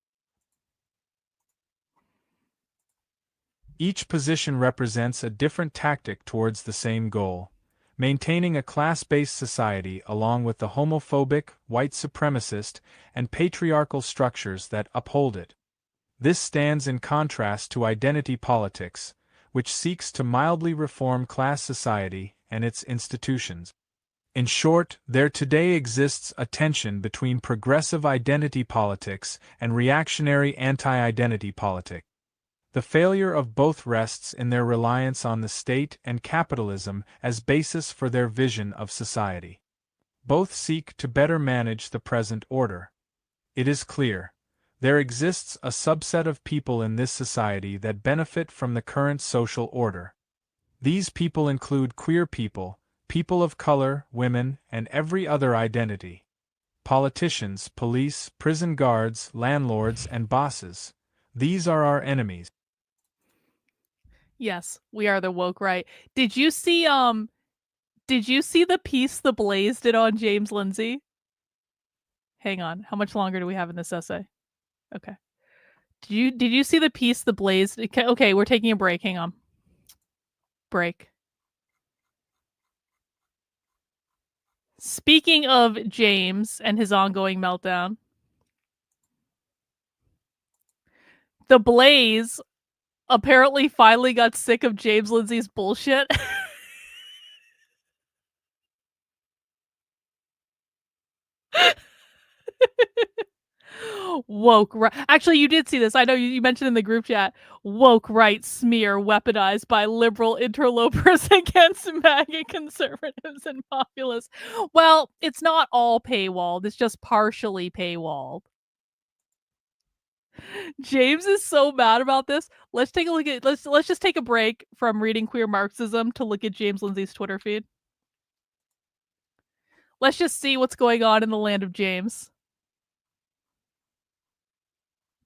Each position represents a different tactic towards the same goal, maintaining a class-based society along with the homophobic, white supremacist, and patriarchal structures that uphold it. This stands in contrast to identity politics, which seeks to mildly reform class society and its institutions. In short, there today exists a tension between progressive identity politics and reactionary anti-identity politics. The failure of both rests in their reliance on the state and capitalism as basis for their vision of society. Both seek to better manage the present order. It is clear, there exists a subset of people in this society that benefit from the current social order. These people include queer people, people of color, women, and every other identity. Politicians, police, prison guards, landlords, and bosses. These are our enemies. Yes, we are the woke right. Did you see the piece The Blaze did on James Lindsay? Hang on. How much longer do we have in this essay? Okay. Did you see the piece The Blaze? Okay, we're taking a break. Hang on. Break. Speaking of James and his ongoing meltdown, The Blaze apparently finally got sick of James Lindsay's bullshit. Woke right. Actually, you did see this. I know you mentioned in the group chat. Woke right smear weaponized by liberal interlopers against MAGA conservatives and populists. Well, it's not all paywalled. It's just partially paywalled. James is so mad about this. Let's take a look at let's just take a break from reading Queer Marxism to look at James Lindsay's Twitter feed. Let's just see what's going on in the land of James.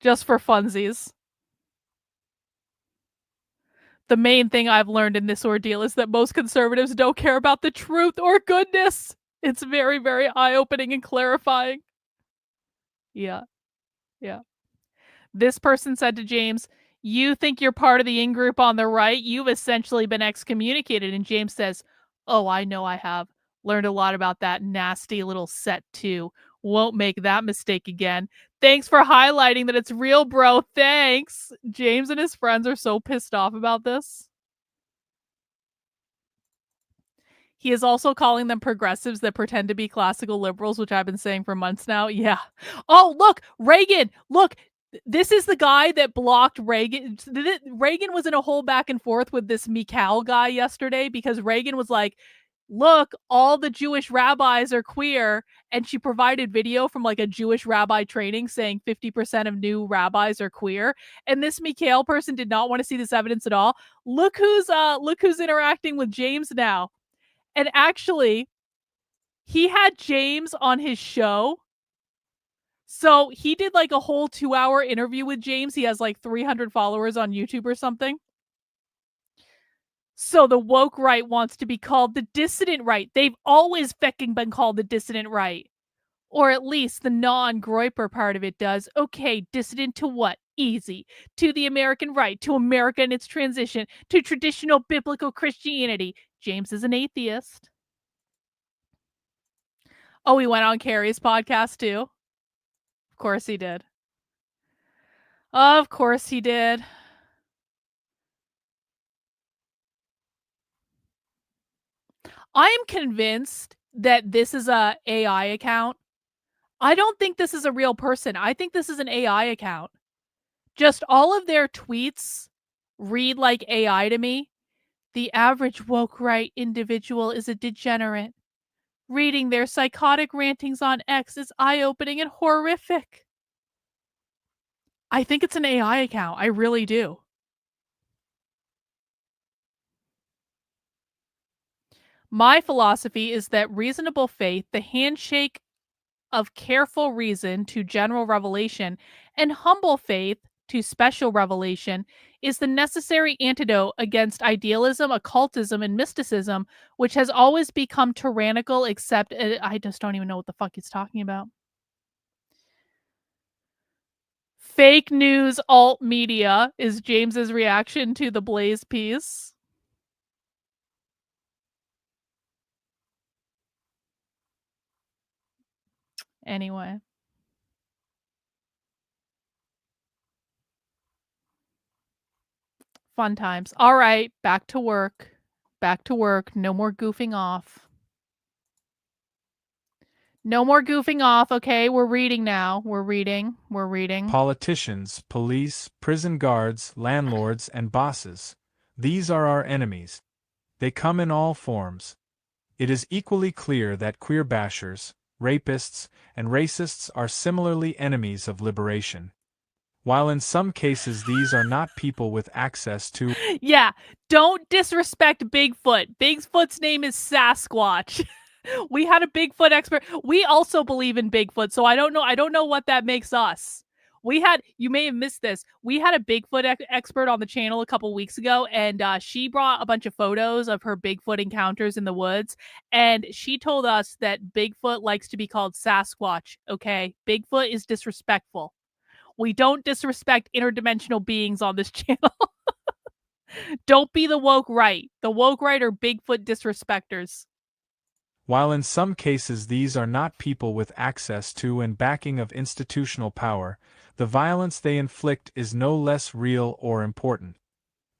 Just for funsies. The main thing I've learned in this ordeal is that most conservatives don't care about the truth or goodness. It's very, very eye-opening and clarifying. Yeah. Yeah. This person said to James, "You think you're part of the in-group on the right? You've essentially been excommunicated." And James says, "Oh, I know I have. Learned a lot about that nasty little set too. Won't make that mistake again. Thanks for highlighting that it's real, bro. Thanks." James and his friends are so pissed off about this. He is also calling them progressives that pretend to be classical liberals, which I've been saying for months now. Yeah. Oh, look, Reagan. Look, this is the guy that blocked Reagan. Reagan was in a whole back and forth with this Mikhail guy yesterday because Reagan was like, look, all the Jewish rabbis are queer. And she provided video from like a Jewish rabbi training saying 50% of new rabbis are queer. And this Mikhail person did not want to see this evidence at all. Look who's interacting with James now. And actually, he had James on his show. So he did like a whole 2-hour interview with James. He has like 300 followers on YouTube or something. So the woke right wants to be called the dissident right. They've always fucking been called the dissident right. Or at least the non-Groyper part of it does. Okay, dissident to what? Easy. To the American right, to America and its transition, to traditional biblical Christianity. James is an atheist. Oh, he went on Carrie's podcast too? Of course he did. Of course he did. I am convinced that this is a AI account I don't think this is a real person. I think this is an AI account. Just all of their tweets read like AI to me. The average woke right individual is a degenerate. Reading their psychotic rantings on X is eye-opening and horrific. I think it's an AI account. I really do. My philosophy is that reasonable faith, the handshake of careful reason to general revelation, and humble faith to special revelation, is the necessary antidote against idealism, occultism, and mysticism, which has always become tyrannical, except I just don't even know what the fuck he's talking about. Fake news alt media is James's reaction to the Blaze piece. Anyway. Fun times. All right, back to work. Back to work. No more goofing off. No more goofing off. Okay, we're reading now. We're reading. Politicians, police, prison guards, landlords, and bosses. These are our enemies. They come in all forms. It is equally clear that queer bashers, rapists, and racists are similarly enemies of liberation. While in some cases these are not people with access to... Yeah, don't disrespect Bigfoot. Bigfoot's name is Sasquatch. We had a Bigfoot expert. We also believe in Bigfoot, so I don't know what that makes us. You may have missed this. We had a Bigfoot expert on the channel a couple weeks ago, and she brought a bunch of photos of her Bigfoot encounters in the woods, and she told us that Bigfoot likes to be called Sasquatch, okay? Bigfoot is disrespectful. We don't disrespect interdimensional beings on this channel. Don't be the woke right. The woke right are Bigfoot disrespecters. While in some cases these are not people with access to and backing of institutional power, the violence they inflict is no less real or important.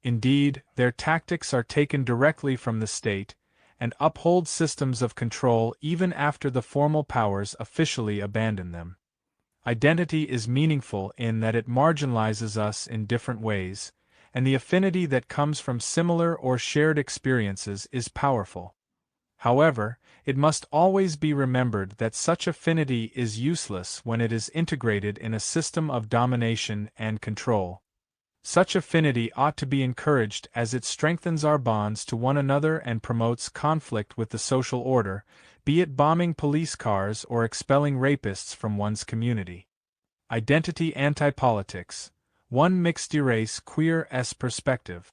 Indeed, their tactics are taken directly from the state, and uphold systems of control even after the formal powers officially abandon them. Identity is meaningful in that it marginalizes us in different ways, and the affinity that comes from similar or shared experiences is powerful. However, it must always be remembered that such affinity is useless when it is integrated in a system of domination and control. Such affinity ought to be encouraged as it strengthens our bonds to one another and promotes conflict with the social order, be it bombing police cars or expelling rapists from one's community. Identity anti-politics. One mixed-race queer-s perspective.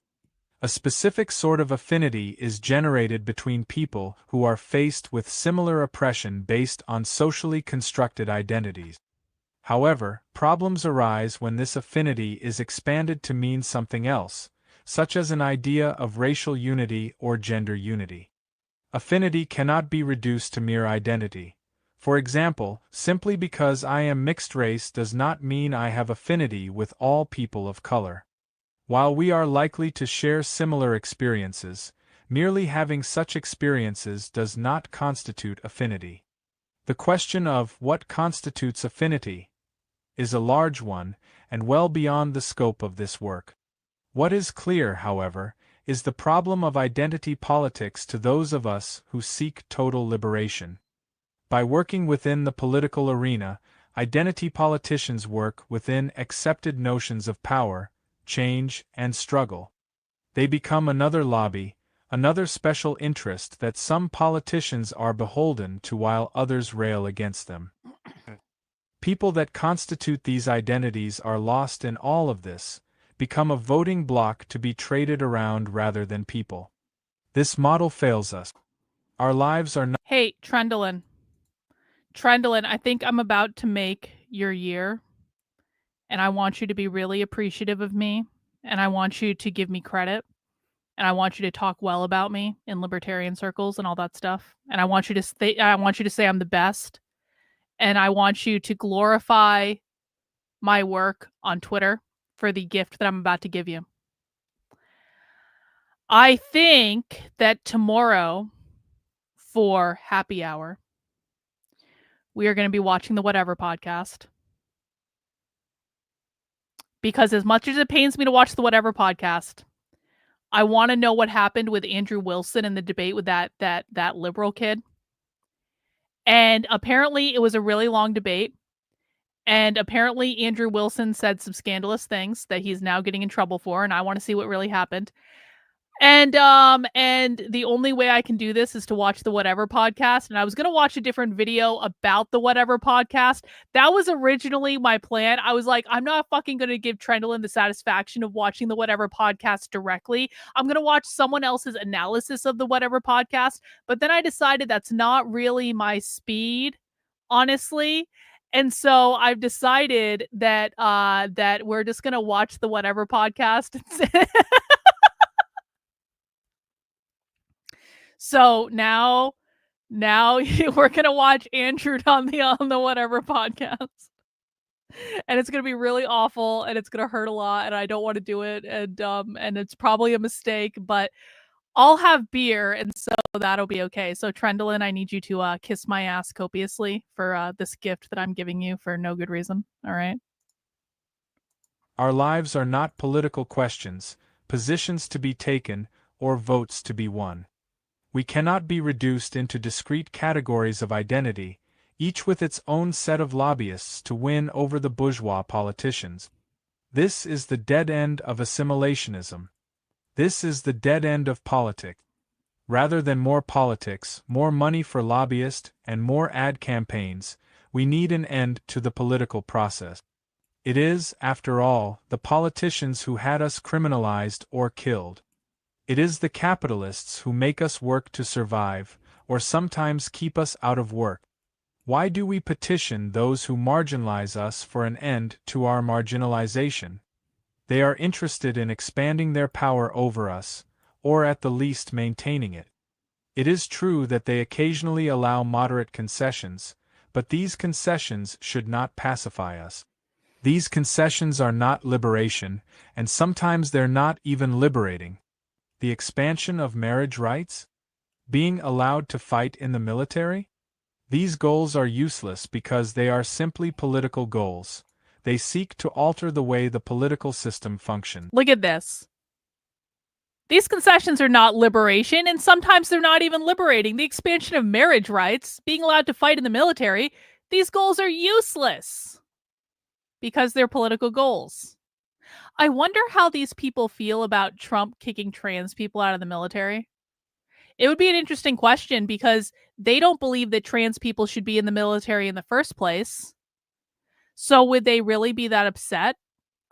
A specific sort of affinity is generated between people who are faced with similar oppression based on socially constructed identities. However, problems arise when this affinity is expanded to mean something else, such as an idea of racial unity or gender unity. Affinity cannot be reduced to mere identity. For example, simply because I am mixed race does not mean I have affinity with all people of color. While we are likely to share similar experiences, merely having such experiences does not constitute affinity. The question of what constitutes affinity is a large one, and well beyond the scope of this work. What is clear, however, is the problem of identity politics to those of us who seek total liberation. By working within the political arena, identity politicians work within accepted notions of power, change, and struggle. They become another lobby, another special interest that some politicians are beholden to while others rail against them. People that constitute these identities are lost in all of this, become a voting bloc to be traded around rather than people. This model fails us. Our lives are not... Hey, Trendlin, I think I'm about to make your year, and I want you to be really appreciative of me, and I want you to give me credit, and I want you to talk well about me in libertarian circles and all that stuff, and I want you to say I'm the best, and I want you to glorify my work on Twitter for the gift that I'm about to give you. I think that tomorrow, for happy hour, we are going to be watching the Whatever podcast. Because as much as it pains me to watch the Whatever podcast, I want to know what happened with Andrew Wilson in the debate with that liberal kid. And apparently it was a really long debate. And apparently Andrew Wilson said some scandalous things that he's now getting in trouble for, and I want to see what really happened. And the only way I can do this is to watch the Whatever podcast. And I was going to watch a different video about the Whatever podcast. That was originally my plan. I was like, I'm not fucking going to give Trendlin the satisfaction of watching the Whatever podcast directly. I'm going to watch someone else's analysis of the Whatever podcast. But then I decided that's not really my speed, honestly. And so I've decided that that we're just going to watch the Whatever podcast. So now we're gonna watch Andrew on the Whatever podcast, and it's gonna be really awful, and it's gonna hurt a lot, and I don't want to do it, and it's probably a mistake, but I'll have beer, and so that'll be okay. So Trendlin, I need you to kiss my ass copiously for this gift that I'm giving you for no good reason. All right. Our lives are not political questions, positions to be taken, or votes to be won. We cannot be reduced into discrete categories of identity, each with its own set of lobbyists to win over the bourgeois politicians. This is the dead end of assimilationism. This is the dead end of politics. Rather than more politics, more money for lobbyists, and more ad campaigns, we need an end to the political process. It is, after all, the politicians who had us criminalized or killed. It is the capitalists who make us work to survive, or sometimes keep us out of work. Why do we petition those who marginalize us for an end to our marginalization? They are interested in expanding their power over us, or at the least maintaining it. It is true that they occasionally allow moderate concessions, but these concessions should not pacify us. These concessions are not liberation, and sometimes they're not even liberating. The expansion of marriage rights? Being allowed to fight in the military? These goals are useless because they are simply political goals. They seek to alter the way the political system functions. Look at this. These concessions are not liberation, and sometimes they're not even liberating. The expansion of marriage rights, being allowed to fight in the military, these goals are useless because they're political goals. I wonder how these people feel about Trump kicking trans people out of the military. It would be an interesting question because they don't believe that trans people should be in the military in the first place. So would they really be that upset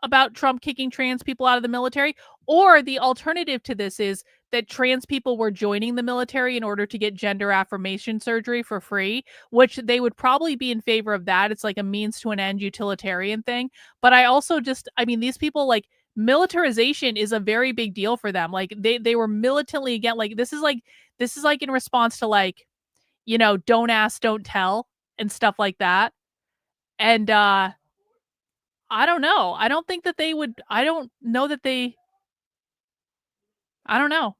about Trump kicking trans people out of the military? Or the alternative to this is that trans people were joining the military in order to get gender affirmation surgery for free, which they would probably be in favor of that. It's like a means to an end utilitarian thing. But I also these people, like, militarization is a very big deal for them. Like they were militantly against, like, this is like in response to, like, you know, don't ask, don't tell and stuff like that. And I don't know. I don't think that they would. I don't know.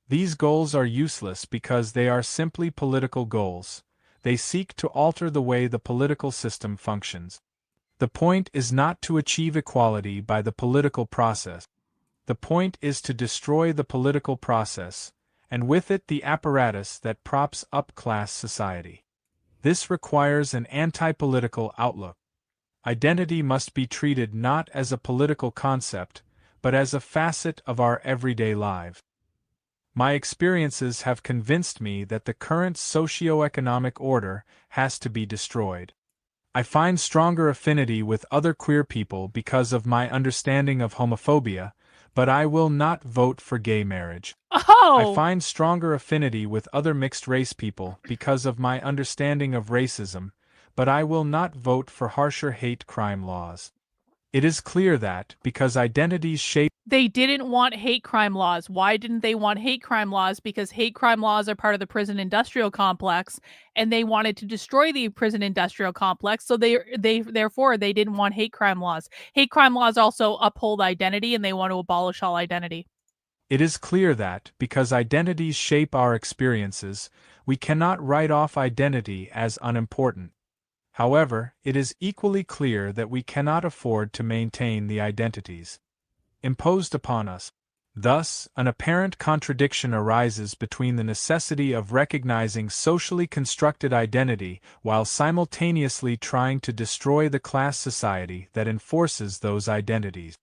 These goals are useless because they are simply political goals. They seek to alter the way the political system functions. The point is not to achieve equality by the political process. The point is to destroy the political process, and with it the apparatus that props up class society. This requires an anti-political outlook. Identity must be treated not as a political concept, but as a facet of our everyday lives. My experiences have convinced me that the current socio-economic order has to be destroyed. I find stronger affinity with other queer people because of my understanding of homophobia, but I will not vote for gay marriage. Oh! I find stronger affinity with other mixed-race people because of my understanding of racism, but I will not vote for harsher hate crime laws. It is clear that, because identities shape... They didn't want hate crime laws. Why didn't they want hate crime laws? Because hate crime laws are part of the prison industrial complex, and they wanted to destroy the prison industrial complex, so therefore they didn't want hate crime laws. Hate crime laws also uphold identity, and they want to abolish all identity. It is clear that, because identities shape our experiences, we cannot write off identity as unimportant. However, it is equally clear that we cannot afford to maintain the identities imposed upon us. Thus, an apparent contradiction arises between the necessity of recognizing socially constructed identity while simultaneously trying to destroy the class society that enforces those identities.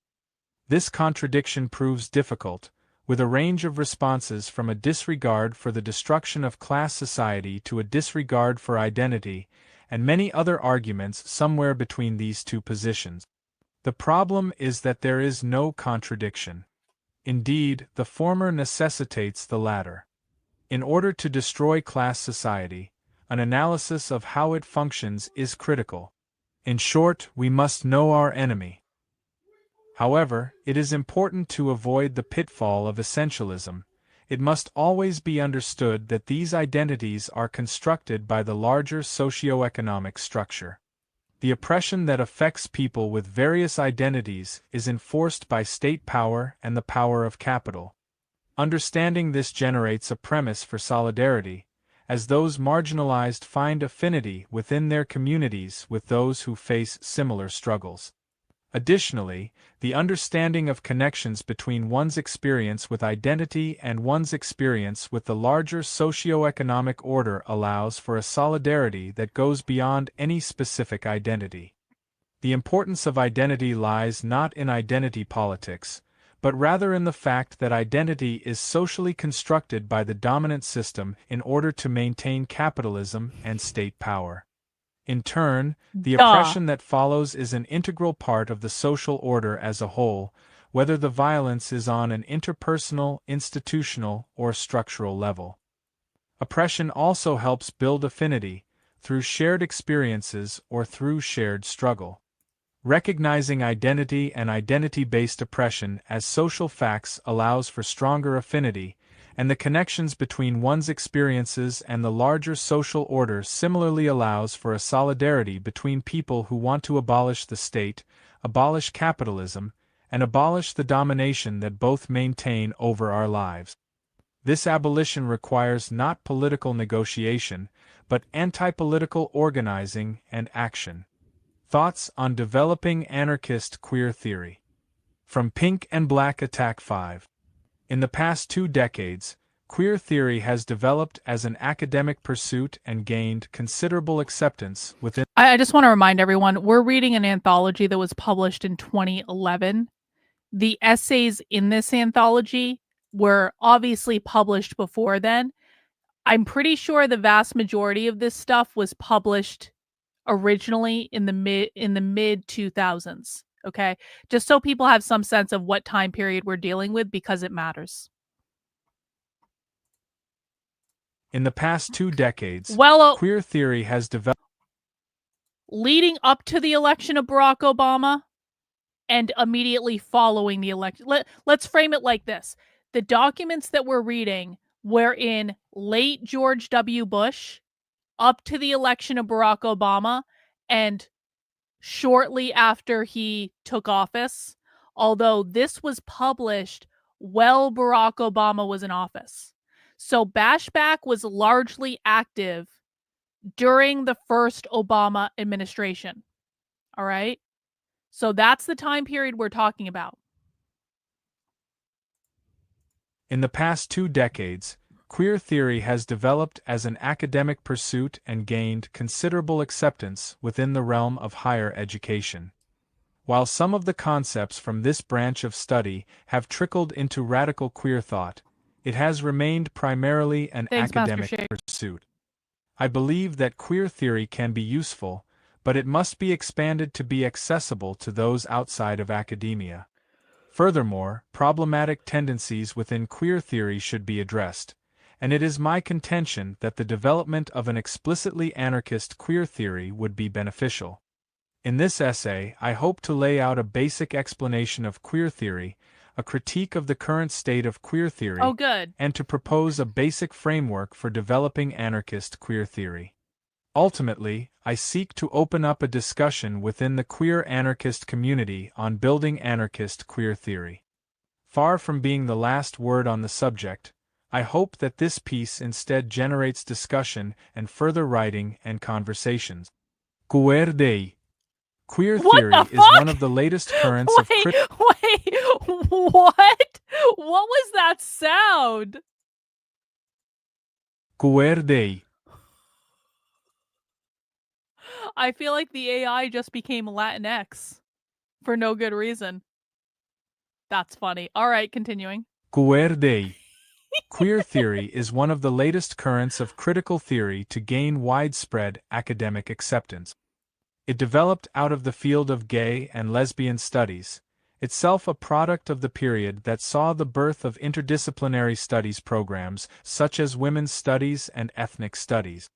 This contradiction proves difficult, with a range of responses from a disregard for the destruction of class society to a disregard for identity, and many other arguments somewhere between these two positions. The problem is that there is no contradiction. Indeed, the former necessitates the latter. In order to destroy class society, an analysis of how it functions is critical. In short, we must know our enemy. However, it is important to avoid the pitfall of essentialism. It must always be understood that these identities are constructed by the larger socio-economic structure. The oppression that affects people with various identities is enforced by state power and the power of capital. Understanding this generates a premise for solidarity, as those marginalized find affinity within their communities with those who face similar struggles. Additionally, the understanding of connections between one's experience with identity and one's experience with the larger socio-economic order allows for a solidarity that goes beyond any specific identity. The importance of identity lies not in identity politics, but rather in the fact that identity is socially constructed by the dominant system in order to maintain capitalism and state power. In turn, the oppression that follows is an integral part of the social order as a whole, whether the violence is on an interpersonal, institutional, or structural level. Oppression also helps build affinity, through shared experiences or through shared struggle. Recognizing identity and identity-based oppression as social facts allows for stronger affinity, and the connections between one's experiences and the larger social order similarly allows for a solidarity between people who want to abolish the state, abolish capitalism, and abolish the domination that both maintain over our lives. This abolition requires not political negotiation, but anti-political organizing and action. Thoughts on developing anarchist queer theory. From Pink and Black Attack 5. In the past 2 decades, queer theory has developed as an academic pursuit and gained considerable acceptance within. I just want to remind everyone, we're reading an anthology that was published in 2011. The essays in this anthology were obviously published before then. I'm pretty sure the vast majority of this stuff was published originally in the mid 2000s. Okay, just so people have some sense of what time period we're dealing with, because it matters. In the past 2 decades, well, queer theory has developed leading up to the election of Barack Obama and immediately following the election. Let's frame it like this. The documents that we're reading were in late George W. Bush, up to the election of Barack Obama, and shortly after he took office, although this was published while Barack Obama was in office. So Bashback was largely active during the first Obama administration. All right? So that's the time period we're talking about. In the past 2 decades, queer theory has developed as an academic pursuit and gained considerable acceptance within the realm of higher education. While some of the concepts from this branch of study have trickled into radical queer thought, it has remained primarily an academic pursuit. I believe that queer theory can be useful, but it must be expanded to be accessible to those outside of academia. Furthermore, problematic tendencies within queer theory should be addressed, and it is my contention that the development of an explicitly anarchist queer theory would be beneficial. In this essay, I hope to lay out a basic explanation of queer theory, a critique of the current state of queer theory, and to propose a basic framework for developing anarchist queer theory. Ultimately, I seek to open up a discussion within the queer anarchist community on building anarchist queer theory. Far from being the last word on the subject, I hope that this piece instead generates discussion and further writing and conversations. Queer Day. Queer What theory the is one fuck? of the latest currents of Wait, what? What was that sound? Queer Day. I feel like the AI just became Latinx for no good reason. That's funny. All right, continuing. Queer Day. Queer theory is one of the latest currents of critical theory to gain widespread academic acceptance. It developed out of the field of gay and lesbian studies, itself a product of the period that saw the birth of interdisciplinary studies programs such as women's studies and ethnic studies.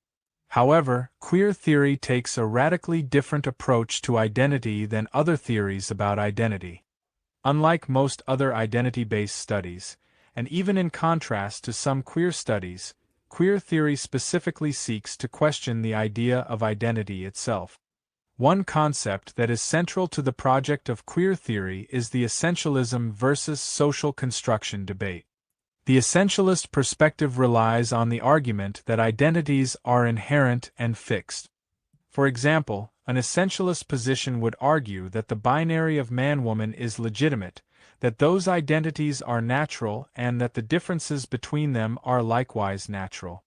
However, queer theory takes a radically different approach to identity than other theories about identity. Unlike most other identity-based studies, and even in contrast to some queer studies, queer theory specifically seeks to question the idea of identity itself. One concept that is central to the project of queer theory is the essentialism versus social construction debate. The essentialist perspective relies on the argument that identities are inherent and fixed. For example, an essentialist position would argue that the binary of man-woman is legitimate, that those identities are natural and that the differences between them are likewise natural.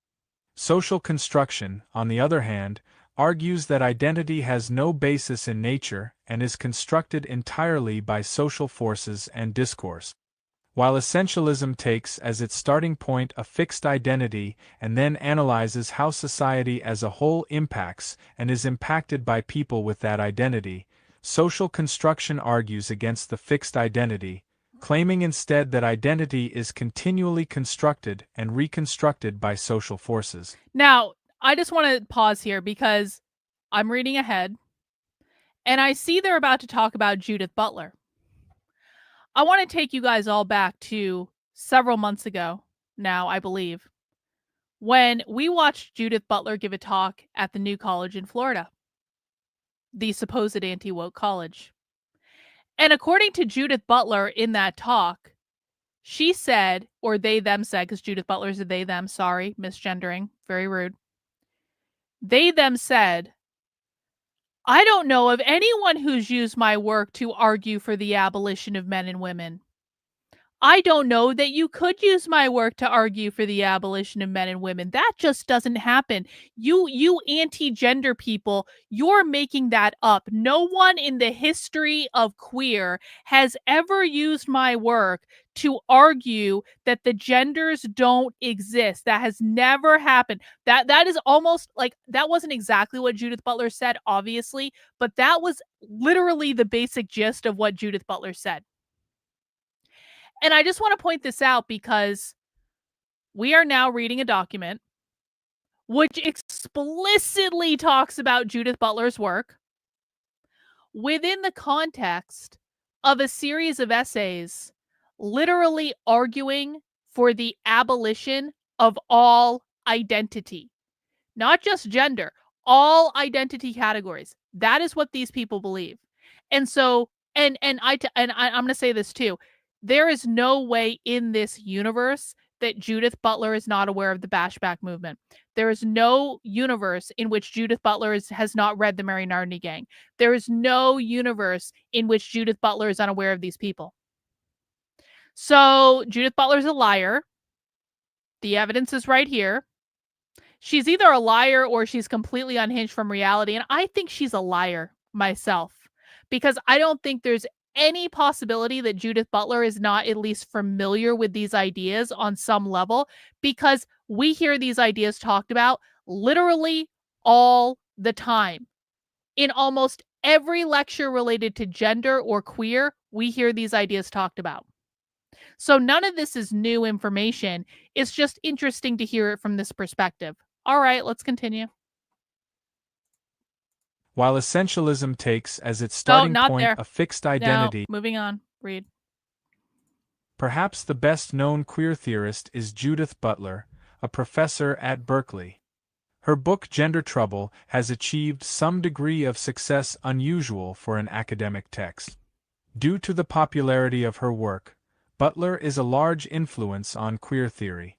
Social construction, on the other hand, argues that identity has no basis in nature and is constructed entirely by social forces and discourse. While essentialism takes as its starting point a fixed identity and then analyzes how society as a whole impacts and is impacted by people with that identity, social construction argues against the fixed identity, claiming instead that identity is continually constructed and reconstructed by social forces. Now, I just want to pause here because I'm reading ahead and I see they're about to talk about Judith Butler. I want to take you guys all back to several months ago now, I believe, when we watched Judith Butler give a talk at the new college in Florida, the supposed anti-woke college. And according to Judith Butler in that talk, she said, or they them said, because Judith Butler's a they them, sorry, misgendering, very rude. They them said, I don't know of anyone who's used my work to argue for the abolition of men and women. I don't know that you could use my work to argue for the abolition of men and women. That just doesn't happen. You anti-gender people, you're making that up. No one in the history of queer has ever used my work to argue that the genders don't exist. That has never happened. That is almost like, that wasn't exactly what Judith Butler said, obviously, but that was literally the basic gist of what Judith Butler said. And I just want to point this out because we are now reading a document which explicitly talks about Judith Butler's work within the context of a series of essays literally arguing for the abolition of all identity, not just gender, all identity categories. That is what these people believe. And so, I'm going to say this too. There is no way in this universe that Judith Butler is not aware of the Bashback movement. There is no universe in which Judith Butler has not read the Mary Nardini Gang. There is no universe in which Judith Butler is unaware of these people. So Judith Butler's a liar. The evidence is right here. She's either a liar or she's completely unhinged from reality. And I think she's a liar myself, because I don't think there's any possibility that Judith Butler is not at least familiar with these ideas on some level, because we hear these ideas talked about literally all the time. In almost every lecture related to gender or queer, we hear these ideas talked about. So none of this is new information. It's just interesting to hear it from this perspective. All right, let's continue. While essentialism takes as its starting point a fixed identity, no, moving on, read. Perhaps the best-known queer theorist is Judith Butler, a professor at Berkeley. Her book Gender Trouble has achieved some degree of success unusual for an academic text. Due to the popularity of her work, Butler is a large influence on queer theory.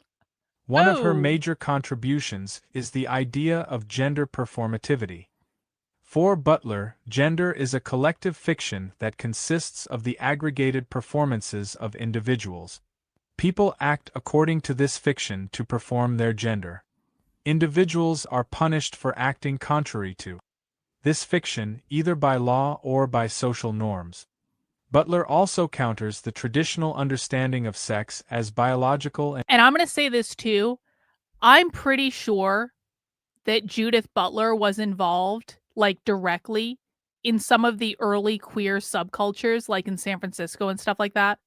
One of her Oh. major contributions is the idea of gender performativity. For Butler, gender is a collective fiction that consists of the aggregated performances of individuals. People act according to this fiction to perform their gender. Individuals are punished for acting contrary to this fiction, either by law or by social norms. Butler also counters the traditional understanding of sex as biological And I'm going to say this too. I'm pretty sure that Judith Butler was involved, like directly, in some of the early queer subcultures, like in San Francisco and stuff like that.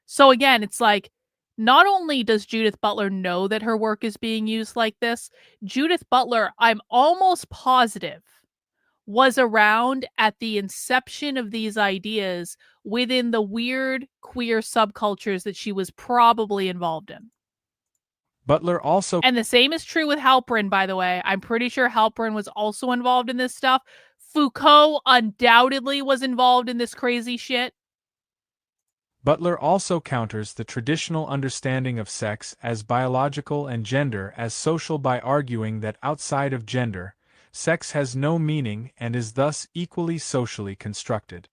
So again, it's like, not only does Judith Butler know that her work is being used like this, Judith Butler, I'm almost positive, was around at the inception of these ideas within the weird queer subcultures that she was probably involved in. Butler also And the same is true with Halperin, by the way. I'm pretty sure Halperin was also involved in this stuff. Foucault undoubtedly was involved in this crazy shit. Butler also counters the traditional understanding of sex as biological and gender as social by arguing that outside of gender, sex has no meaning and is thus equally socially constructed.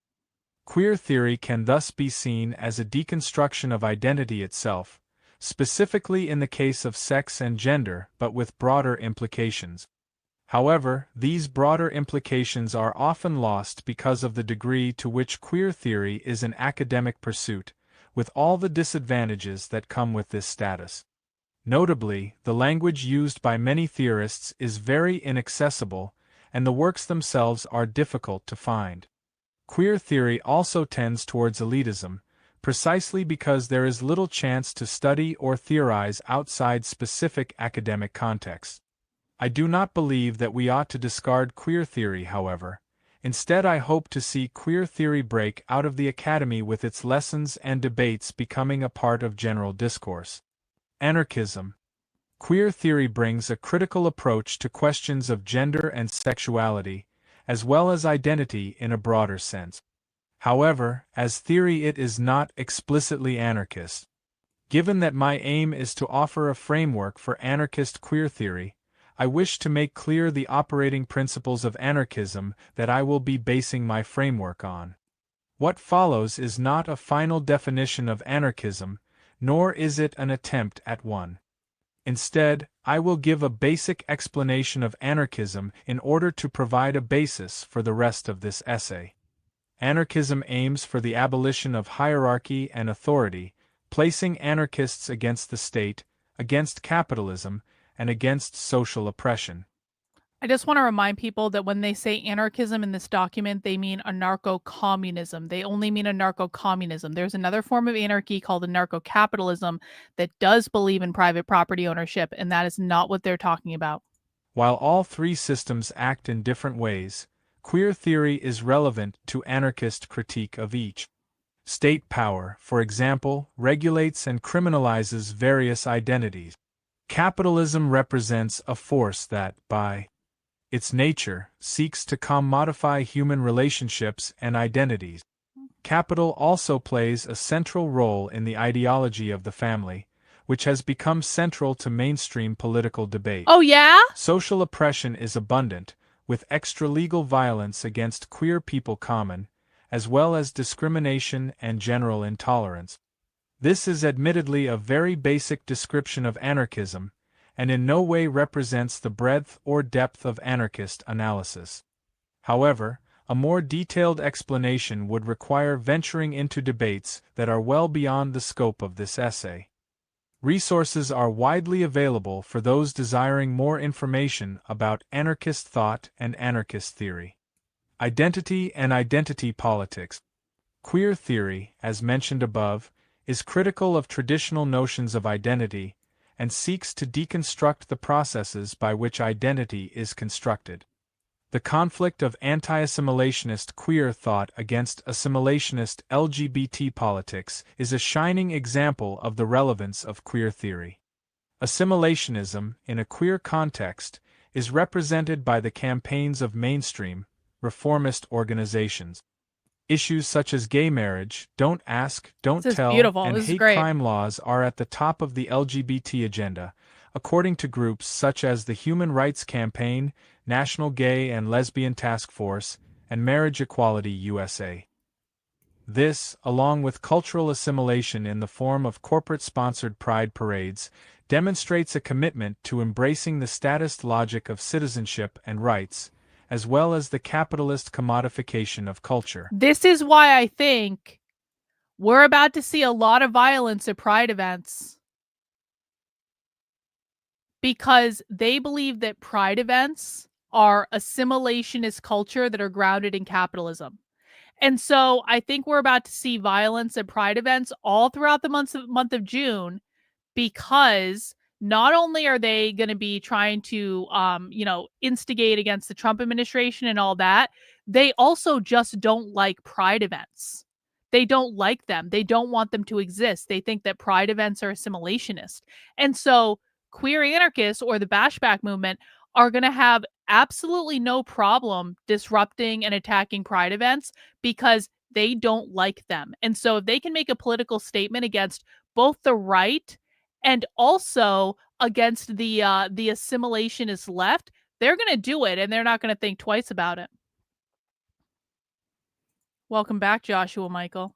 Queer theory can thus be seen as a deconstruction of identity itself, specifically in the case of sex and gender, but with broader implications. However, these broader implications are often lost because of the degree to which queer theory is an academic pursuit, with all the disadvantages that come with this status. Notably, the language used by many theorists is very inaccessible, and the works themselves are difficult to find. Queer theory also tends towards elitism, precisely because there is little chance to study or theorize outside specific academic contexts. I do not believe that we ought to discard queer theory, however. Instead, I hope to see queer theory break out of the academy with its lessons and debates becoming a part of general discourse. Anarchism. Queer theory brings a critical approach to questions of gender and sexuality, as well as identity in a broader sense. However, as theory it is not explicitly anarchist. Given that my aim is to offer a framework for anarchist queer theory, I wish to make clear the operating principles of anarchism that I will be basing my framework on. What follows is not a final definition of anarchism, nor is it an attempt at one. Instead, I will give a basic explanation of anarchism in order to provide a basis for the rest of this essay. Anarchism aims for the abolition of hierarchy and authority, placing anarchists against the state, against capitalism, and against social oppression. I just want to remind people that when they say anarchism in this document, they mean anarcho-communism. They only mean anarcho-communism. There's another form of anarchy called anarcho-capitalism that does believe in private property ownership, and that is not what they're talking about. While all three systems act in different ways, queer theory is relevant to anarchist critique of each. State power, for example, regulates and criminalizes various identities. Capitalism represents a force that, by its nature, seeks to commodify human relationships and identities. Capital also plays a central role in the ideology of the family, which has become central to mainstream political debate. Oh yeah? Social oppression is abundant, with extra-legal violence against queer people common, as well as discrimination and general intolerance. This is admittedly a very basic description of anarchism, and in no way represents the breadth or depth of anarchist analysis. However, a more detailed explanation would require venturing into debates that are well beyond the scope of this essay. Resources are widely available for those desiring more information about anarchist thought and anarchist theory. Identity and identity politics. Queer theory, as mentioned above, is critical of traditional notions of identity and seeks to deconstruct the processes by which identity is constructed. The conflict of anti-assimilationist queer thought against assimilationist LGBT politics is a shining example of the relevance of queer theory. Assimilationism, in a queer context, is represented by the campaigns of mainstream, reformist organizations. Issues such as gay marriage, don't ask, don't This is tell, beautiful. and This is hate great. crime laws are at the top of the LGBT agenda, according to groups such as the Human Rights Campaign, National Gay and Lesbian Task Force, and Marriage Equality USA. This, along with cultural assimilation in the form of corporate-sponsored pride parades, demonstrates a commitment to embracing the statist logic of citizenship and rights, as well as the capitalist commodification of culture. This is why I think we're about to see a lot of violence at pride events. Because they believe that pride events are assimilationist culture that are grounded in capitalism. And so I think we're about to see violence at pride events all throughout the month of June, because not only are they going to be trying to, instigate against the Trump administration and all that, they also just don't like pride events. They don't like them. They don't want them to exist. They think that pride events are assimilationist. And so queer anarchists or the Bashback movement are going to have absolutely no problem disrupting and attacking pride events because they don't like them. And so if they can make a political statement against both the right and also against the assimilationist left, they're going to do it, and they're not going to think twice about it. Welcome back, Joshua Michael.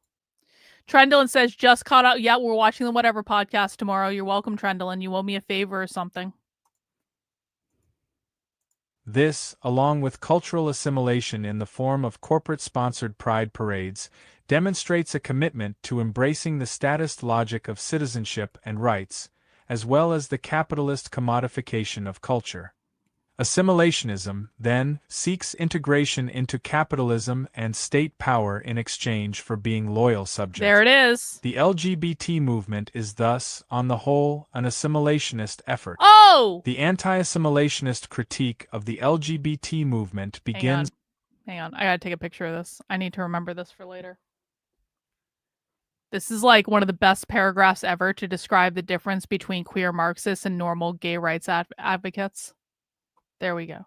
Trendlin says, just caught up. Yeah, we're watching the Whatever podcast tomorrow. You're welcome, Trendlin. You owe me a favor or something. This, along with cultural assimilation in the form of corporate-sponsored pride parades, demonstrates a commitment to embracing the statist logic of citizenship and rights, as well as the capitalist commodification of culture. Assimilationism, then, seeks integration into capitalism and state power in exchange for being loyal subjects. There it is. The LGBT movement is thus, on the whole, an assimilationist effort. Oh! The anti-assimilationist critique of the LGBT movement begins... Hang on. I gotta take a picture of this. I need to remember this for later. This is like one of the best paragraphs ever to describe the difference between queer Marxists and normal gay rights advocates. There we go.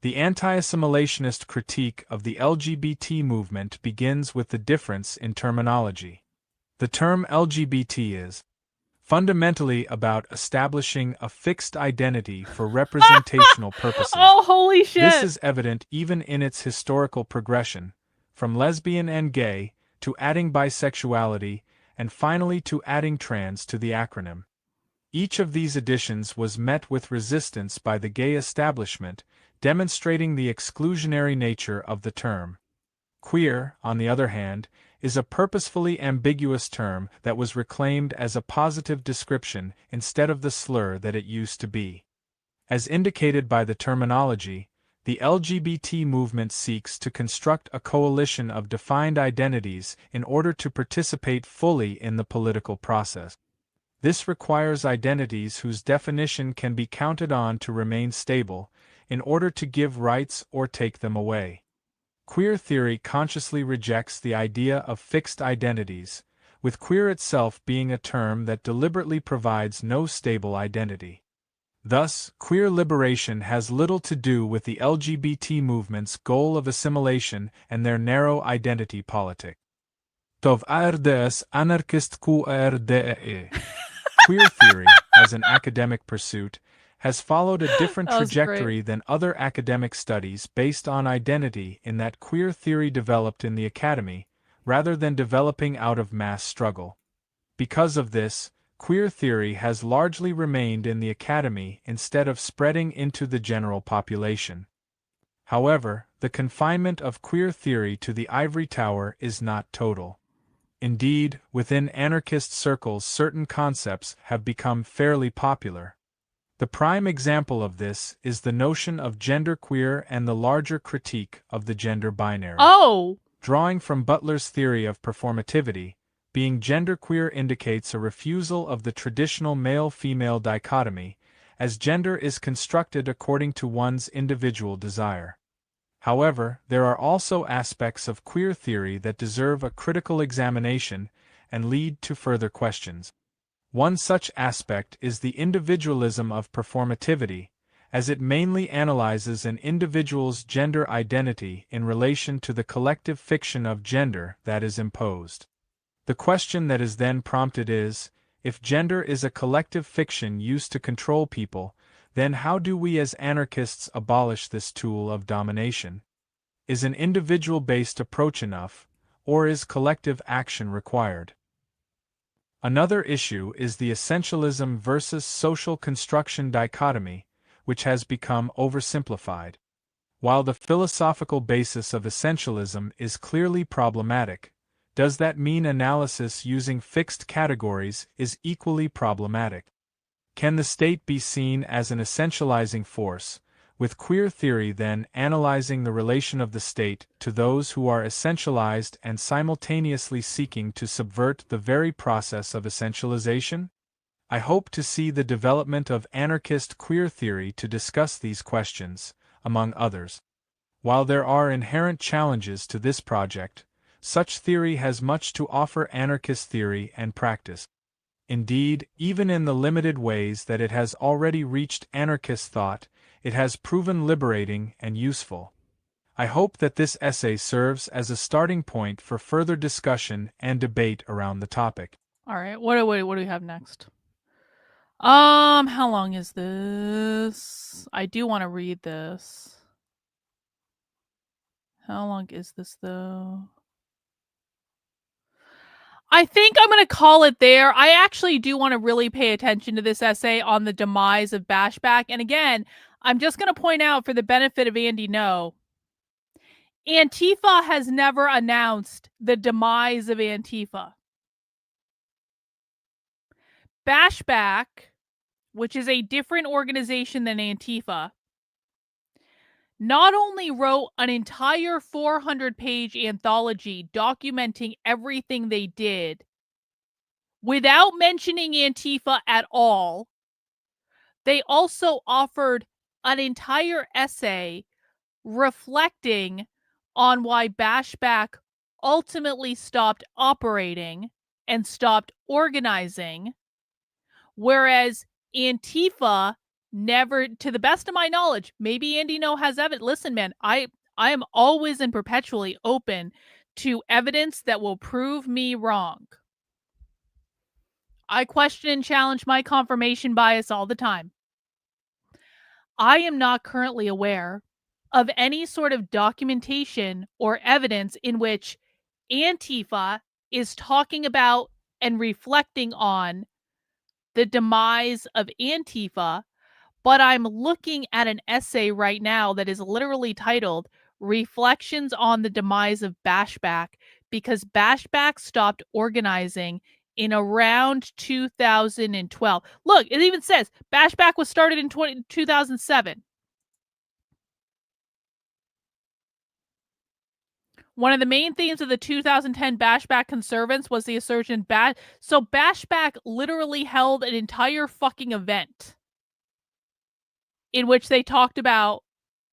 The anti-assimilationist critique of the LGBT movement begins with the difference in terminology. The term LGBT is fundamentally about establishing a fixed identity for representational purposes. Oh, holy shit! This is evident even in its historical progression, from lesbian and gay, to adding bisexuality, and finally to adding trans to the acronym. Each of these additions was met with resistance by the gay establishment, demonstrating the exclusionary nature of the term. Queer, on the other hand, is a purposefully ambiguous term that was reclaimed as a positive description instead of the slur that it used to be. As indicated by the terminology, the LGBT movement seeks to construct a coalition of defined identities in order to participate fully in the political process. This requires identities whose definition can be counted on to remain stable, in order to give rights or take them away. Queer theory consciously rejects the idea of fixed identities, with queer itself being a term that deliberately provides no stable identity. Thus, queer liberation has little to do with the LGBT movement's goal of assimilation and their narrow identity politic. Tov ARDS anarchist QRDE. Queer theory, as an academic pursuit, has followed a different trajectory than other academic studies based on identity in that queer theory developed in the academy, rather than developing out of mass struggle. Because of this, queer theory has largely remained in the academy instead of spreading into the general population. However, the confinement of queer theory to the ivory tower is not total. Indeed, within anarchist circles certain concepts have become fairly popular. The prime example of this is the notion of genderqueer and the larger critique of the gender binary. Oh! Drawing from Butler's theory of performativity, being genderqueer indicates a refusal of the traditional male-female dichotomy, as gender is constructed according to one's individual desire. However, there are also aspects of queer theory that deserve a critical examination and lead to further questions. One such aspect is the individualism of performativity, as it mainly analyzes an individual's gender identity in relation to the collective fiction of gender that is imposed. The question that is then prompted is, if gender is a collective fiction used to control people, then how do we as anarchists abolish this tool of domination? Is an individual-based approach enough, or is collective action required? Another issue is the essentialism versus social construction dichotomy, which has become oversimplified. While the philosophical basis of essentialism is clearly problematic, does that mean analysis using fixed categories is equally problematic? Can the state be seen as an essentializing force, with queer theory then analyzing the relation of the state to those who are essentialized and simultaneously seeking to subvert the very process of essentialization? I hope to see the development of anarchist queer theory to discuss these questions, among others. While there are inherent challenges to this project, such theory has much to offer anarchist theory and practice. Indeed, even in the limited ways that it has already reached anarchist thought, it has proven liberating and useful. I hope that this essay serves as a starting point for further discussion and debate around the topic. All right, what do we have next? How long is this? I do want to read this. How long is this though? I think I'm going to call it there. I actually do want to really pay attention to this essay on the demise of Bashback. And again, I'm just going to point out for the benefit of Andy No, Antifa has never announced the demise of Antifa. Bashback, which is a different organization than Antifa, not only wrote an entire 400-page anthology documenting everything they did without mentioning Antifa at all, they also offered an entire essay reflecting on why Bashback ultimately stopped operating and stopped organizing, whereas Antifa never, to the best of my knowledge, maybe Andy No has evidence. Listen, man, I am always and perpetually open to evidence that will prove me wrong. I question and challenge my confirmation bias all the time. I am not currently aware of any sort of documentation or evidence in which Antifa is talking about and reflecting on the demise of Antifa, but I'm looking at an essay right now that is literally titled Reflections on the Demise of Bashback, because Bashback stopped organizing in around 2012. Look, it even says Bashback was started in 2007. One of the main themes of the 2010 Bashback conservance was the assertion so Bashback literally held an entire fucking event in which they talked about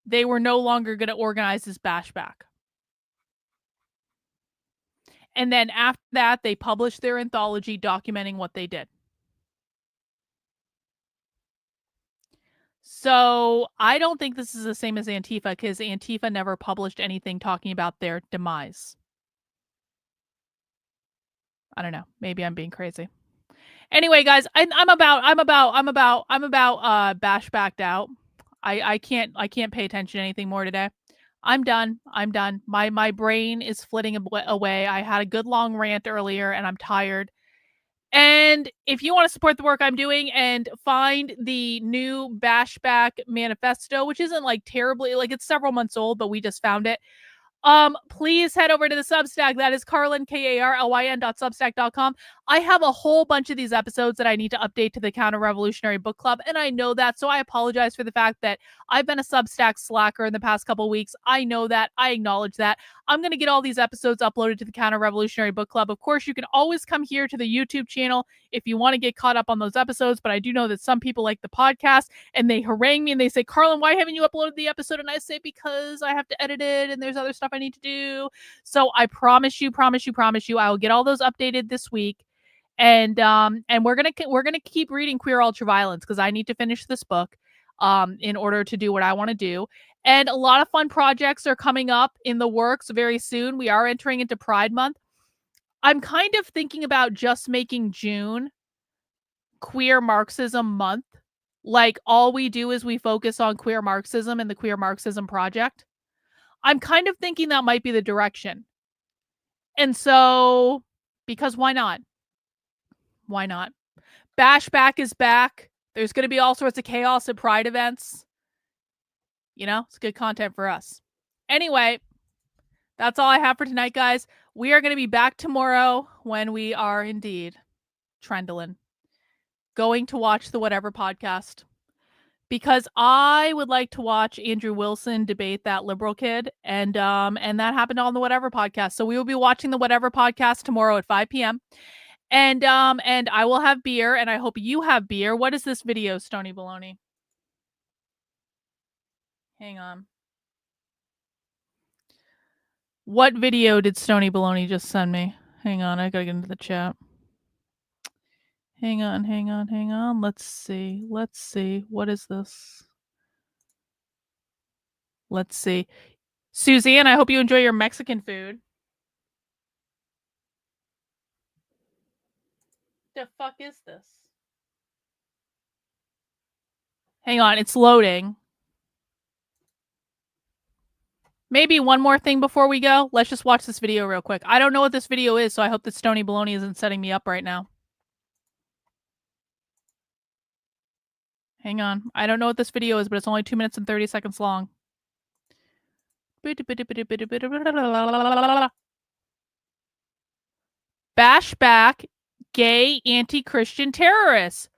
they were no longer going to organize as Bashback. And then after that, they published their anthology documenting what they did. So I don't think this is the same as Antifa, because Antifa never published anything talking about their demise. I don't know. Maybe I'm being crazy. Anyway, guys, I'm about Bashbacked out. I can't pay attention to anything more today. I'm done. My brain is flitting away. I had a good long rant earlier and I'm tired. And if you want to support the work I'm doing and find the new Bashback manifesto, which isn't like terribly, like it's several months old, but we just found it. Please head over to the Substack. That is Karlyn, KARLYN.substack.com. I have a whole bunch of these episodes that I need to update to the Counter-Revolutionary Book Club, and I know that, so I apologize for the fact that I've been a Substack slacker in the past couple weeks. I know that. I acknowledge that. I'm going to get all these episodes uploaded to the Counter-Revolutionary Book Club. Of course, you can always come here to the YouTube channel if you want to get caught up on those episodes, but I do know that some people like the podcast, and they harangue me, and they say, Karlyn, why haven't you uploaded the episode? And I say, because I have to edit it, and there's other stuff I need to do. So I promise you, I will get all those updated this week. And we're gonna keep reading Queer Ultraviolence because I need to finish this book. in order to do what I want to do. And a lot of fun projects are coming up in the works very soon. We are entering into Pride Month. I'm kind of thinking about just making June Queer Marxism Month. Like, all we do is we focus on queer Marxism and the Queer Marxism Project. I'm kind of thinking that might be the direction. And so, because why not? Why not? Bashback is back. There's going to be all sorts of chaos at Pride events. You know, it's good content for us. Anyway, that's all I have for tonight, guys. We are going to be back tomorrow when we are indeed trendling, going to watch the Whatever podcast, because I would like to watch Andrew Wilson debate that liberal kid, and that happened on the Whatever podcast. So we will be watching the Whatever podcast tomorrow at 5 p.m. And I will have beer, and I hope you have beer. What is this video, Stony Baloney? Hang on. What video did Stony Baloney just send me? Hang on, I gotta get into the chat. Hang on. Let's see. What is this? Let's see. Suzanne, I hope you enjoy your Mexican food. The fuck is this? Hang on, it's loading. Maybe one more thing before we go. Let's just watch this video real quick. I don't know what this video is, so I hope that Stony Baloney isn't setting me up right now. Hang on. I don't know what this video is, but it's only 2 minutes and 30 seconds long. Bashback, gay anti-Christian terrorists.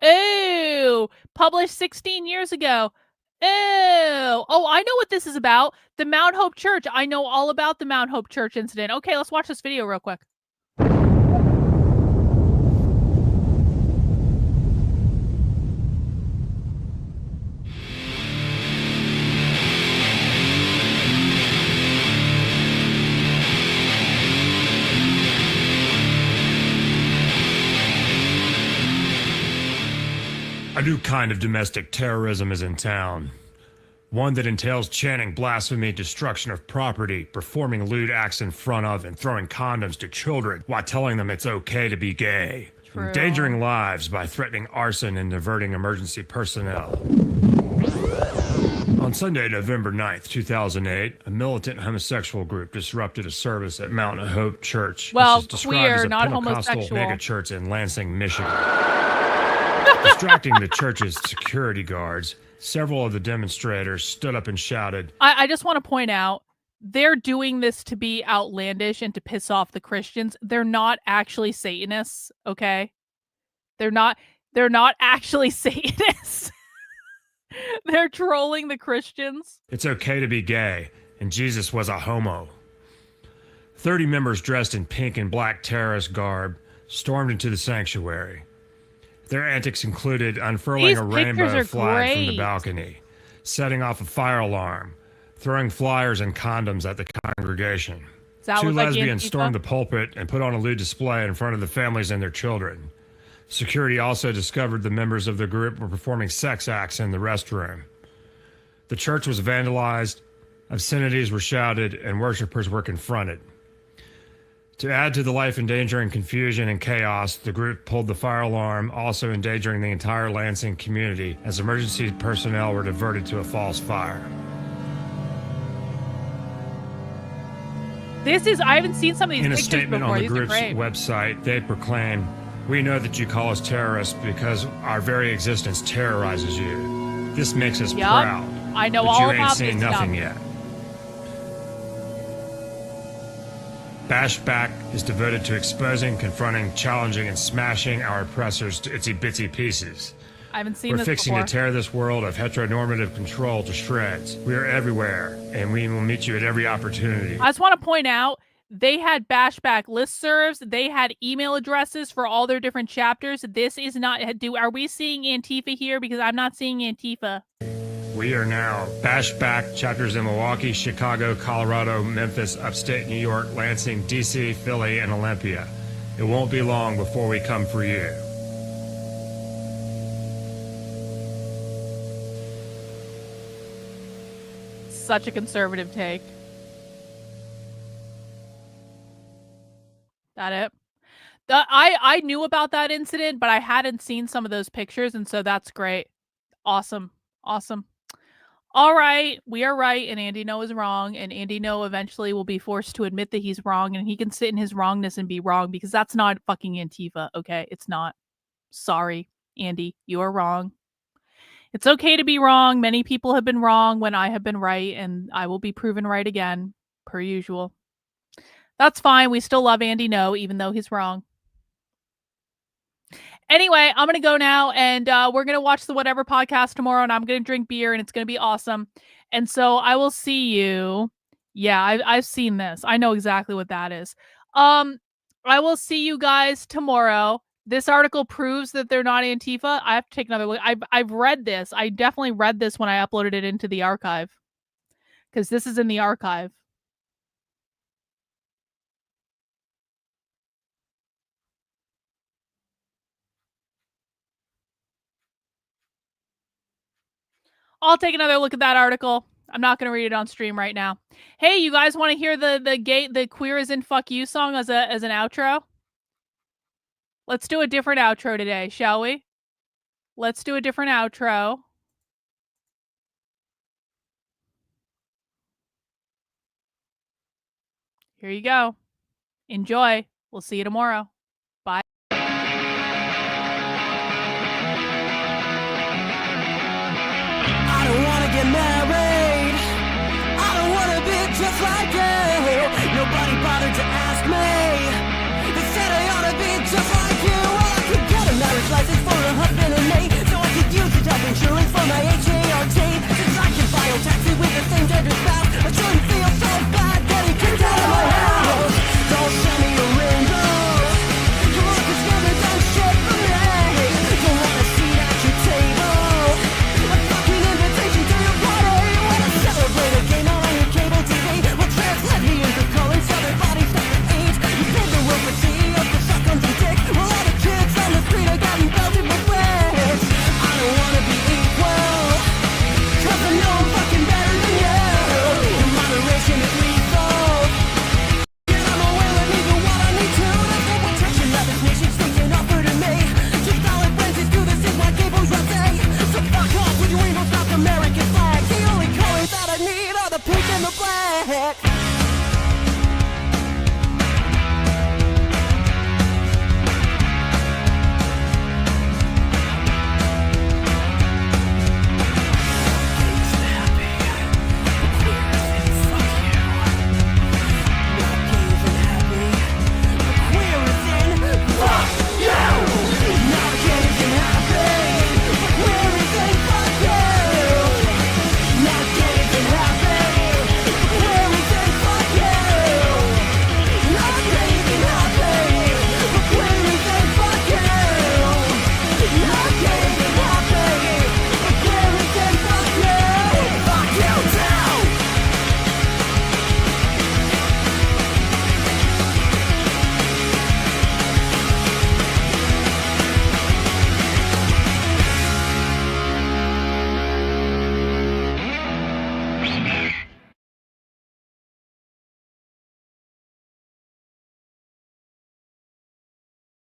Ooh, published 16 years ago. Oh, I know what this is about. The Mount Hope Church. I know all about the Mount Hope Church incident. Okay, let's watch this video real quick. A new kind of domestic terrorism is in town. One that entails chanting blasphemy, destruction of property, performing lewd acts in front of, and throwing condoms to children while telling them it's okay to be gay. True. Endangering lives by threatening arson and diverting emergency personnel. On Sunday, November 9th, 2008, a militant homosexual group disrupted a service at Mount Hope Church, well, which is described queer, as a not Pentecostal homosexual. megachurch in Lansing, Michigan. Distracting the church's security guards, several of the demonstrators stood up and shouted. I just want to point out, they're doing this to be outlandish and to piss off the Christians. They're not actually Satanists, okay? They're not actually Satanists. They're trolling the Christians. It's okay to be gay, and Jesus was a homo. 30 members dressed in pink and black terrorist garb stormed into the sanctuary. Their antics included unfurling a rainbow flag from the balcony, setting off a fire alarm, throwing flyers and condoms at the congregation. Two lesbians stormed the pulpit and put on a lewd display in front of the families and their children. Security also discovered the members of the group were performing sex acts in the restroom. The church was vandalized, obscenities were shouted, and worshipers were confronted. To add to the life-endangering confusion and chaos, the group pulled the fire alarm, also endangering the entire Lansing community as emergency personnel were diverted to a false fire. I haven't seen some of these pictures before. In a statement on the group's website, they proclaimed, "We know that you call us terrorists because our very existence terrorizes you. This makes us proud. I know but all you ain't about seen this nothing stuff. yet." Bashback is devoted to exposing, confronting, challenging, and smashing our oppressors to itsy-bitsy pieces. I haven't seen this We're fixing before. to tear this world of heteronormative control to shreds. We are everywhere, and we will meet you at every opportunity. I just want to point out, they had Bashback listservs. They had email addresses for all their different chapters. This is not... Are we seeing Antifa here? Because I'm not seeing Antifa. We are now Bashback chapters in Milwaukee, Chicago, Colorado, Memphis, upstate New York, Lansing, DC, Philly, and Olympia. It won't be long before we come for you. such a conservative take. That it? I knew about that incident, but I hadn't seen some of those pictures, and so that's great. Awesome. Awesome. All right, we are right, and Andy No is wrong, and Andy No eventually will be forced to admit that he's wrong, and he can sit in his wrongness and be wrong, because that's not fucking Antifa, okay? It's not. Sorry, Andy, you are wrong. It's okay to be wrong. Many people have been wrong when I have been right, and I will be proven right again, per usual. That's fine. We still love Andy No, even though he's wrong. Anyway, I'm going to go now, and we're going to watch the Whatever podcast tomorrow, and I'm going to drink beer, and it's going to be awesome. And so I will see you. Yeah, I've seen this. I know exactly what that is. I will see you guys tomorrow. This article proves that they're not Antifa. I have to take another look. I've read this. I definitely read this when I uploaded it into the archive, because this is in the archive. I'll take another look at that article. I'm not going to read it on stream right now. Hey, you guys want to hear the Queer as in Fuck You song as an outro? Let's do a different outro today, shall we? Let's do a different outro. Here you go. Enjoy. We'll see you tomorrow. Bye. I don't wanna get married. I don't wanna be just like you. Nobody bothered to ask me. They said I ought to be just like you. Well, I could get a marriage license for a husband and me, so I could use the type insurance for my